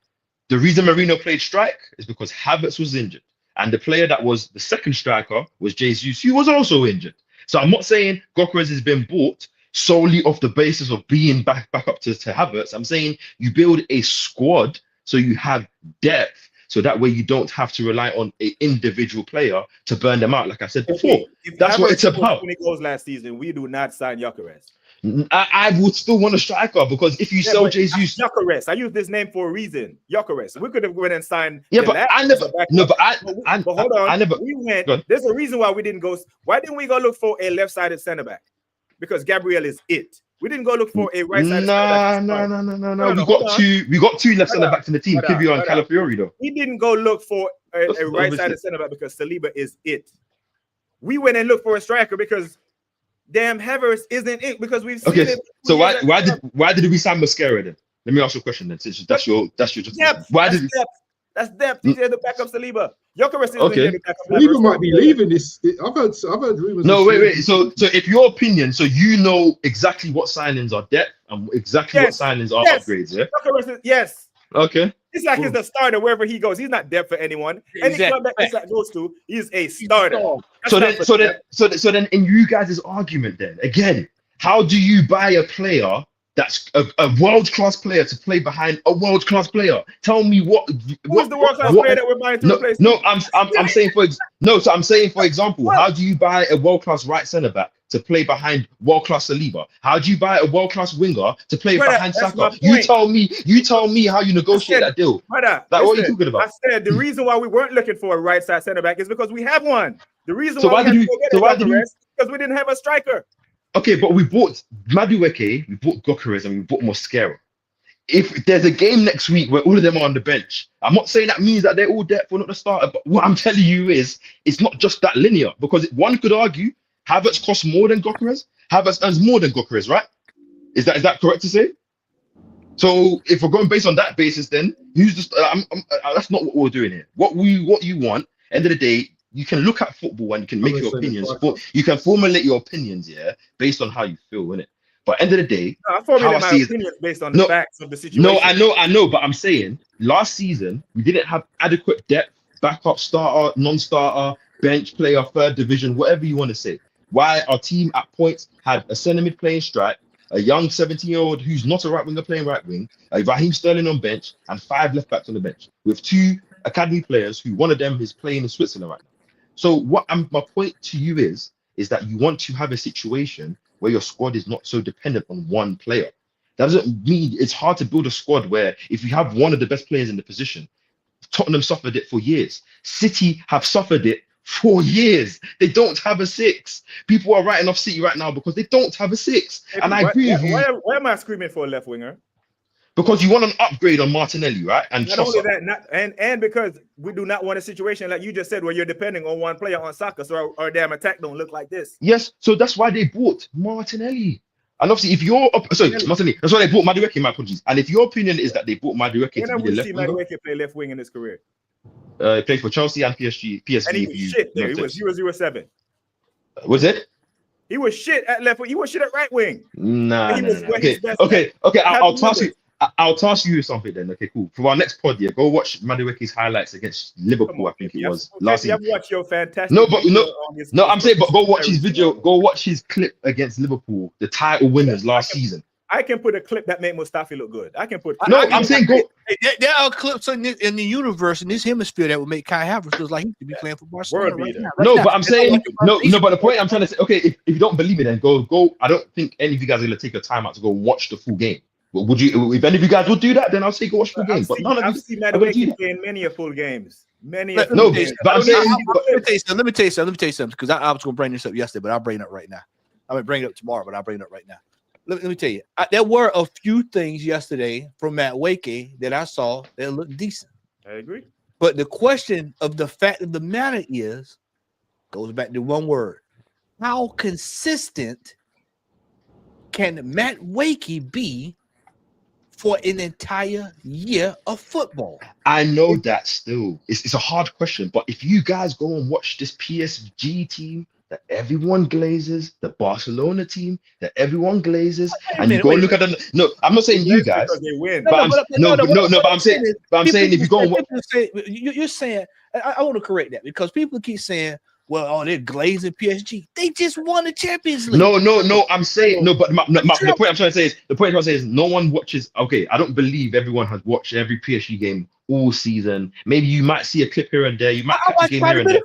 the reason Marino played strike is because Havertz was injured, and the player that was the second striker was Jesus, who was also injured. So I'm not saying Gokeres has been bought solely off the basis of being back up to Havertz. I'm saying you build a squad so you have depth, so that way you don't have to rely on an individual player to burn them out. Like I said before, that's what it's about. 20 goals last season, we do not sign Gyökeres. I would still want a striker because if you sell Jesus, Gyökeres, I use this name for a reason. Gyökeres, we could have went and signed. Yeah, but I never. No, but hold on. We went. There's a reason why we didn't go. Why didn't we go look for a left-sided centre back? Because Gabriel is it. We didn't go look for a right-sided centre back. No. We got two left centre backs in the team, Kivio and Calafiori, though. We didn't go look for a right-sided centre back because Saliba is it. We went and looked for a striker because damn Havertz isn't it, because we've seen it. So why did we sign Mosquera then? Let me ask you a question then. Since that's your depth. That's depth. He's there to back up Saliba. Gyökeres isn't there to back up Havertz. Saliba might be leaving this. I've heard rumors. No, wait. So if your opinion, so you know exactly what signings are depth and exactly what signings are upgrades, yeah? Gyökeres is, Okay. It's like he's the starter wherever he goes. He's not depth for anyone. Any club that Isak goes to, he's a starter. So then, in you guys' argument, then again, how do you buy a player that's a world-class player to play behind a world-class player? Tell me what. Who's the world-class player that we're buying to replace? No, I'm saying for example, how do you buy a world-class right centre back to play behind world-class Saliba? How do you buy a world-class winger to play behind Saka? You tell me how you negotiate that deal. What are you talking about? I said the reason why we weren't looking for a right side centre back is because we have one. The reason because we didn't have a striker. Okay, but we bought Madueke, we bought Gokeres, and we bought Mosquera. If there's a game next week where all of them are on the bench, I'm not saying that means that they're all depth or not the starter, but what I'm telling you is it's not just that linear, because one could argue Havertz costs more than Gokeres. Havertz earns more than Gokeres, right? Is that correct to say? So if we're going based on that basis, then who's just that's not what we're doing here. What you want, end of the day, you can look at football and you can make your opinions. You can formulate your opinions, based on how you feel, innit? But end of the day, I formulate my opinions based on the facts of the situation. No, I know, but I'm saying last season we didn't have adequate depth, backup, starter, non-starter, bench player, third division, whatever you want to say. Why our team at points had a centre mid playing strike, a young 17-year-old who's not a right winger playing right wing, Raheem Sterling on bench, and 5 left backs on the bench with 2 academy players who one of them is playing in Switzerland right now. So my point to you is that you want to have a situation where your squad is not so dependent on one player. That doesn't mean it's hard to build a squad where if you have one of the best players in the position, Tottenham suffered it for years. City have suffered it for years. They don't have a 6. People are writing off City right now because they don't have a 6. And I agree with you. Why am I screaming for a left winger? Because you want an upgrade on Martinelli, right? And not only that, and because we do not want a situation like you just said where you're depending on one player on Saka, so our damn attack don't look like this. Yes, so that's why they bought Martinelli. And obviously, if you're Martinelli, that's why they bought Madueke. My apologies. And if your opinion is that they bought Madueke to be the left winger, Madueke play left wing in his career. He played for Chelsea and PSG. PSV. And he was shit there. He was 007. Was it? He was shit at left wing. He was shit at right wing. Nah. He was where Okay. he's best Okay. at. Okay. I'll Have task numbers. you. I'll task you something then. Okay, cool. For our next pod, yeah, go watch Madueke's highlights against Liverpool. Come on, I think Fifty. it was Fifty, last you have season. watched your fantastic. No, but video on his I'm saying, but go watch his series. video. Go watch his clip against Liverpool, the title winners last season. I can put a clip that made Mustafi look good. I can put. No, I'm saying go. There are clips in the universe in this hemisphere that would make Kai Havertz look like he should be playing for Barcelona World right beater. now. No, but I'm saying no. But the point I'm trying to say, okay, if you don't believe me, then go. I don't think any of you guys are gonna take a time out to go watch the full game. But would you? If any of you guys would do that, then I'll say go watch full game. But none of you. I've seen Madueke playing many a full games. Many. Let No, me but I'm saying. let me tell you something because I was going to bring this up yesterday, but I'll bring it up right now. I'm going to bring it up tomorrow, but I'll bring it up right now. Let me tell you, there were a few things yesterday from Madueke that I saw that looked decent. I agree. But the question of the fact of the matter goes back to one word: how consistent can Madueke be for an entire year of football? I know that still. It's a hard question, but if you guys go and watch this PSG team that everyone glazes, the Barcelona team that everyone glazes, and you go and look at them. No, I'm not saying you guys. Because they win. But I'm saying if you go and watch. You're saying, I want to correct that because people keep saying, well, they're glazing PSG. They just won the Champions League. No, I'm saying no, but the point I'm trying to say is no one watches. Okay, I don't believe everyone has watched every PSG game all season. Maybe you might see a clip here and there. You might catch a game here and there.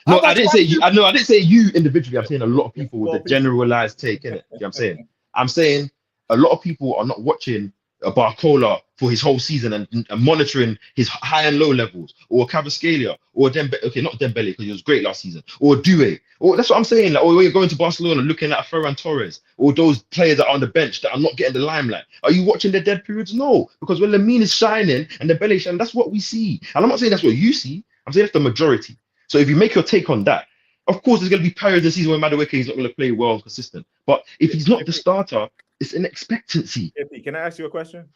No, I didn't say you. I didn't say you individually. I'm saying a lot of people with the generalized take in it. You know what I'm saying? I'm saying a lot of people are not watching Barcola for his whole season and monitoring his high and low levels, or Cavascalia, or Dembele. Okay, not Dembele because he was great last season, or Due. Or that's what I'm saying. Like, or when you're going to Barcelona looking at Ferran Torres, or those players that are on the bench that are not getting the limelight. Are you watching their dead periods? No, because when Lamine is shining and Dembele is shining, that's what we see. And I'm not saying that's what you see. I'm saying that's the majority. So if you make your take on that, of course, there's going to be periods in the season where Madueke is not going to play well and consistent. But if he's not the starter, it's an expectancy. Can I ask you a question?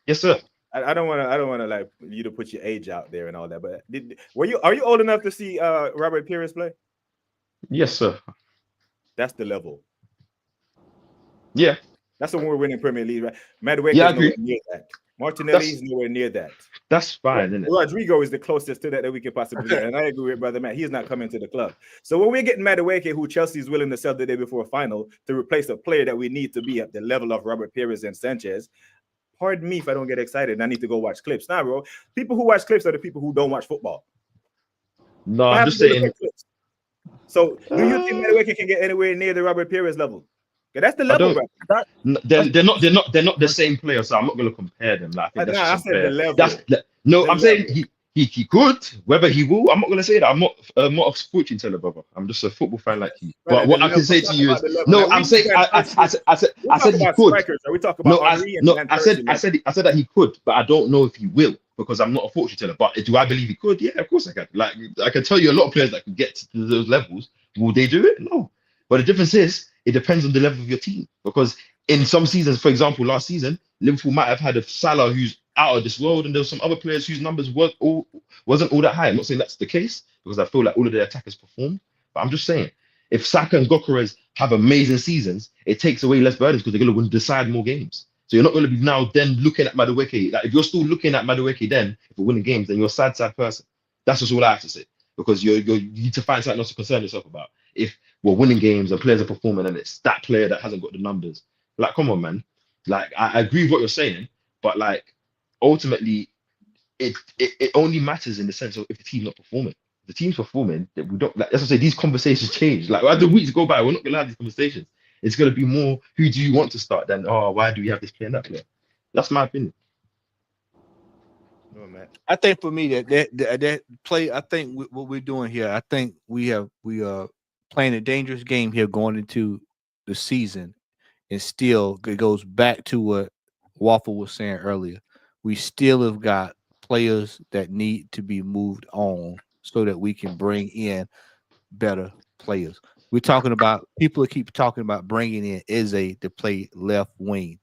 Yes, sir. I don't want to like you to put your age out there and all that. But are you old enough to see Robert Pires play? Yes, sir. That's the level. Yeah. That's when we're winning Premier League, right? Madueke is nowhere near that. Martinelli is nowhere near that. That's fine, isn't it? Rodrigo is the closest to that we can possibly get. And I agree with Brother Matt. He's not coming to the club. So when we're getting Madueke, who Chelsea is willing to sell the day before a final to replace a player that we need to be at the level of Robert Pires and Sanchez, pardon me if I don't get excited and I need to go watch clips. Nah, bro. People who watch clips are the people who don't watch football. No, I'm just saying. So do you think Madueke can get anywhere near the Robert Pires level? Okay, that's the level, bro. They're not the same player, so I'm not going to compare them. Like, I think that's I said the level. I'm saying he could. Whether he will, I'm not going to say that. I'm not a fortune teller, brother. I'm just a football fan like you. But what I can say to you is, no, I'm saying I said he could. We talk about I said that he could, but I don't know if he will because I'm not a fortune teller. But do I believe he could? Yeah, of course I can. Like, I can tell you a lot of players that can get to those levels. Will they do it? No. But the difference is, it depends on the level of your team. Because in some seasons, for example, last season, Liverpool might have had a Salah who's out of this world, and there's some other players whose numbers wasn't all that high. I'm not saying that's the case because I feel like all of their attackers performed. But I'm just saying, if Saka and Gyökeres have amazing seasons, it takes away less burdens because they're going to decide more games. So you're not going to be now then looking at Madueke. Like, if you're still looking at Madueke then, if we're winning games, then you're a sad person. That's just all I have to say. Because you need to find something else to concern yourself about. If we're winning games and players are performing and it's that player that hasn't got the numbers. Like, come on, man. Like, I agree with what you're saying, but like, ultimately, it only matters in the sense of if the team's not performing. If the team's performing, we don't, like, that's what I say, these conversations change. Like, as the weeks go by, we're not gonna have these conversations. It's gonna be more, who do you want to start than, why do we have this player and that player? That's my opinion. No, man. I think for me that play, I think what we're doing here, I think we are playing a dangerous game here going into the season, and still it goes back to what Waffle was saying earlier. We still have got players that need to be moved on so that we can bring in better players. We're talking about people that keep talking about bringing in Eze to play left wing.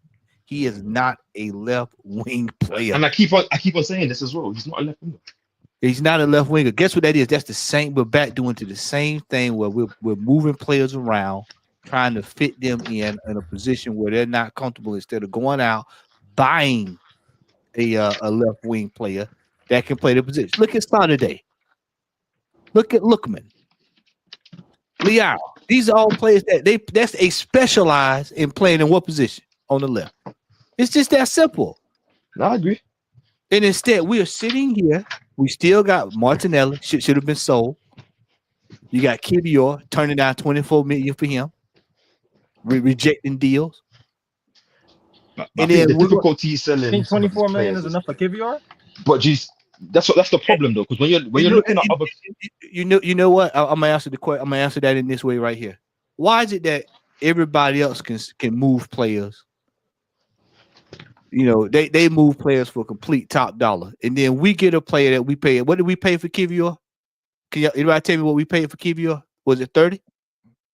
He is not a left wing player. And I keep on saying this as well. He's not a left winger. He's not a left winger. Guess what that is? That's the same. We're back doing to the same thing where we're moving players around, trying to fit them in a position where they're not comfortable. Instead of going out buying a left wing player that can play the position. Look at Saturday. Look at Lookman, Liao. These are all players that's a specialize in playing in what position on the left. It's just that simple. No, I agree. And instead, we are sitting here. We still got Martinelli. Should have been sold. You got Kivior turning down $24 million for him, rejecting deals. I think the difficulty selling. I think 24 million is enough for Kivior. But geez, that's the problem though, because when you're looking at other, you know what? I'm gonna answer the question. I'm gonna answer that in this way right here. Why is it that everybody else can move players? You know, they move players for complete top dollar, and then we get a player that we pay. What did we pay for Kivior? Can anybody tell me what we paid for Kivior? Was it 30?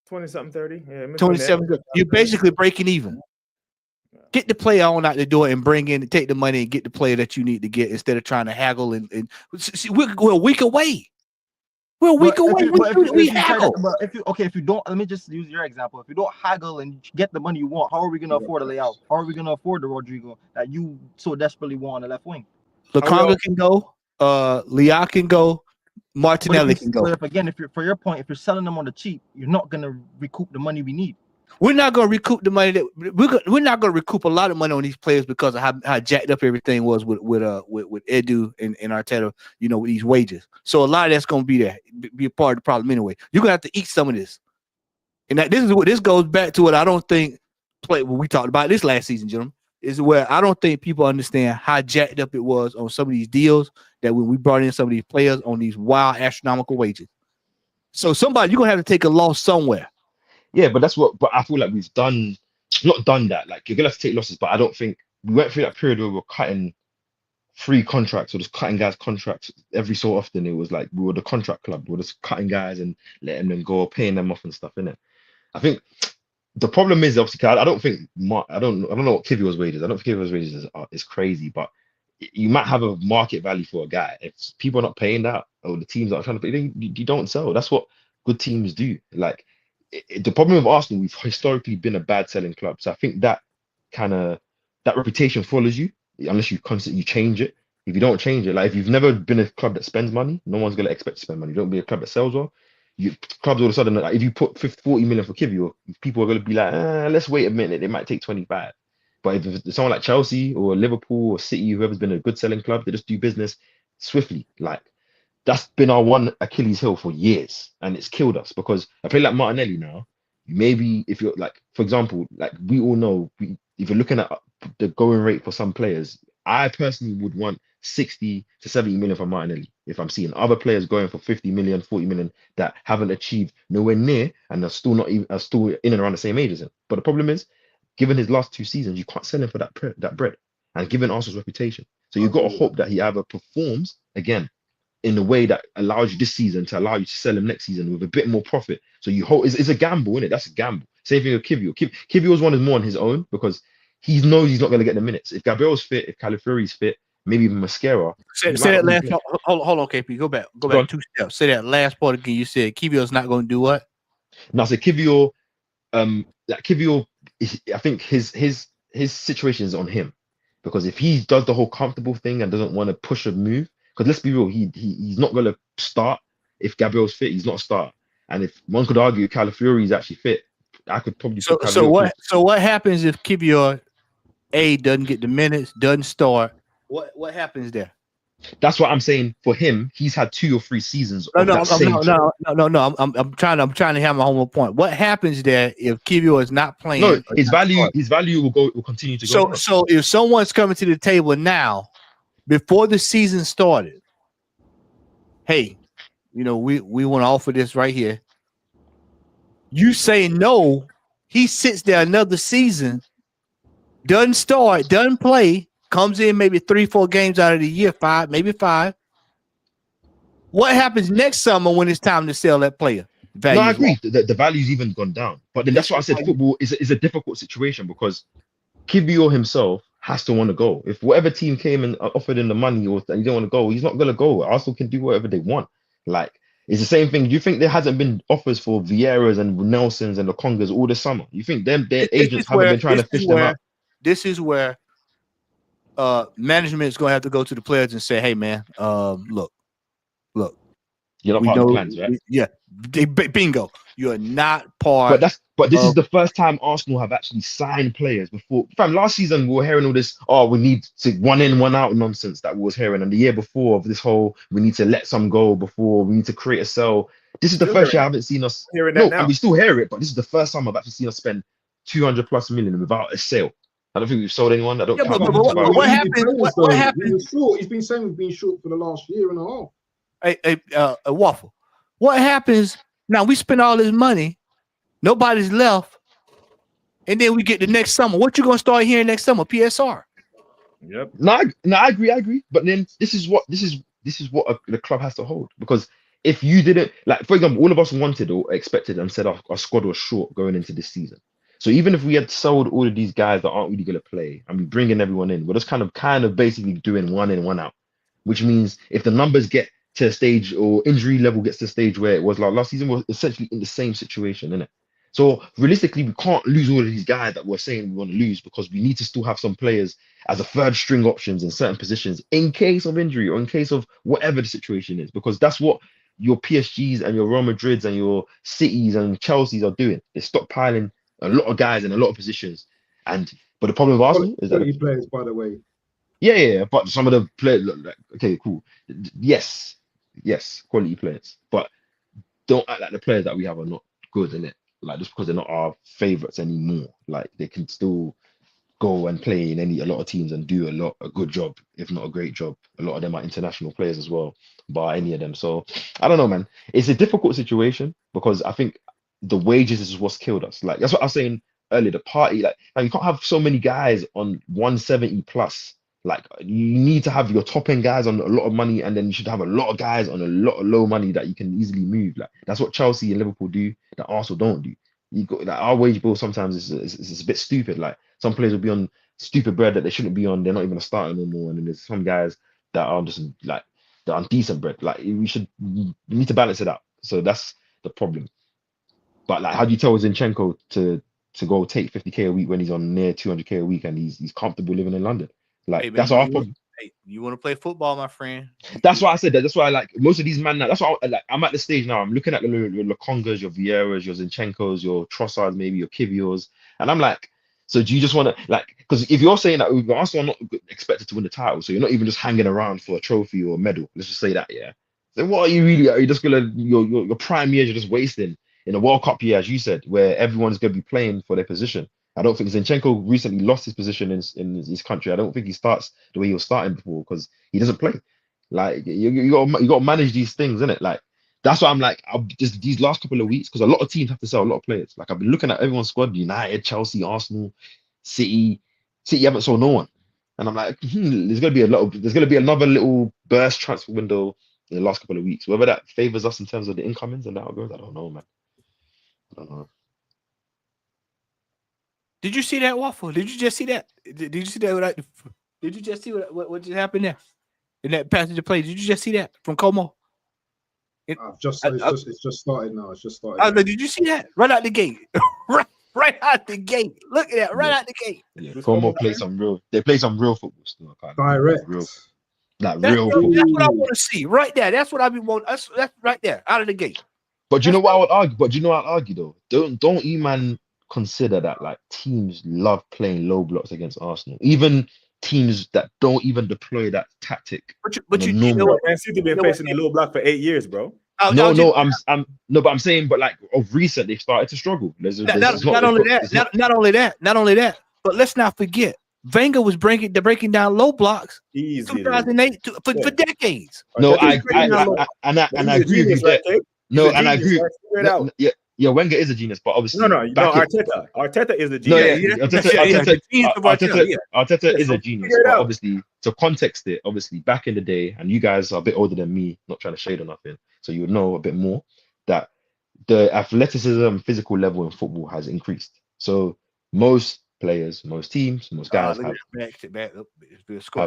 20-something, 30. Yeah, 27. You're basically breaking even. Get the player on out the door and bring in, take the money and get the player that you need to get instead of trying to haggle. And we're a week away. We're a week away. We haggle. But if you don't, let me just use your example. If you don't haggle and get the money you want, how are we going to afford a layout? How are we going to afford the Rodrigo that you so desperately want on the left wing? Lukonga can go. Liao can go. Martinelli can go. If for your point, if you're selling them on the cheap, you're not going to recoup the money we need. We're not going to recoup the money that we're not going to recoup a lot of money on these players because of how jacked up everything was with Edu and Arteta, you know, with these wages. So a lot of that's going to be there, be a part of the problem anyway. You're going to have to eat some of this. And this goes back to what I don't think we talked about this last season, gentlemen, is where I don't think people understand how jacked up it was on some of these deals that when we brought in some of these players on these wild astronomical wages. So you're going to have to take a loss somewhere. Yeah, but I feel like we've not done that. Like, you're gonna have to take losses, but I don't think we went through that period where we were cutting free contracts or just cutting guys' contracts every so often. It was like we were the contract club. We were just cutting guys and letting them go, paying them off and stuff, innit? I think the problem is obviously I don't know what Kivior's wages. I don't think Kivior's wages is crazy, but you might have a market value for a guy. If people are not paying that or the teams aren't trying to pay, then you don't sell. That's what good teams do. Like, the problem with Arsenal, we've historically been a bad selling club. So I think that reputation follows you unless you constantly change it. If you don't change it, like if you've never been a club that spends money, no one's going to expect to spend money. You don't be a club that sells well. Clubs all of a sudden, like if you put 40 million for Kivior, people are going to be like, let's wait a minute. It might take 25. But if it's someone like Chelsea or Liverpool or City, whoever's been a good selling club, they just do business swiftly. Like, that's been our one Achilles heel for years, and it's killed us because a player like Martinelli now, maybe if you're like, for example, like we all know, if you're looking at the going rate for some players, I personally would want 60 to 70 million for Martinelli. If I'm seeing other players going for 50 million, 40 million that haven't achieved nowhere near and are still in and around the same age as him. But the problem is, given his last 2 seasons, you can't sell him for that bread, and given Arsenal's reputation, so you've got to hope that he either performs again in a way that allows you this season to allow you to sell him next season with a bit more profit. So you hope it's a gamble, isn't it? That's a gamble. Same thing with Kivior. Kivior's one is more on his own because he knows he's not going to get the minutes. If Gabriel's fit, if Calafiori's fit, maybe even Mascara. Say that last part. Hold on, KP. Go back 2 steps. Say that last part again. You said Kivior's not going to do what? No, so Kivior, Kivior, I think his situation is on him because if he does the whole comfortable thing and doesn't want to push a move. Because let's be real, he's not going to start. If Gabriel's fit, he's not a starter. And if one could argue Calafiori is actually fit, I could probably. So what happens if Kivior doesn't get the minutes, doesn't start? What happens there? That's what I'm saying. For him, he's had 2 or 3 seasons. No. I'm trying to have my whole point. What happens there if Kivior is not playing? No, his value will continue to go. So if someone's coming to the table now, before the season started, hey, you know, we want to offer this right here. You say no, he sits there another season, doesn't start, doesn't play, comes in maybe 3-4 games out of the year, 5, maybe 5. What happens next summer when it's time to sell that player? No, I agree. The value's even gone down. But then that's why I said football is a difficult situation because Kivior himself has to want to go. If whatever team came and offered him the money or he don't want to go, he's not gonna go. Arsenal can do whatever they want. Like it's the same thing. Do you think there hasn't been offers for Vieiras and Nelsons and the Congas all this summer? You think their agents haven't been trying to fish them out? This is where management is going to have to go to the players and say, "Hey, man, look, You're not part of the plans, right? Bingo, you're not part." But this is the first time Arsenal have actually signed players before. Fam, last season we were hearing all this, oh, we need to one in, one out nonsense that we was hearing. And the year before of this whole, we need to let some go before we need to create a sell. This is the first year I haven't seen us hearing that now. And we still hear it, but this is the first time I've actually seen us spend 200+ million without a sale. I don't think we've sold anyone. I don't count. What happened? What happened? He's been saying we've been short for the last year and a half. A waffle. What happens now? We spend all this money, nobody's left, and then we get the next summer. What you gonna start hearing next summer? PSR. Yep. No, I agree. But then this is what the club has to hold, because if you didn't, like, for example, all of us wanted or expected and said our squad was short going into this season. So even if we had sold all of these guys that aren't really going to play and we bringing everyone in, we're just kind of basically doing one in, one out, which means if the numbers get to a stage or injury level gets to a stage where it was like last season, we're essentially in the same situation, innit? So realistically, we can't lose all of these guys that we're saying we want to lose, because we need to still have some players as a third string options in certain positions in case of injury or in case of whatever the situation is, because that's what your PSGs and your Real Madrids and your Cities and Chelseas are doing. They're stockpiling a lot of guys in a lot of positions. But the problem with Arsenal is that players, by the way. Yeah, but some of the players look like, okay, cool. Yes, quality players, but don't act like the players that we have are not good, innit? Like, just because they're not our favorites anymore, like they can still go and play in a lot of teams and do a good job, if not a great job. A lot of them are international players as well, bar any of them. So I don't know, man. It's a difficult situation because I think the wages is what's killed us. Like, that's what I was saying earlier. The party, like you can't have so many guys on 170 plus. Like, you need to have your top end guys on a lot of money, and then you should have a lot of guys on a lot of low money that you can easily move. Like, that's what Chelsea and Liverpool do that Arsenal don't do. You got like, our wage bill sometimes is a bit stupid. Like, some players will be on stupid bread that they shouldn't be on. They're not even a starter no more. And then there's some guys that are just like they're on decent bread. Like, we need to balance it out. So that's the problem. But like, how do you tell Zinchenko to go take 50k a week when he's on near 200k a week and he's comfortable living in London? Like, hey, man, that's our problem. Hey, you want to play football, my friend? That's why I said that. That's why I like most of these men now. That's why I'm at the stage now. I'm looking at your Lokongas, your Vieiras, your Zinchenkos, your Trossards, maybe your Kiviors, and I'm like, so do you just want to, like, because if you're saying that Arsenal are not expected to win the title, so you're not even just hanging around for a trophy or a medal. Let's just say that, yeah. Then what are you really? Are you just gonna your prime years you're just wasting in a World Cup year, as you said, where everyone's gonna be playing for their position? I don't think Zinchenko recently lost his position in his country. I don't think he starts the way he was starting before because he doesn't play. Like, you got to manage these things, innit? Like, that's why I'm like, just these last couple of weeks, because a lot of teams have to sell a lot of players. Like, I've been looking at everyone's squad: United, Chelsea, Arsenal, City. City haven't sold no one, and I'm like, there's gonna be another little burst transfer window in the last couple of weeks. Whether that favors us in terms of the incomings and that goes, I don't know, man. I don't know. Did you see that, Waffle? Did you just see that? Did you see that? Did you just see what just happened there in that passenger play? Did you just see that from Como? It's just started now. It's just started. Did you see that? Right out the gate. right out the gate. Look at that. Right out the gate. Yeah, Como play some real. They play some real football still. Direct. Real football. That's what I want to see. Right there. That's what I be want. That's right there. Out of the gate. But you know what I would argue? But you know what I'd argue though? Don't you, man, consider that like teams love playing low blocks against Arsenal, even teams that don't even deploy that tactic. But you know what? Man City been facing a low block for 8 years, bro. I'm saying, but like of recent, they've started to struggle. Not only that, but let's not forget, Wenger was breaking down low blocks. Easy, 2008 for decades. No, I agree with that. No, and I agree. Yeah, Wenger is a genius, but obviously Arteta is the genius. Arteta is a genius, but obviously to context it, obviously back in the day, and you guys are a bit older than me, not trying to shade or nothing, so you would know a bit more that the athleticism, physical level in football has increased. So most players, most teams, most guys Look have. at that.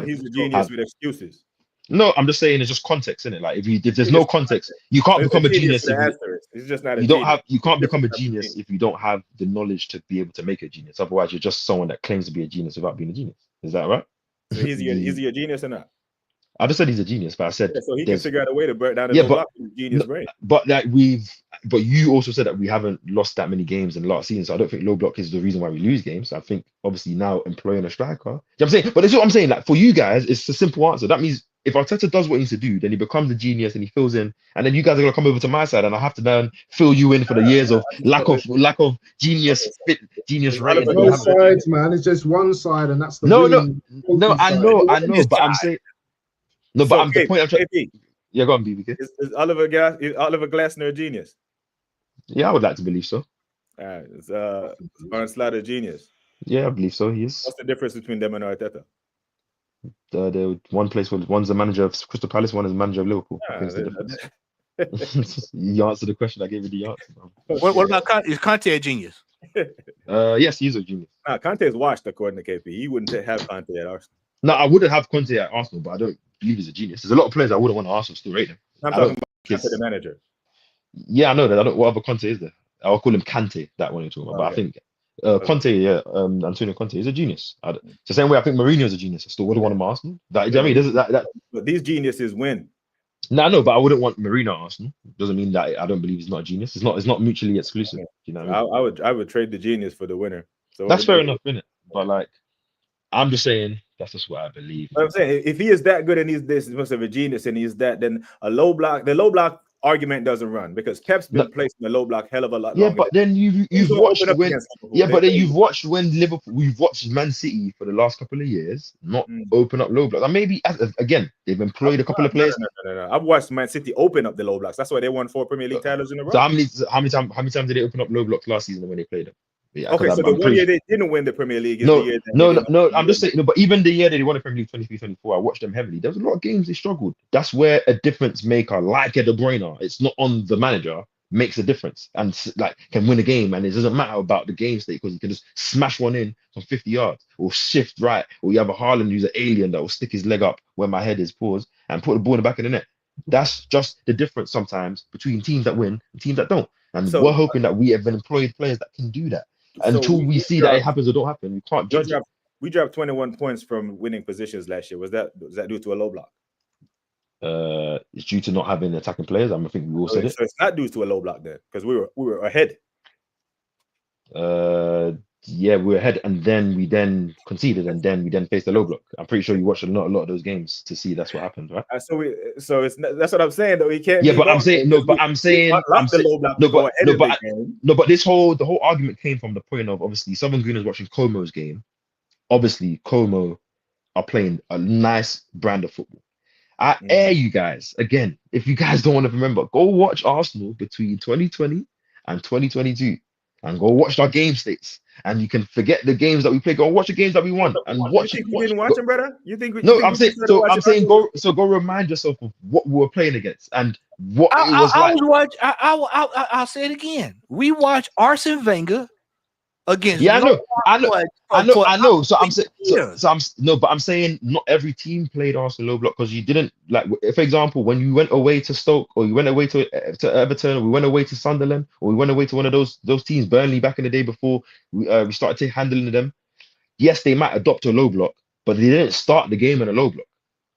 He's a genius with excuses. No, I'm just saying it's just context, isn't it? Like if there's It's no just context, you can't It's become a genius genius with if an you, asterisk. He's just not a you don't genius. have you can't He's become a just not genius if you don't have the knowledge to be able to make a genius. Otherwise, you're just someone that claims to be a genius without being a genius. Is that right? So is he a genius or not? I just said he's a genius, but I said Yeah, so he can there's figure out a way to break down his Yeah, own but- block with his genius brain. but like but you also said that we haven't lost that many games in the last season, so I don't think low block is the reason why we lose games. I think obviously now employing a striker. You know what I'm saying? But that's what I'm saying. Like for you guys, it's a simple answer. That means if Arteta does what he needs to do, then he becomes a genius and he fills in, and then you guys are gonna come over to my side, and I have to then fill you in for the years of lack of genius It's rating. Oliver that you No have. sides, man. It's just one side, and that's the No, winning I side. know, but I'm saying no, but the point I'm trying. KP, Yeah, go on, BBK. is Oliver Glasner a genius? Yeah, I would like to believe so. It's Arne Slot a genius. Yeah, I believe so. He is. What's the difference between them and Arteta? One's the manager of Crystal Palace, one is the manager of Liverpool. I Ah, think it's the difference. You answered the question. I gave you the answer. What about Conte? Is Conte a genius? Yes, he's a genius. Conte is washed according to KP. He wouldn't have Conte at Arsenal. No, I wouldn't have Conte at Arsenal, but I don't believe he's a genius. There's a lot of players I wouldn't want to Arsenal still rate him. I'm I talking don't about think Conte, the manager. Yeah, I know that. I don't. What other Conte is there? I'll call him Kante. That one you're talking about. But I think Conte, Antonio Conte is a genius. It's the same way I think Mourinho is a genius. I still wouldn't want him at Arsenal. That, you know what I mean? That. But these geniuses win. No, no, but I wouldn't want Mourinho at Arsenal. Doesn't mean that I don't believe he's not a genius. It's not mutually exclusive. You know what I mean? I would trade the genius for the winner. So That's fair enough, isn't it? But like, I'm just saying that's just what I believe. But I'm saying if he is that good and he's this much of a genius and he's that, then the low block argument doesn't run because Pep's been placing the low block hell of a lot. Yeah, longer. but then you've watched when but then you've watched when we've watched Man City for the last couple of years not open up low blocks. And maybe again they've employed a couple of players. No. I've watched Man City open up the low blocks. That's why they won 4 Premier League titles in a row. So how many times did they open up low blocks last season when they played them? Yeah, okay, so the one year they didn't win the Premier League is no, the year no, I'm just saying, no, but even the year they won the Premier League 23-24, I watched them heavily. There was a lot of games they struggled. That's where a difference maker like a De Bruyne, it's not on the manager, makes a difference and like can win a game. And it doesn't matter about the game state because he can just smash one in from 50 yards or shift right. Or you have a Haaland who's an alien that will stick his leg up where my head is paused and put the ball in the back of the net. That's just the difference sometimes between teams that win and teams that don't. And we're hoping that we have employed players that can do that. Until we see that it happens or don't happen, we can't judge it. We dropped 21 points from winning positions last year. Was that due to a low block? It's due to not having attacking players. I think we all said it. So it's not due to a low block then, because we were ahead. Yeah, we were ahead, and then we conceded, and then we faced a low block. I'm pretty sure you watched a lot of those games to see that's what happened, right? That's what I'm saying though. He can't. Yeah, but I'm saying no. But I'm saying the whole argument came from the point of obviously Southern Green is watching Como's game. Obviously, Como are playing a nice brand of football. I air you guys again. If you guys don't want to remember, go watch Arsenal between 2020 and 2022, and go watch our game states. And you can forget the games that we played. Go watch the games that we won and watch. You think we didn't watch them, brother? You think? I'm saying go remind yourself of what we were playing against and what it was like. I'll say it again. We watched Arsene Wenger against. Yeah, I know. So I'm saying, but I'm saying not every team played Arsenal low block because you didn't like. For example, when you went away to Stoke or you went away to Everton or we went away to Sunderland or we went away to one of those teams, Burnley back in the day before we started handling them. Yes, they might adopt a low block, but they didn't start the game in a low block.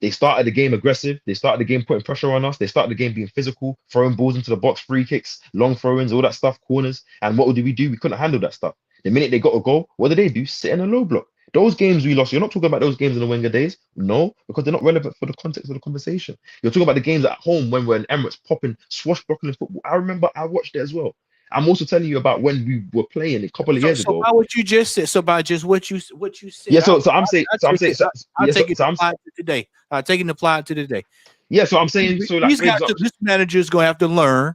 They started the game aggressive. They started the game putting pressure on us. They started the game being physical, throwing balls into the box, free kicks, long throw-ins, all that stuff, corners. And what did we do? We couldn't handle that stuff. The minute they got a goal, what did they do? Sit in a low block. Those games we lost, you're not talking about those games in the Wenger days. No, because they're not relevant for the context of the conversation. You're talking about the games at home when we're in Emirates popping, swashbuckling football. I remember I watched it as well. I'm also telling you about when we were playing a couple of years ago. About what you just said. So about just what you said. Yeah. So I'm saying. I'll take it applied to today. I'm taking applied to today. Yeah. So I'm saying. So like, this manager is going to have to learn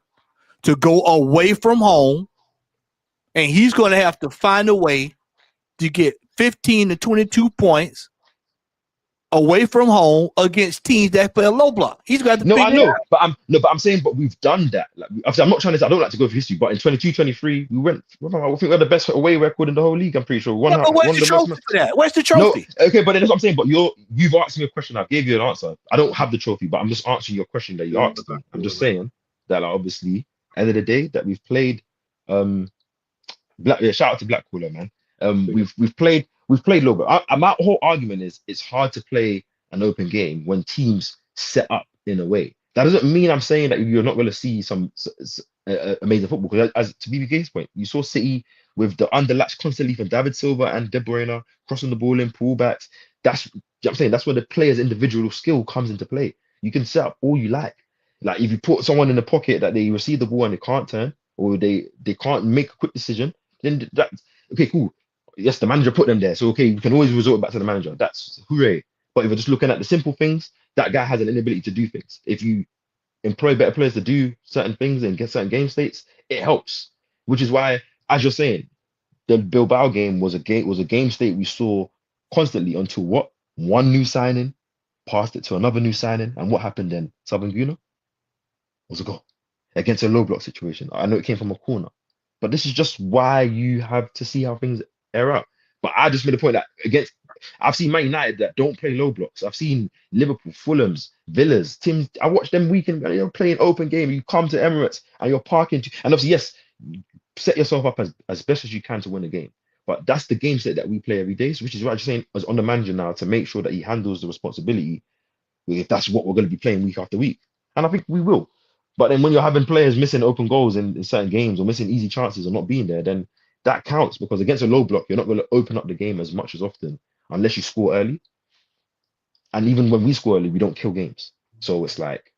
to go away from home, and he's going to have to find a way to get 15 to 22 points away from home against teams that play a low block. He's got to No, I figure it know, out. but I'm saying, but we've done that. Like, obviously, I'm not trying to. I don't like to go for history, but in 22-23, we went. I think we had the best away record in the whole league. I'm pretty sure. Yeah, but where's One the of the most. trophy for that? Where's the No, trophy? okay, but that's what I'm saying. But you've asked me a question. I gave you an answer. I don't have the trophy, but I'm just answering your question that you asked me. I'm just saying that, like, obviously, end of the day, that we've played. Shout out to Black Cooler, man. We've played low, but my whole argument is it's hard to play an open game when teams set up in a way. That doesn't mean I'm saying that you're not going to see some amazing football. Because as to BBK's point, you saw City with the underlatch constantly from David Silva and De Bruyne crossing the ball in pullbacks. That's, you know what I'm saying, that's where the player's individual skill comes into play. You can set up all you like. Like if you put someone in the pocket that they receive the ball and they can't turn, or they can't make a quick decision, then that's okay, cool. Yes, the manager put them there. So okay, we can always resort back to the manager. That's hooray. But if you're just looking at the simple things, that guy has an inability to do things. If you employ better players to do certain things and get certain game states, it helps. Which is why, as you're saying, the Bilbao game was a game state we saw constantly until what? One new signing, passed it to another new signing, and what happened then? Southern Guna was a goal against a low block situation. I know it came from a corner, but this is just why you have to see how things air out. But I just made a point that I've seen Man United that don't play low blocks. I've seen Liverpool, Fulham's, Villas, teams. I watched them weekend. You're playing open game. You come to Emirates and you're parking. And obviously, yes, set yourself up as best as you can to win a game. But that's the game set that we play every day. So which is what I'm saying as on the manager now to make sure that he handles the responsibility if that's what we're going to be playing week after week. And I think we will. But then when you're having players missing open goals in certain games or missing easy chances or not being there, then that counts because against a low block, you're not going to open up the game as much as often unless you score early. And even when we score early, we don't kill games. So it's like.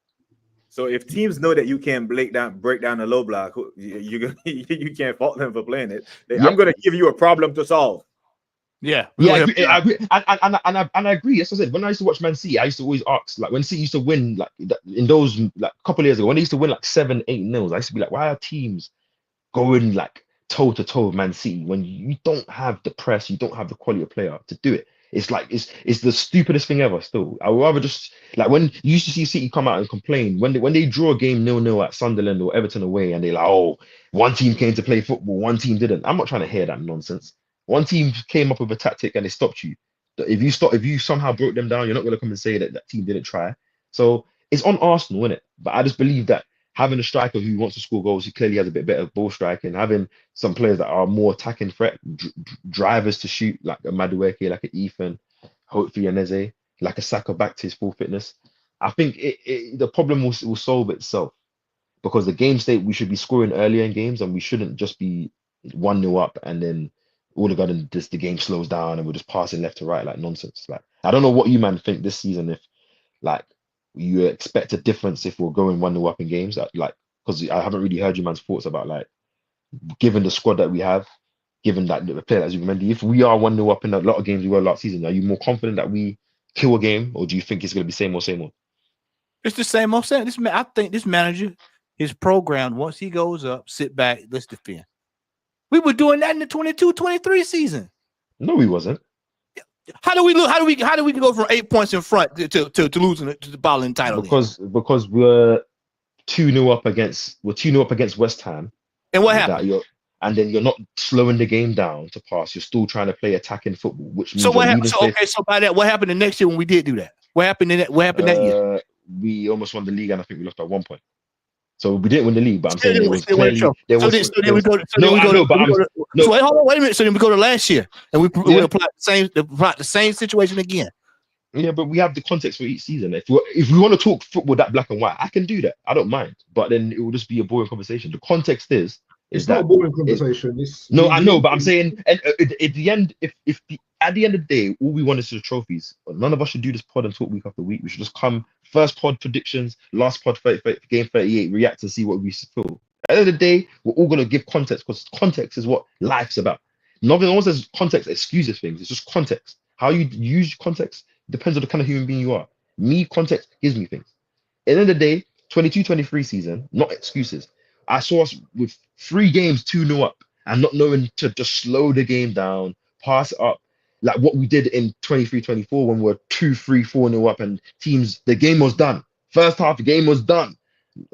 So if teams know that you can break down the low block, you can't fault them for playing it. I'm going to give you a problem to solve. Yeah, I agree. And I agree. As I said, when I used to watch Man City, I used to always ask, like, when City used to win, like in those like couple of years ago, when they used to win like 7-8-0, I used to be like, why are teams going like toe to toe with Man City when you don't have the press, you don't have the quality of player to do it? It's like it's the stupidest thing ever. Still, I would rather just like when you used to see City come out and complain when they draw a game 0-0 at Sunderland or Everton away, and they're like, oh, one team came to play football, one team didn't. I'm not trying to hear that nonsense. One team came up with a tactic and they stopped you. If you somehow broke them down, you're not going to come and say that team didn't try. So it's on Arsenal, isn't it? But I just believe that having a striker who wants to score goals, he clearly has a bit better ball striking, having some players that are more attacking threat, drivers to shoot, like a Madueke, like an Ethan, hopefully an Eze, like a Saka back to his full fitness. I think the problem will solve itself because the game state, we should be scoring earlier in games and we shouldn't just be 1-0 up and then all of a sudden just the game slows down and we're just passing left to right like nonsense. Like I don't know what you man think this season if like you expect a difference if we're going 1-0 up in games like because I haven't really heard you man's thoughts about like given the squad that we have, given that the player as you remember, if we are 1-0 up in a lot of games we were last season, are you more confident that we kill a game or do you think it's going to be same old? It's the same old same. I think this manager is programmed once he goes up, sit back, let's defend. We were doing that in the 22-23 season. No, we wasn't. How do we look? How do we go from 8 points in front to losing to the ball title? Because we're 2-0 up against West Ham. And what happened? And then you're not slowing the game down to pass. You're still trying to play attacking football, which means so what happened? So by that, what happened the next year when we did do that? What happened that year? We almost won the league, and I think we lost by 1 point. So we didn't win the league, but I'm saying there was clearly. So then we go. Wait, hold on, wait a minute. So then we go to last year, and we apply the same situation again. Yeah, but we have the context for each season. If we want to talk football that black and white, I can do that. I don't mind. But then it will just be a boring conversation. The context is it's not a boring conversation. I know, but I'm saying at the end, at the end of the day, all we want is the trophies. None of us should do this pod and talk week after week. We should just come first pod predictions, last pod game 38, react and see what we feel. At the end of the day, we're all gonna give context because context is what life's about. No one says context excuses things. It's just context. How you use context depends on the kind of human being you are. Me, context gives me things. At the end of the day, 22-23 season, not excuses. I saw us with 3 games 2-0 up and not knowing to just slow the game down, pass it up. like what we did in 23-24 when we're 2-3, 4-0 up and teams, the game was done. First half, the game was done.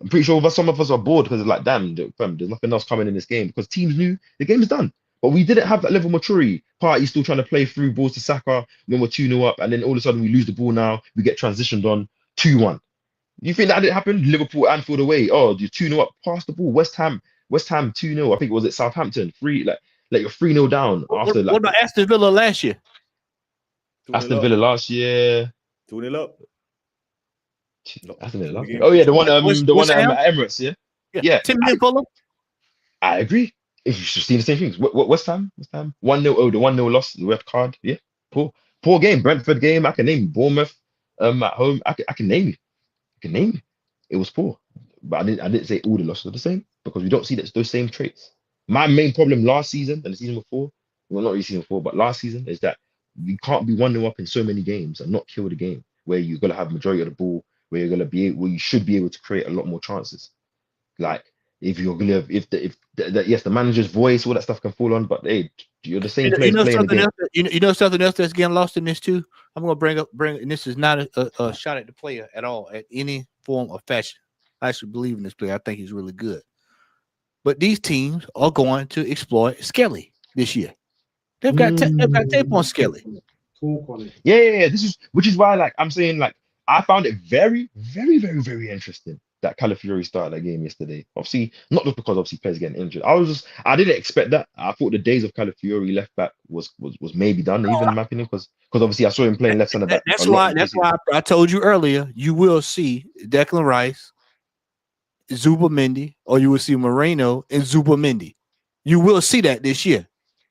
I'm pretty sure some of us are bored because it's like, damn, there's nothing else coming in this game because teams knew the game is done. But we didn't have that level of maturity. Party still trying to play through balls to Saka when we're 2-0 up, and then all of a sudden we lose the ball now. We get transitioned on 2-1. You think that didn't happen? Liverpool, Anfield away. Oh, you're 2-0 up, pass the ball. West Ham 2-0. I think it was at Southampton. Like you're 3-0 down after What about Aston Villa last year? Aston Villa last year. 2-0 up. Aston Villa last year. Oh yeah, the one at Emirates, yeah. Yeah. 10 million Fulham. I agree. You've seen the same things. West Ham 1-0. Oh, the 1-0 loss, the red card. Yeah, poor game. Brentford game. I can name you. Bournemouth at home. I can name you. It was poor, but I didn't say all the losses are the same because we don't see those same traits. My main problem last season and the season before, well, not really season before, but last season is that we can't be 1-0 up in so many games and not kill the game where you're gonna have majority of the ball, where you should be able to create a lot more chances. Like if the manager's voice, all that stuff can fall on, but hey, you're the same players playing the game. You know something else that's getting lost in this too. I'm gonna bring, and this is not a shot at the player at all, at any form or fashion. I actually believe in this player. I think he's really good. But these teams are going to exploit Skelly this year. They've got tape on Skelly. Yeah. Which is why, like, I'm saying, like, I found it very, very, very, very interesting that Calafiori started that game yesterday. Obviously, not just because obviously players getting injured. I didn't expect that. I thought the days of Calafiori left back was maybe done, even in my opinion, because obviously I saw him playing left center back. That's why I told you earlier. You will see Declan Rice, Zubimendi, or you will see Moreno and Zubimendi. You will see that this year.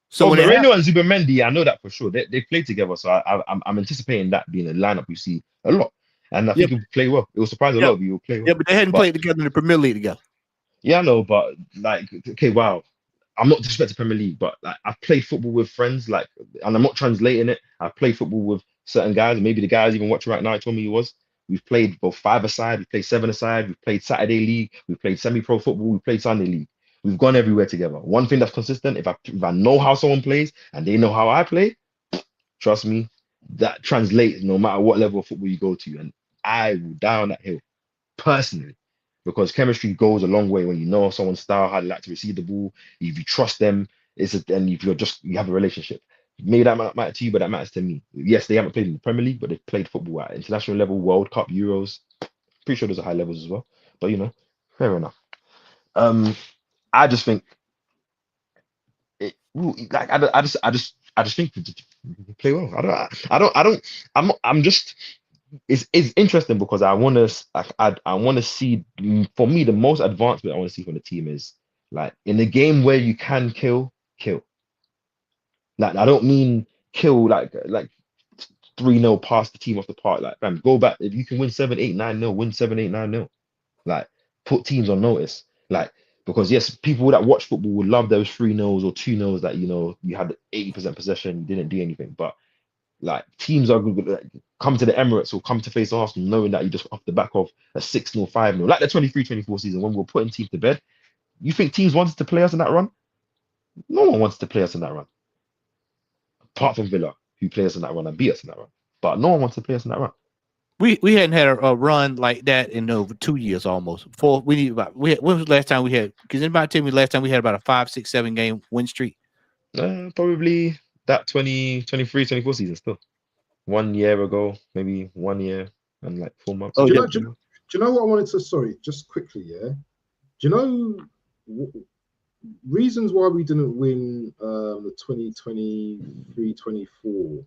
So Moreno and Zubimendi, I know that for sure. They play together, so I'm anticipating that being a lineup we see a lot. And I think it will play well. It will surprise a lot of you. Will play well. Yeah, but they hadn't played together in the Premier League together. Yeah, I know, but like, okay, wow. I'm not disrespecting Premier League, but like, I've played football with friends, like, and I'm not translating it. I've played football with certain guys. Maybe the guys even watching right now told me he was. We've played both 5-a-side, we've played 7-a-side, we've played Saturday League, we've played semi-pro football, we've played Sunday League. We've gone everywhere together. One thing that's consistent, if I know how someone plays and they know how I play, trust me, that translates no matter what level of football you go to. And I will die on that hill, personally, because chemistry goes a long way when you know someone's style, how they like to receive the ball. If you trust them, and if you have a relationship. Maybe that might matter to you, but that matters to me. Yes, they haven't played in the Premier League, but they've played football at international level, World Cup, Euros. Pretty sure those are high levels as well. But fair enough. I just think I just think we play well. I'm just. It's interesting because I want to see, for me, the most advancement I want to see from the team is like in the game where you can kill. Like, I don't mean kill like 3-0 pass the team off the park. Like, fam, go back. If you can win 7-8, 9-0, win 7-8, 9-0. Like, put teams on notice. Like, because yes, people that watch football would love those 3-0s or 2-0s that you had 80% possession, you didn't do anything. But like, teams are good, like, come to the Emirates or come to face Arsenal knowing that you just off the back of a 6-0, 5-0, like the 23-24 season when we were putting teams to bed. You think teams wanted to play us in that run? No one wants to play us in that run. Apart from Villa, who play us in that run and beat us in that run. But no one wants to play us in that run. We hadn't had a run like that in over 2 years almost. When was the last time we had? Because anybody tell me last time we had about a 5, 6, 7 game win streak? Probably that 23-24 season still. 1 year ago, maybe 1 year and like 4 months. Do you know what I wanted to? Sorry, just quickly, yeah. Do you know reasons why we didn't win the 2023-24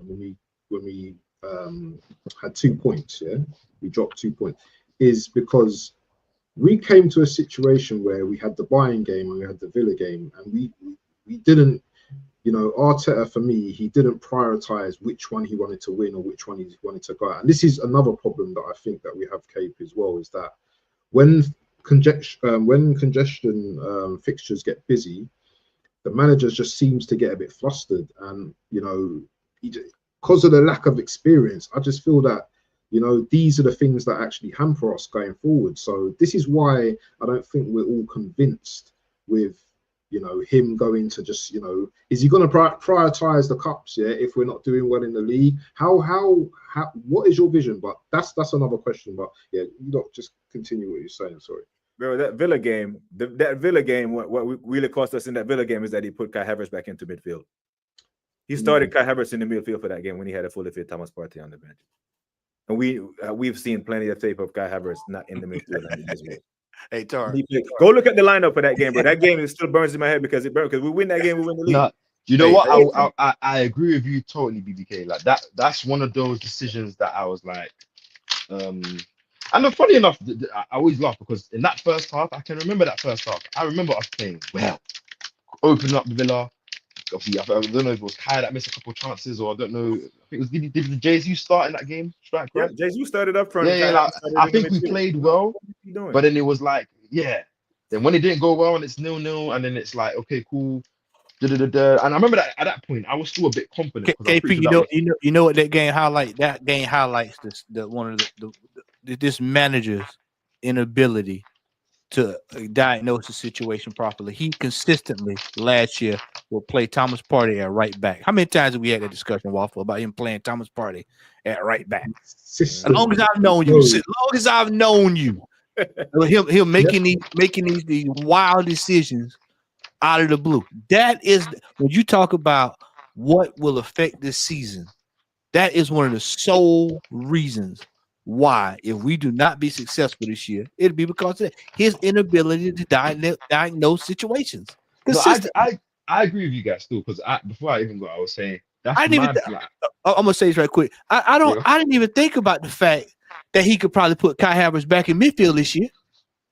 when we had 2 points? Yeah, we dropped 2 points. Is because we came to a situation where we had the Bayern game and we had the Villa game, and we didn't. Arteta, for me, he didn't prioritize which one he wanted to win or which one he wanted to go at. And this is another problem that I think that we have, Cape, as well, is that when congestion fixtures get busy, the manager just seems to get a bit flustered. And, because of the lack of experience, I just feel that, these are the things that actually hamper us going forward. So this is why I don't think we're all convinced with you know, him going to just, you know, is he going to prioritize the cups? Yeah, if we're not doing well in the league, how what is your vision? But that's another question. But yeah, you don't just continue what you're saying. Sorry. Bro, that Villa game, that Villa game, what really cost us in that Villa game is that he put Kai Havertz back into midfield. He started Kai Havertz in the midfield for that game when he had a fully fit Thomas Partey on the bench. And we've seen plenty of tape of Kai Havertz not in the midfield. Hey, Tar. Go look at the lineup for that game, but that game still burns in my head because we win that game, we win the league. Nah, you know what? I agree with you totally, BBK. Like that's one of those decisions that I was like, and then funny enough, I always laugh because in that first half, I can remember that first half. I remember us playing well, opening up Villa. Obviously, I don't know if it was Kai that missed a couple of chances, or I don't know. I think it was did Jesus start in that game? Strike, right? Yeah, Jesus started up front. Yeah, like, I think we played well, but then it was like, yeah. Then when it didn't go well and it's 0-0, and then it's like, okay, cool. And I remember that at that point, I was still a bit confident. KP, you know what that game highlights? That game highlights one of this manager's inability to diagnose the situation properly. He consistently last year will play Thomas Partey at right back. How many times have we had a discussion, Waffle, about him playing Thomas Partey at right back? As long as I've known you, him making these wild decisions out of the blue. That is when you talk about what will affect this season. That is one of the sole reasons why, if we do not be successful this year, it'll be because of his inability to diagnose situations. No, I agree with you guys too, because before I even go, I was saying that's I'm gonna say this right quick. I didn't even think about the fact that he could probably put Kai Havertz back in midfield this year.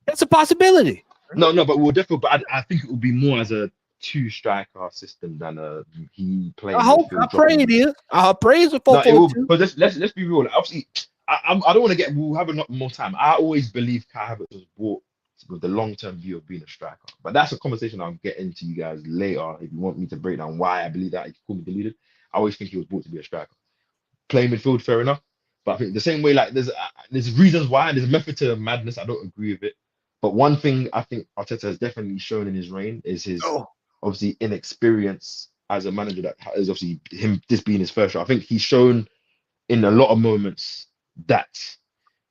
That's a possibility. No, but we'll definitely. But I think it will be more as a 2-striker system than he playing. I pray it is. I pray it's a 4-4-2. But let's be real. Obviously, I don't want to get. We'll have a lot more time. I always believe Kai Havertz was bought with the long-term view of being a striker. But that's a conversation I'll get into you guys later. If you want me to break down why I believe that, you can call me deluded. I always think he was bought to be a striker. Playing midfield, fair enough. But I think the same way, like there's reasons why, and there's a method to madness. I don't agree with it. But one thing I think Arteta has definitely shown in his reign is his obviously inexperience as a manager. That is obviously him, this being his first show. I think he's shown in a lot of moments that,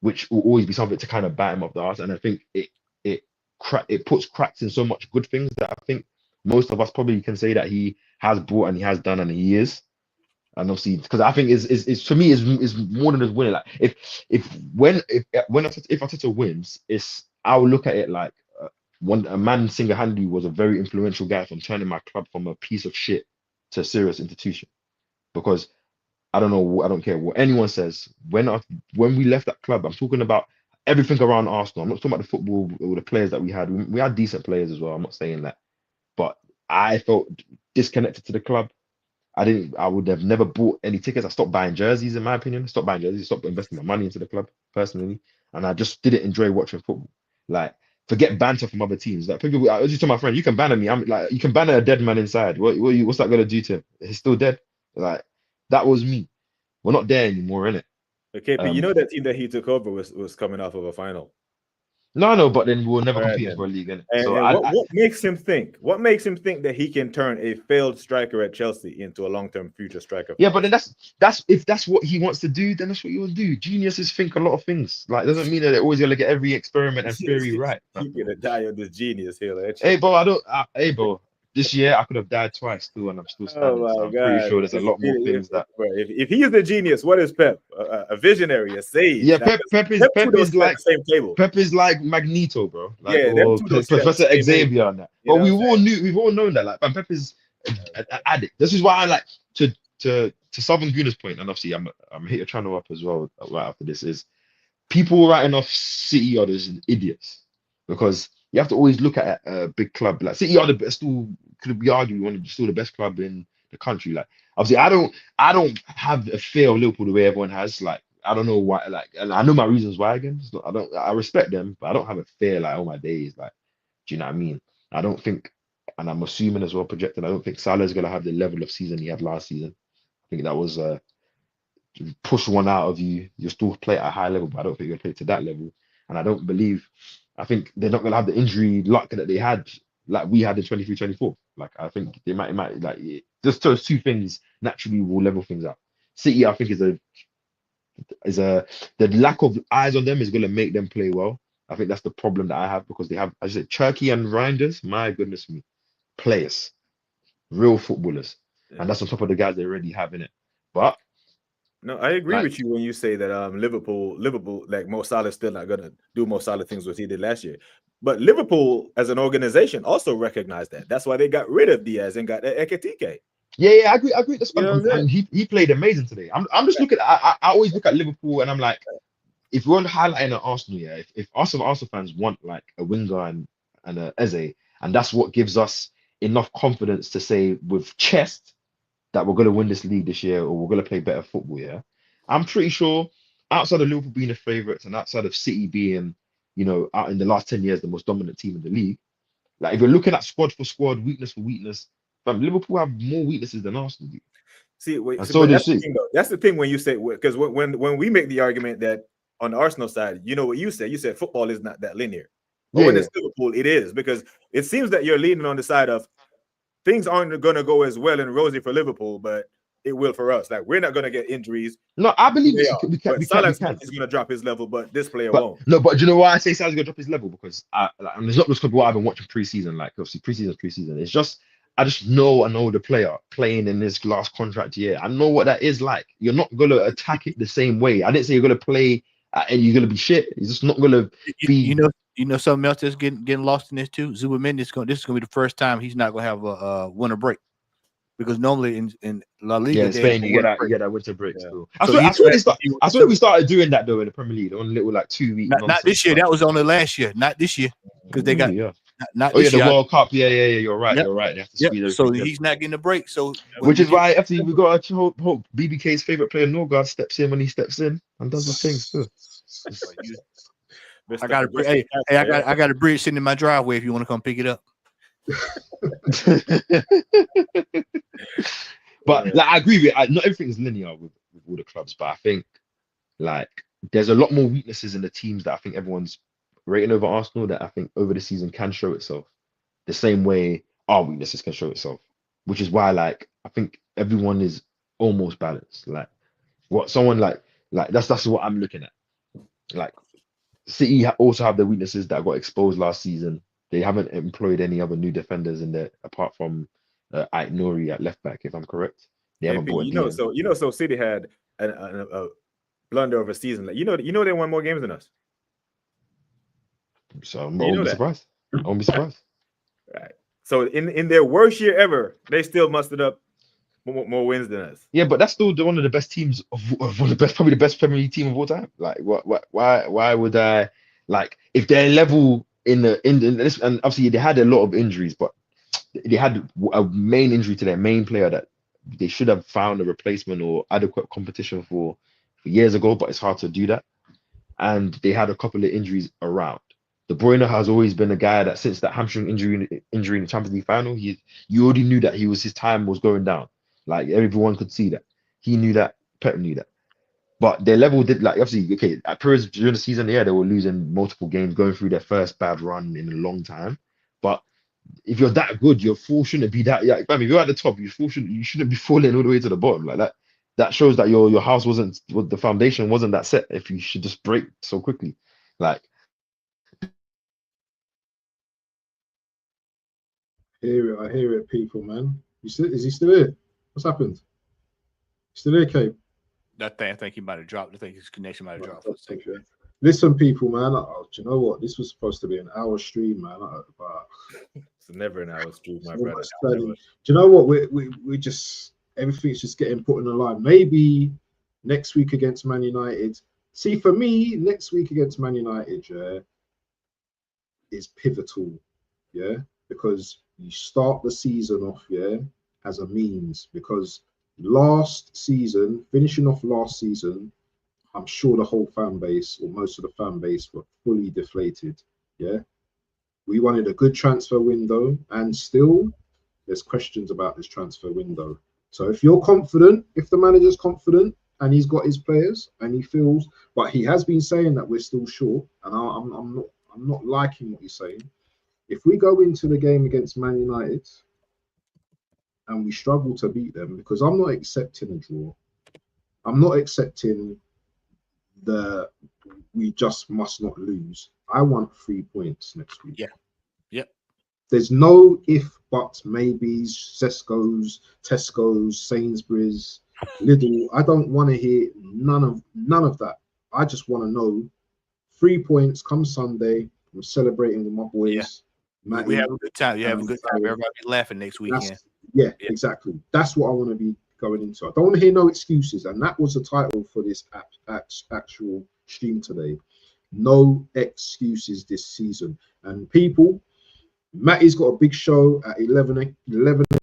which will always be something to kind of bat him up the arse. And I think it puts cracks in so much good things that I think most of us probably can say that he has brought and he has done and he is. And obviously, because I think is for me is more than just winning. Like if Arteta wins, I will look at it like a man single-handedly was a very influential guy from turning my club from a piece of shit to a serious institution. Because I don't care what anyone says. When we left that club, I'm talking about everything around Arsenal. I'm not talking about the football or the players that we had. We had decent players as well. I'm not saying that, but I felt disconnected to the club. I would have never bought any tickets. I stopped buying jerseys, in my opinion. I stopped investing my money into the club personally, and I just didn't enjoy watching football. Like, forget banter from other teams. Like, people, I was just telling my friend, you can banter me. I'm like, you can banter a dead man inside. What's that gonna do to him? He's still dead. Like, that was me. We're not there anymore, innit? Okay, but you know that team that he took over was coming off of a final. No, but then we'll never compete for a league, innit? And, so what makes him think? What makes him think that he can turn a failed striker at Chelsea into a long-term future striker? Yeah, but then that's if that's what he wants to do, then that's what he will do. Geniuses think a lot of things. Like, doesn't mean that they're always gonna get every experiment and theory right. You're gonna die on this genius here, Hey, bro, bro. This year I could have died twice too, and I'm still standing. Oh, so I'm pretty sure there's a lot more things that. If he is a genius, what is Pep? A visionary, a sage? Yeah, Pep is like the same table. Pep is like Magneto, bro. Like, yeah, or Professor Xavier on that. But we've all known that. Like, Pep is an addict. This is why I like to Southern Gooner's point, and obviously I'm hit your channel up as well right after this. Is people writing off City are those idiots because you have to always look at a big club like City are still could be argued one of the best club in the country. Like, obviously I don't have a fear of Liverpool the way everyone has. Like, I don't know why. Like, and I know my reasons why. Again, I respect them, but I don't have a fear like all my days. Like, do you know what I mean? I don't think, and I'm assuming as well projecting. I don't think Salah's gonna have the level of season he had last season. I think that was push one out of you. You'll still play at a high level, but I don't think you'll play to that level. And I think they're not gonna have the injury luck that they had like we had in 23-24. Like I think it might like just those two things naturally will level things out. City, I think, is the lack of eyes on them is going to make them play well. I think that's the problem that I have because they have, as I said, Cherky and Reinders. My goodness me, players, real footballers, and that's on top of the guys they already have in it. But no, I agree like, with you when you say that Liverpool, like Mo Salah's still not gonna do Mo Salah things what he did last year. But Liverpool as an organization also recognized that. That's why they got rid of Diaz and got Ekitike. yeah, I agree. You know what I'm saying? And he played amazing today. I'm just looking. I always look at Liverpool and I'm like, if we're highlighting at Arsenal, yeah, if Arsenal fans want like a winger and a Eze, and that's what gives us enough confidence to say with chest that we're going to win this league this year or we're going to play better football, yeah, I'm pretty sure outside of Liverpool being the favourites and outside of City being, out in the last 10 years, the most dominant team in the league, like if you're looking at squad for squad, weakness for weakness, Liverpool have more weaknesses than Arsenal do. See, wait, and so that's do the thing, though. That's the thing when you say, because when we make the argument that on the Arsenal side, you know what you said football is not that linear. But when it's Liverpool, it is, because it seems that you're leaning on the side of things aren't going to go as well and rosy for Liverpool, but it will for us. Like, we're not going to get injuries. No, I believe we can. Salah's going to drop his level, but this player won't. No, but do you know why I say Salah's going to drop his level? Because and it's not just because what I've been watching preseason. Like, obviously, preseason. It's just I just know an older player playing in this last contract year. I know what that is like. You're not going to attack it the same way. I didn't say you're going to play and you're going to be shit. You're just not going to be. You know something else that's getting lost in this too. Zubomendi this is going to be the first time he's not going to have a winter break, because normally in La Liga, in Spain you get that winter break. Yeah. Still. I swear we started doing that though in the Premier League on little like 2 week. Not this year. That was only last year. Not this year, because they got not this the year. World Cup. Yeah. You're right. You're right. They have to speed so he's not getting a break. So which is why after we got to hope BBK's favorite player Norgard steps in when he steps in and does his things too. I got a bridge sitting in my driveway if you want to come pick it up. But like, I agree with not everything is linear with all the clubs, but I think like there's a lot more weaknesses in the teams that I think everyone's rating over Arsenal that I think over the season can show itself the same way our weaknesses can show itself, which is why like I think everyone is almost balanced. Like what someone like that's what I'm looking at. Like City also have the weaknesses that got exposed last season. They haven't employed any other new defenders in there apart from Ait Nouri at left back, if I'm correct. They haven't bought so City had a blunder of a season. Like, they won more games than us. So I won't be surprised. I won't be surprised. Right. So in their worst year ever, they still mustered up more wins than us. Yeah, but that's still one of the best teams of one of the best, probably the best Premier League team of all time. Like, why would I like if they're level in this? And obviously they had a lot of injuries, but they had a main injury to their main player that they should have found a replacement or adequate competition for years ago. But it's hard to do that, and they had a couple of injuries around. De Bruyne has always been a guy that since that hamstring injury in the Champions League final, you already knew that his time was going down. Like everyone could see that. He knew that. Pep knew that. But their level did like obviously at periods during the season, they were losing multiple games, going through their first bad run in a long time. But if you're that good, your fall shouldn't be that. Yeah, if you're at the top, you shouldn't be falling all the way to the bottom like that. That shows that your house the foundation wasn't that set. If you should just break so quickly, like. I hear it, people, man. Is he still here? What's happened? Still there, Cape? I think he might have dropped. I think his connection might have dropped. Listen, people, man. Do you know what? This was supposed to be an hour stream, man. It's never an hour stream, my brother. Do you know what? We just everything's just getting put in the line. Maybe next week against Man United. See, for me, next week against Man United, is pivotal, because you start the season off, as a means, because finishing off last season, I'm sure the whole fan base or most of the fan base were fully deflated. We wanted a good transfer window, and still there's questions about this transfer window. So if you're confident, if the manager's confident and he's got his players and he feels, but he has been saying that we're still short, and I'm not liking what he's saying. if we go into the game against Man United and we struggle to beat them, because I'm not accepting a draw. I'm not accepting we just must not lose. I want 3 points next week. Yeah. Yep. There's no if, buts, maybes, Tesco's, Sainsbury's, Lidl. I don't want to hear none of that. I just want to know 3 points come Sunday. I'm celebrating with my boys. Yeah. We have a good time. You have a good time. Everybody be laughing next weekend. Yeah, exactly. That's what I want to be going into. I don't want to hear no excuses. And that was the title for this actual stream today. No excuses this season. And people, Matty's got a big show at 11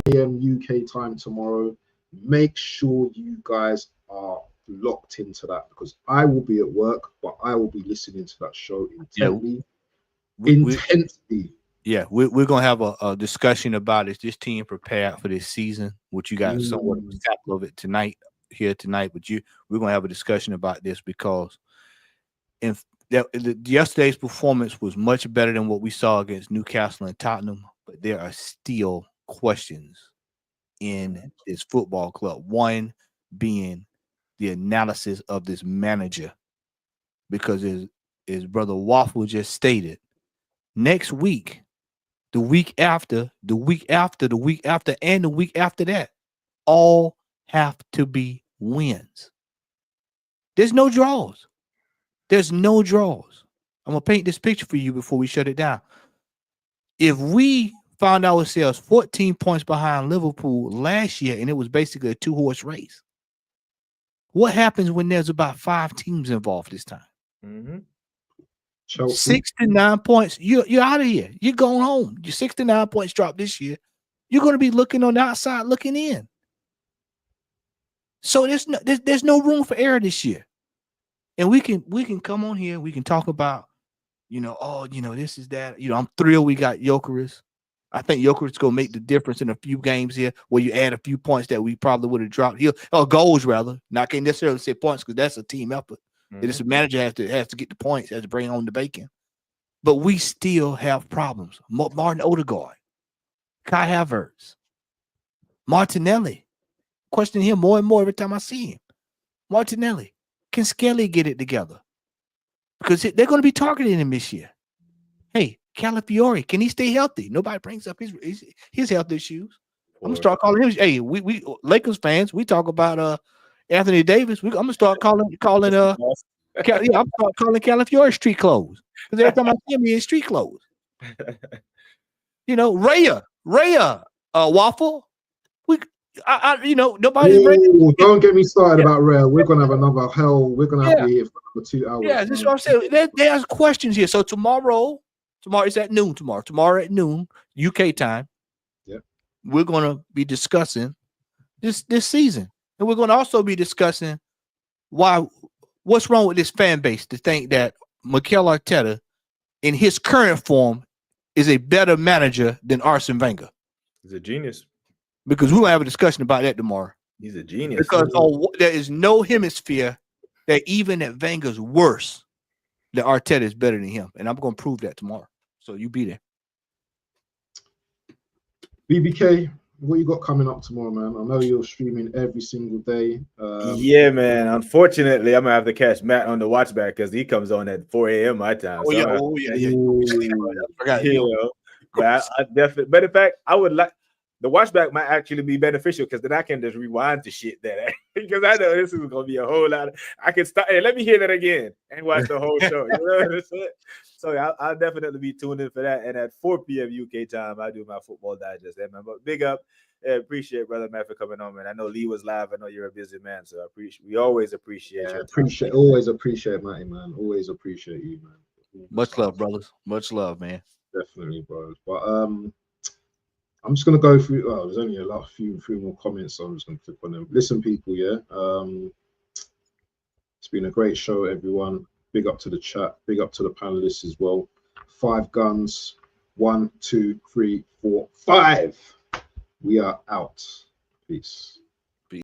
a.m. UK time tomorrow. Make sure you guys are locked into that, because I will be at work, but I will be listening to that show intently. Yeah, we're gonna have a discussion about is this team prepared for this season, which you got somewhat of a sample of it tonight. But we're gonna have a discussion about this, because yesterday's performance was much better than what we saw against Newcastle and Tottenham, but there are still questions in this football club. One being the analysis of this manager, because as Brother Waffle just stated, next week, the week after, and the week after that, all have to be wins. There's no draws. I'm going to paint this picture for you before we shut it down. If we found ourselves 14 points behind Liverpool last year, and it was basically a 2-horse race, what happens when there's about 5 teams involved this time? Mm-hmm. 6 to 9 points. You're out of here. You're going home. Your 6 to 9 points drop this year. You're going to be looking on the outside, looking in. So there's no room for error this year. And we can come on here. We can talk about, this is that. I'm thrilled we got Gyökeres. I think Gyökeres going to make the difference in a few games here, where you add a few points that we probably would have dropped here, or goals rather. Not can't necessarily say points, because that's a team effort. Mm-hmm. This manager has to get the points, has to bring home the bacon. But we still have problems. Martin Odegaard, Kai Havertz, Martinelli. Questioning him more and more every time I see him. Martinelli, can Skelly get it together? Because they're going to be targeting him this year. Hey, Calafiori, can he stay healthy? Nobody brings up his health issues. I'm gonna start calling him. Hey, we Lakers fans, we talk about Anthony Davis. I'm gonna start calling I'm start calling Calafiori street clothes, because every time I see him, he in street clothes. Raya, Waffle. Nobody's bringing. Don't get me started about Raya. We're gonna have another hell. We're gonna have to be here for 2 hours. Yeah, this is what I'm saying. There's questions here. So tomorrow is at noon. Tomorrow at noon UK time. Yeah, we're gonna be discussing this season, and we're gonna also be discussing what's wrong with this fan base to think that Mikel Arteta, in his current form, is a better manager than Arsene Wenger. He's a genius. Because we'll have a discussion about that tomorrow. He's a genius. Because there is no hemisphere that even at Wenger's worse, that Arteta is better than him. And I'm going to prove that tomorrow. So you be there. BBK, what you got coming up tomorrow, man? I know you're streaming every single day. Yeah, man. Unfortunately, I'm going to have to catch Matt on the watch back, because he comes on at 4 a.m. my time. Yeah. But I definitely, but in fact, I would like, the watchback might actually be beneficial, because then I can just rewind to shit that, because I know this is gonna be a whole lot of, I can start, hey, let me hear that again and watch the whole show. You know what I'm saying? So I'll definitely be tuned in for that. And at 4 p.m. UK time, I do my football digest there, man. But big up, appreciate Brother Matt for coming on, man. I know Lee was live. I know you're a busy man, so we always appreciate you. Always appreciate Matty, man. Always appreciate you, man. Much love, brothers. Much love, man. Definitely, bro. But I'm just gonna go through. Oh, there's only a few more comments, so I'm just gonna click on them. Listen, people, yeah. It's been a great show, everyone. Big up to the chat. Big up to the panelists as well. 5 guns. 1, 2, 3, 4, 5. We are out. Peace.